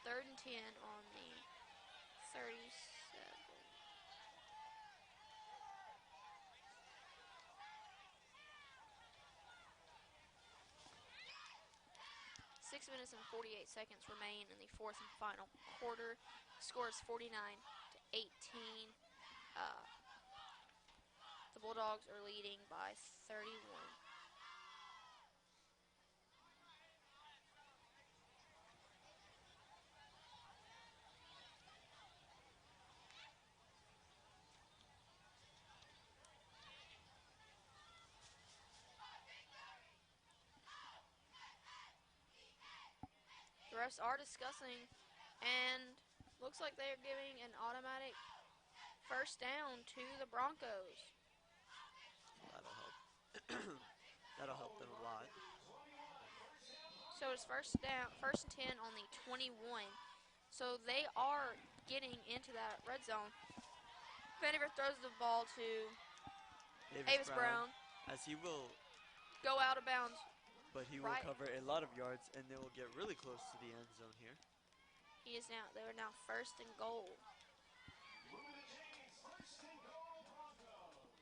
A: 3rd and 10 on the 37. 6 minutes and 48 seconds remain in the fourth and final quarter. Score is 49-18. The Bulldogs are leading by 31. The refs are discussing, and looks like they are giving an automatic first down to the Broncos.
B: That'll help. That'll help them a lot.
A: So it's first and 10 on the 21. So they are getting into that red zone. Vanderveer throws the ball to Avis Brown.
B: As he will
A: go out of bounds
B: but he will
A: Right.
B: cover a lot of yards, and they will get really close to the end zone here.
A: He is now. They are now 1st and goal.
C: Moving the chains, first and goal, Broncos.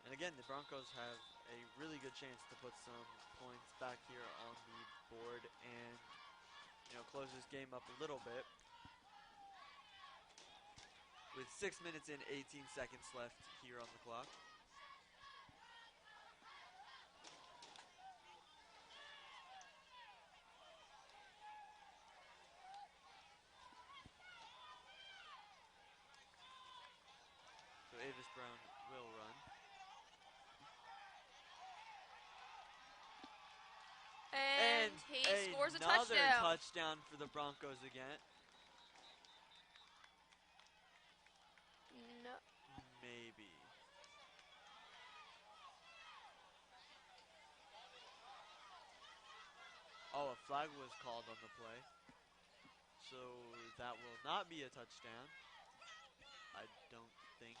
B: And again, the Broncos have a really good chance to put some points back here on the board and, close this game up a little bit. With 6 minutes and 18 seconds left here on the clock. So Avis Brown will run.
A: And he scores a
B: Another
A: touchdown.
B: touchdown for the Broncos again.
A: No.
B: Maybe. Oh, a flag was called on the play. So that will not be a touchdown. I don't think.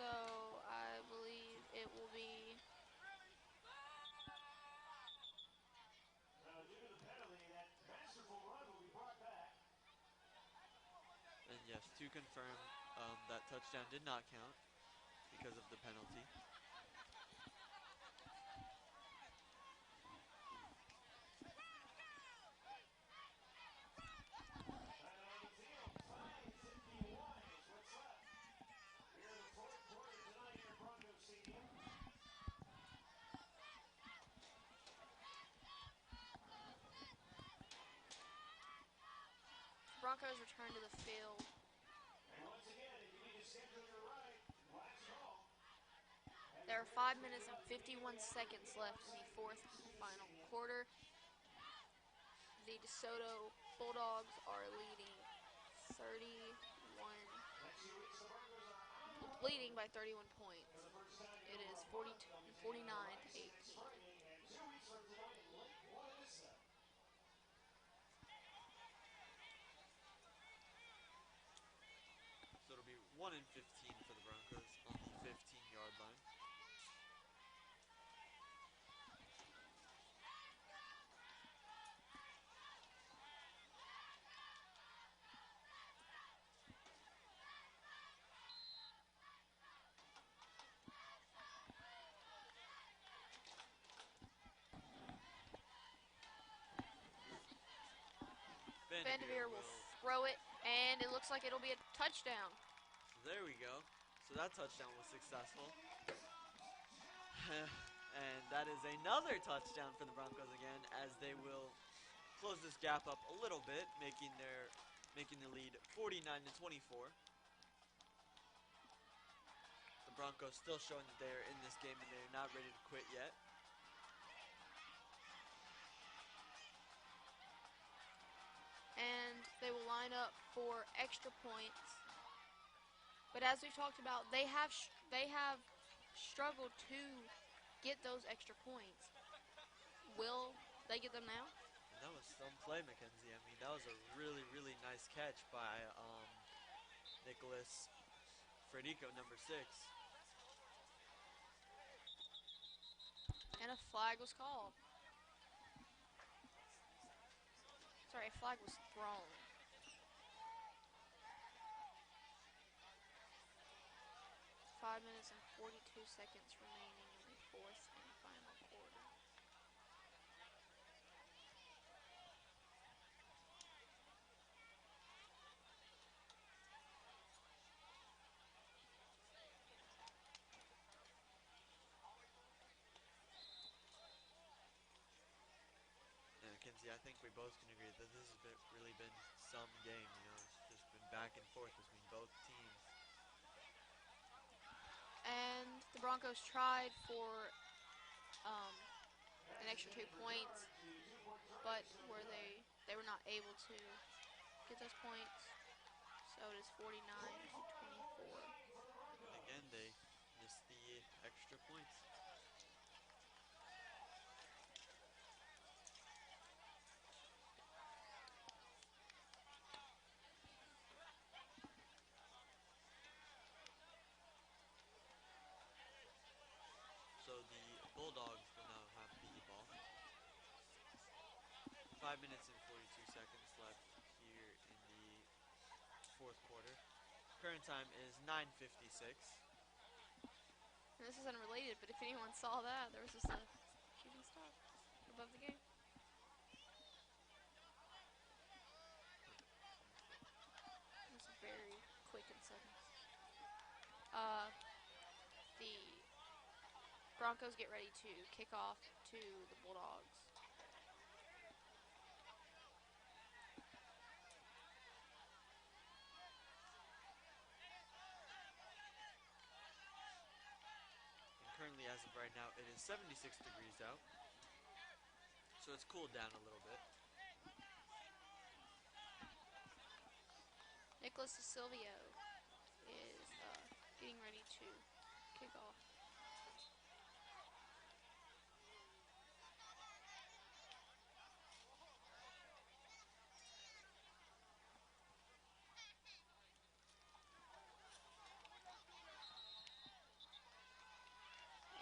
A: So I believe it will be.
C: Due to the penalty, that masterful run will be brought back.
B: And yes, to confirm, that touchdown did not count because of the penalty.
C: Time on the field, 5:51 is what's left. Here in the fourth quarter tonight here at Broncos Stadium.
A: Broncos return to the field.
C: And once again, if you need to schedule your ride, last call.
A: There are 5 minutes and 51 seconds left in the 4th and final quarter. The DeSoto Bulldogs are leading 31,
C: Next few weeks, the Broncos are on
A: leading by 31 points.
C: for the first time.
A: It is 49 to 18.
C: Spring, and 2 weeks from tonight in Lake Buena Vista.
B: So it'll be 1 and 15 for the Broncos on the 15-yard line.
A: Vanderveer will throw it, and it looks like it'll be a touchdown.
B: There we go. So that touchdown was successful. And that is another touchdown for the Broncos again, as they will close this gap up a little bit, making the lead 49 to 24. The Broncos still showing that they are in this game and they're not ready to quit yet.
A: And they will line up for extra points. But as we've talked about, they have struggled to get those extra points. Will they get them now?
B: And that was some play, Mackenzie. I mean, that was a really, really nice catch by Nicholas Fredico, number 6.
A: And a flag was called. Sorry, a flag was thrown. Five minutes and 42 seconds remaining in the 4th and final quarter.
B: And Mackenzie, I think we both can agree that this has really been some game. It's just been back and forth between both teams.
A: And the Broncos tried for an extra 2 points, but they were not able to get those points. So it is 49 to 24.
B: And again, they missed the extra points. Bulldogs will now have the ball. 5 minutes and 42 seconds left here in the fourth quarter. Current time is 9:56.
A: And this is unrelated, but if anyone saw that, there was just a shooting star above the game. It was very quick and sudden. The Broncos get ready to kick off to the Bulldogs.
B: And currently, as of right now, it is 76 degrees out. So it's cooled down a little bit.
A: Nicholas Silvio is getting ready to kick off.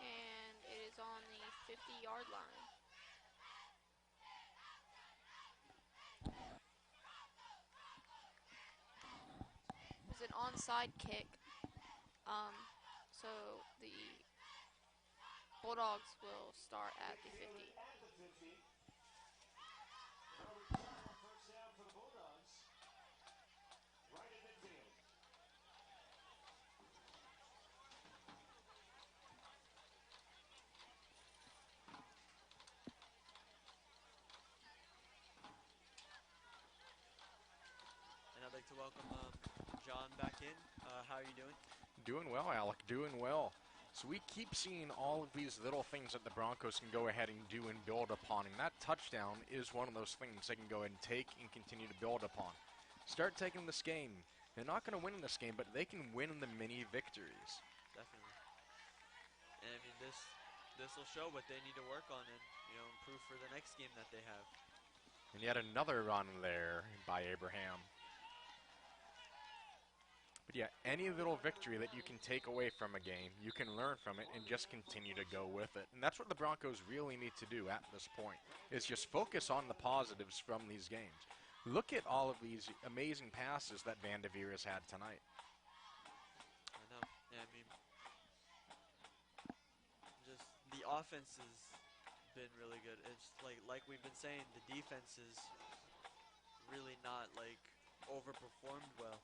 A: And it is on the 50-yard line. It was an onside kick. So the Bulldogs will start at the 50.
C: At the 50. They'll return on first down for the Bulldogs. Right at midfield.
B: And I'd like to welcome John back in. How are you doing?
D: Doing well, Alec, doing well. So we keep seeing all of these little things that the Broncos can go ahead and do and build upon, and that touchdown is one of those things they can go ahead and take and continue to build upon. Start taking this game. They're not going to win in this game, but they can win in the mini victories.
B: Definitely. And I mean, this will show what they need to work on and improve for the next game that they have.
D: And yet another run there by Abraham. But yeah, any little victory that you can take away from a game, you can learn from it and just continue to go with it. And that's what the Broncos really need to do at this point, is just focus on the positives from these games. Look at all of these amazing passes that Van de Veer has had tonight.
B: I know. Yeah, I mean, just the offense has been really good. It's like we've been saying, the defense is really not overperformed well.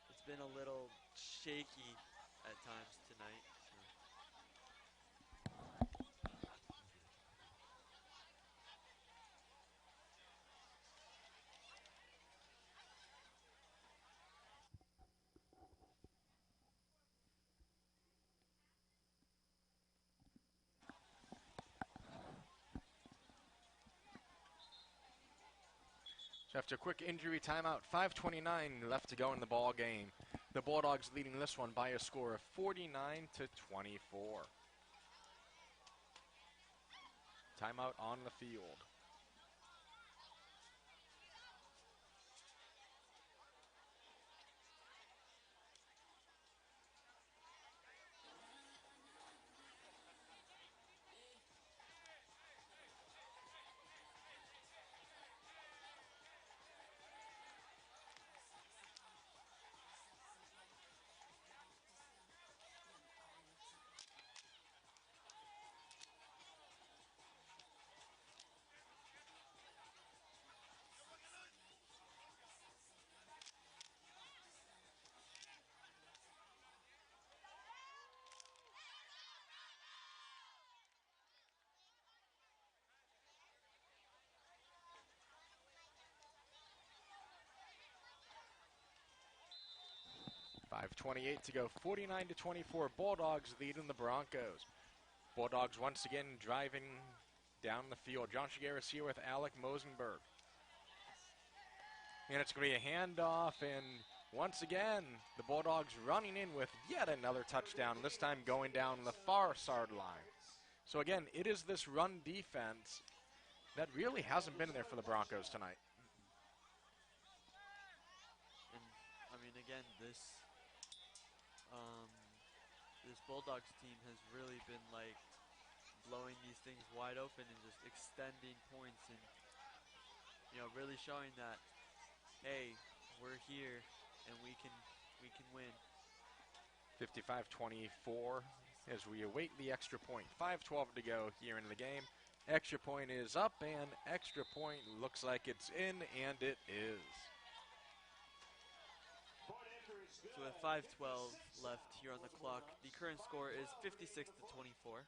B: It's been a little shaky at times tonight. So.
D: 'So after a quick injury timeout, 5:29 left to go in the ball game. The Bulldogs leading this one by a score of 49-24. Timeout on the field. 5:28 to go, 49-24. Bulldogs leading the Broncos. Bulldogs once again driving down the field. John Shigeris here with Alec Mosenberg. And it's going to be a handoff, and once again, the Bulldogs running in with yet another touchdown, this time going down the far sideline. So again, it is this run defense that really hasn't been there for the Broncos tonight.
B: And I mean, again, this Bulldogs team has really been blowing these things wide open and just extending points and really showing that, hey, we're here and we can win.
D: 55-24 as we await the extra point. 5:12 to go here in the game. Extra point is up, and extra point looks like it's in, and it is.
B: So with 5:12 left here on the clock, the current score is 56-24.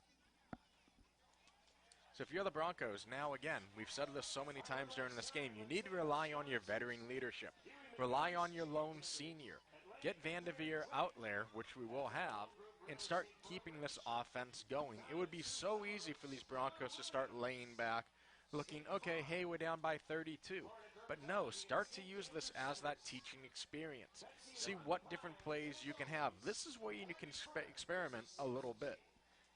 D: So if you're the Broncos, now again, we've said this so many times during this game, you need to rely on your veteran leadership. Rely on your lone senior. Get Vanderveer out there, which we will have, and start keeping this offense going. It would be so easy for these Broncos to start laying back, looking, okay, hey, we're down by 32. But no, start to use this as that teaching experience. See what different plays you can have. This is where you can experiment a little bit.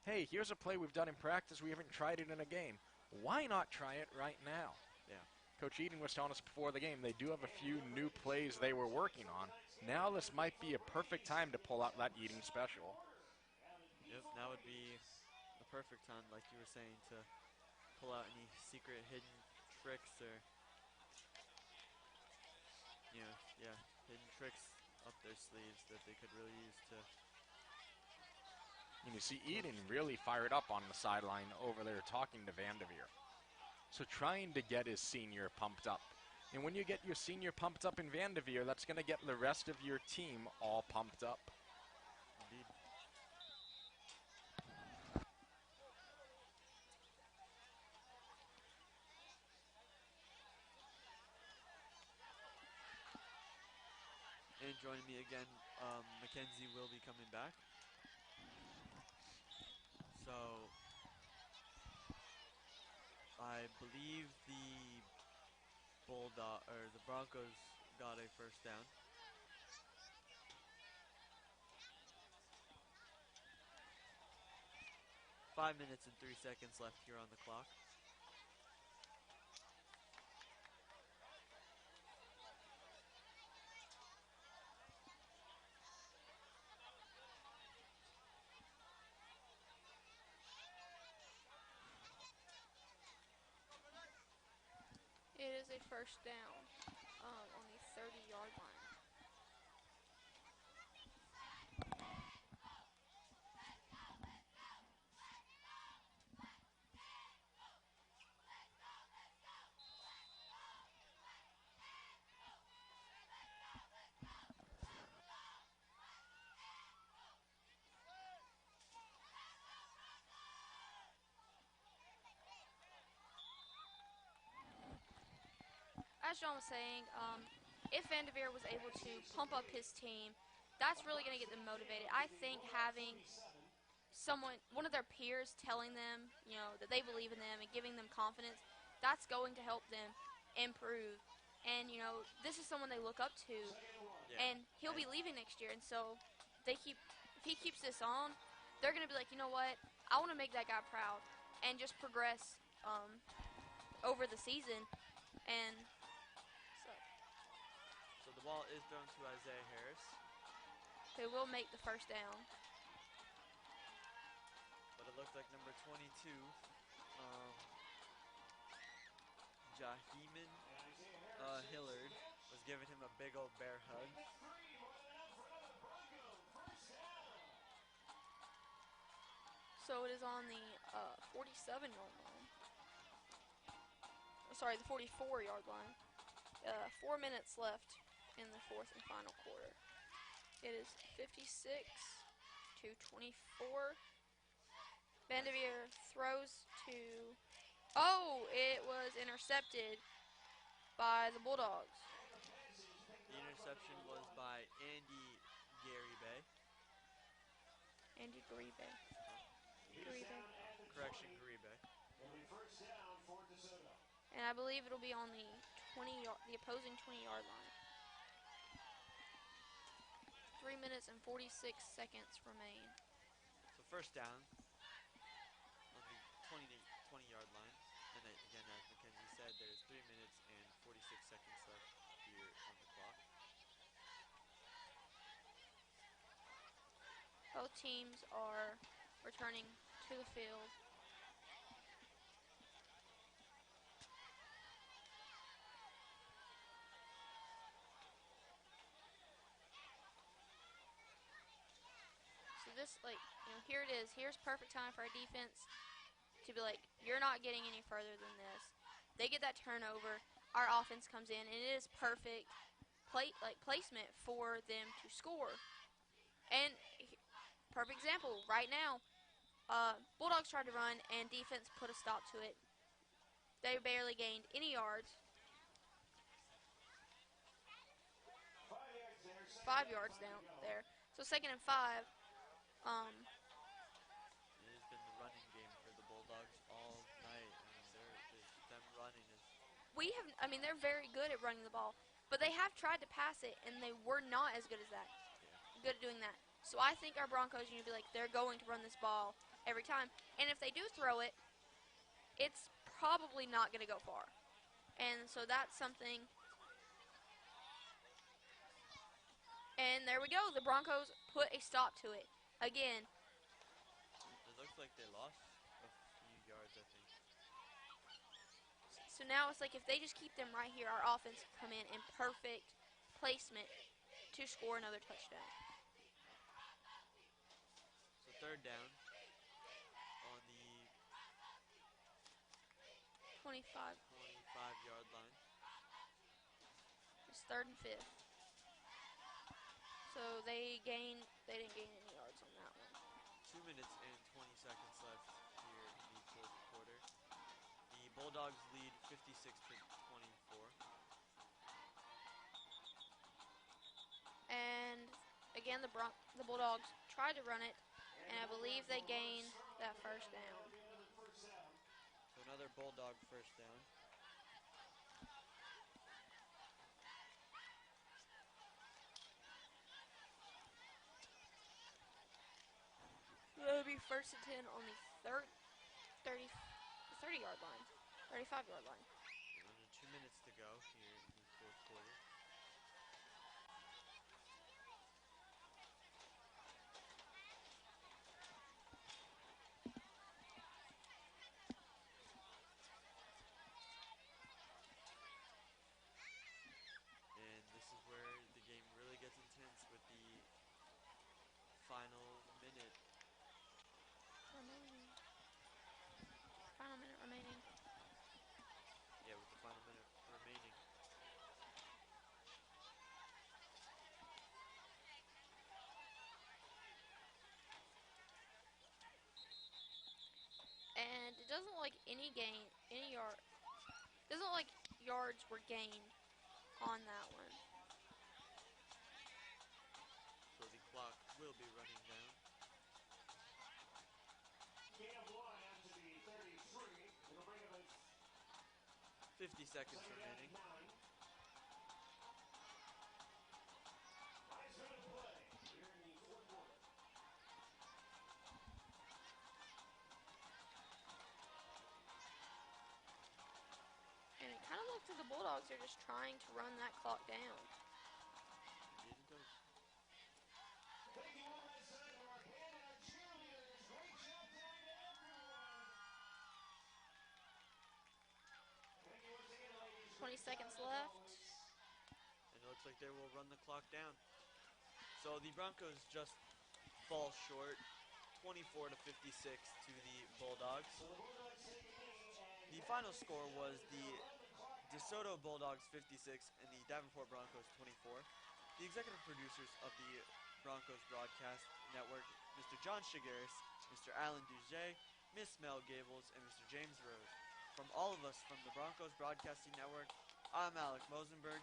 D: Hey, here's a play we've done in practice. We haven't tried it in a game. Why not try it right now?
B: Yeah.
D: Coach Eden was telling us before the game they do have a few new plays they were working on. Now this might be a perfect time to pull out that Eden special.
B: Yep, now would be the perfect time, like you were saying, to pull out any secret hidden tricks or, hidden tricks up their sleeves that they could really use to.
D: And you see Eden really fired up on the sideline over there talking to Vanderveer. So trying to get his senior pumped up. And when you get your senior pumped up in Vanderveer, that's going to get the rest of your team all pumped up.
B: Indeed. And joining me again, Mackenzie will be coming back. So I believe the Broncos got a first down. Five minutes and 3 seconds left here on the clock.
A: It is a first down on the 30-yard line. As John was saying, if Vanderveer was able to pump up his team, that's really going to get them motivated. I think having one of their peers telling them, that they believe in them and giving them confidence, that's going to help them improve. And, this is someone they look up to.
B: Yeah.
A: And he'll be leaving next year. And so if he keeps this on, they're going to be like, you know what, I want to make that guy proud and just progress over the season. And
B: so the ball is thrown to Isaiah Harris.
A: Who will make the first down.
B: But it looks like number 22, Jaheeman Hillard, was giving him a big old bear hug.
A: So it is on the 47-yard line. Sorry, the 44-yard line. 4 minutes left in the fourth and final quarter. It is 56-24. Vanderveer throws to. Oh, it was intercepted by the Bulldogs.
B: The interception was by Andy Garibay.
A: Andy Garibay.
B: Correction, Garibay.
A: And I believe it'll be on the opposing 20-yard line. 3 minutes and 46 seconds remain.
B: So first down on the 20-yard line. And again, as Mackenzie said, there's 3 minutes and 46 seconds left here on the clock.
A: Both teams are returning to the field. us here it is. Here's perfect time for our defense to be like, you're not getting any further than this. They get that turnover. Our offense comes in, and it is perfect placement for them to score. And perfect example right now. Bulldogs tried to run, and defense put a stop to it. They barely gained any yards. 5 yards down there. So 2nd and 5.
B: It has been the running game for the Bulldogs all night. I mean, them running is.
A: They're very good at running the ball, but they have tried to pass it, and they were not as good as that.
B: Yeah.
A: Good at doing that. So I think our Broncos, be like, they're going to run this ball every time. And if they do throw it, it's probably not going to go far. And so that's something. And there we go. The Broncos put a stop to it. Again.
B: It looks like they lost a few yards, I think.
A: So now it's like if they just keep them right here, our offense can come in perfect placement to score another touchdown.
B: So 3rd down on the 25-yard line.
A: It's 3rd and 5. So they didn't gain any yards on that one.
B: 2 minutes and 20 seconds left here in the 4th quarter. The Bulldogs lead 56-24.
A: And again, the Bulldogs tried to run it, and I believe they gained that 1st down.
B: So another Bulldog 1st down.
A: It'll be 1st and 10 on the 30-yard line, 35-yard line.
B: And under 2 minutes to go here in the 4th quarter. And this is where the game really gets intense with the final minute.
A: Final minute remaining.
B: Yeah, with the final minute remaining.
A: And it doesn't look like doesn't look like yards were gained on that one.
B: So the clock will be running down.
C: Gain of 1 out to the 33. It'll bring up
B: 50 seconds remaining.
C: Last minute play here in the 4th quarter.
A: And it kind of looks like the Bulldogs are just trying to run that clock down.
B: Indeed it does.
C: Thank you one last time for our band and our cheerleaders. Great job tonight, everyone. Thank you once again, ladies.
A: 20 seconds left.
B: And it looks like they will run the clock down. So the Broncos just fall short, 24-56 to the Bulldogs.
C: So the Bulldogs take a knee and
B: The final score was the DeSoto Bulldogs 56 and the Davenport Broncos 24. The executive producers of the Broncos Broadcast Network, Mr. John Shigaris, Mr. Alan Duget, Miss Mel Gables, and Mr. James Rose. From all of us from the Broncos Broadcasting Network, I'm Alec Mosenberg.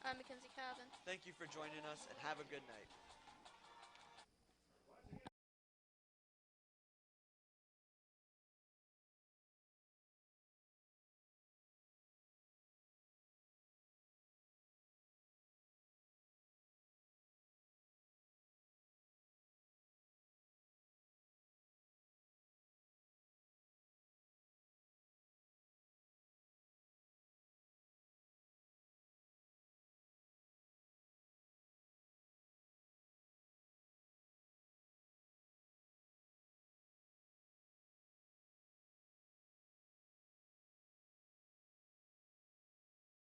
A: I'm Mackenzie Calvin.
B: Thank you for joining us and have a good night.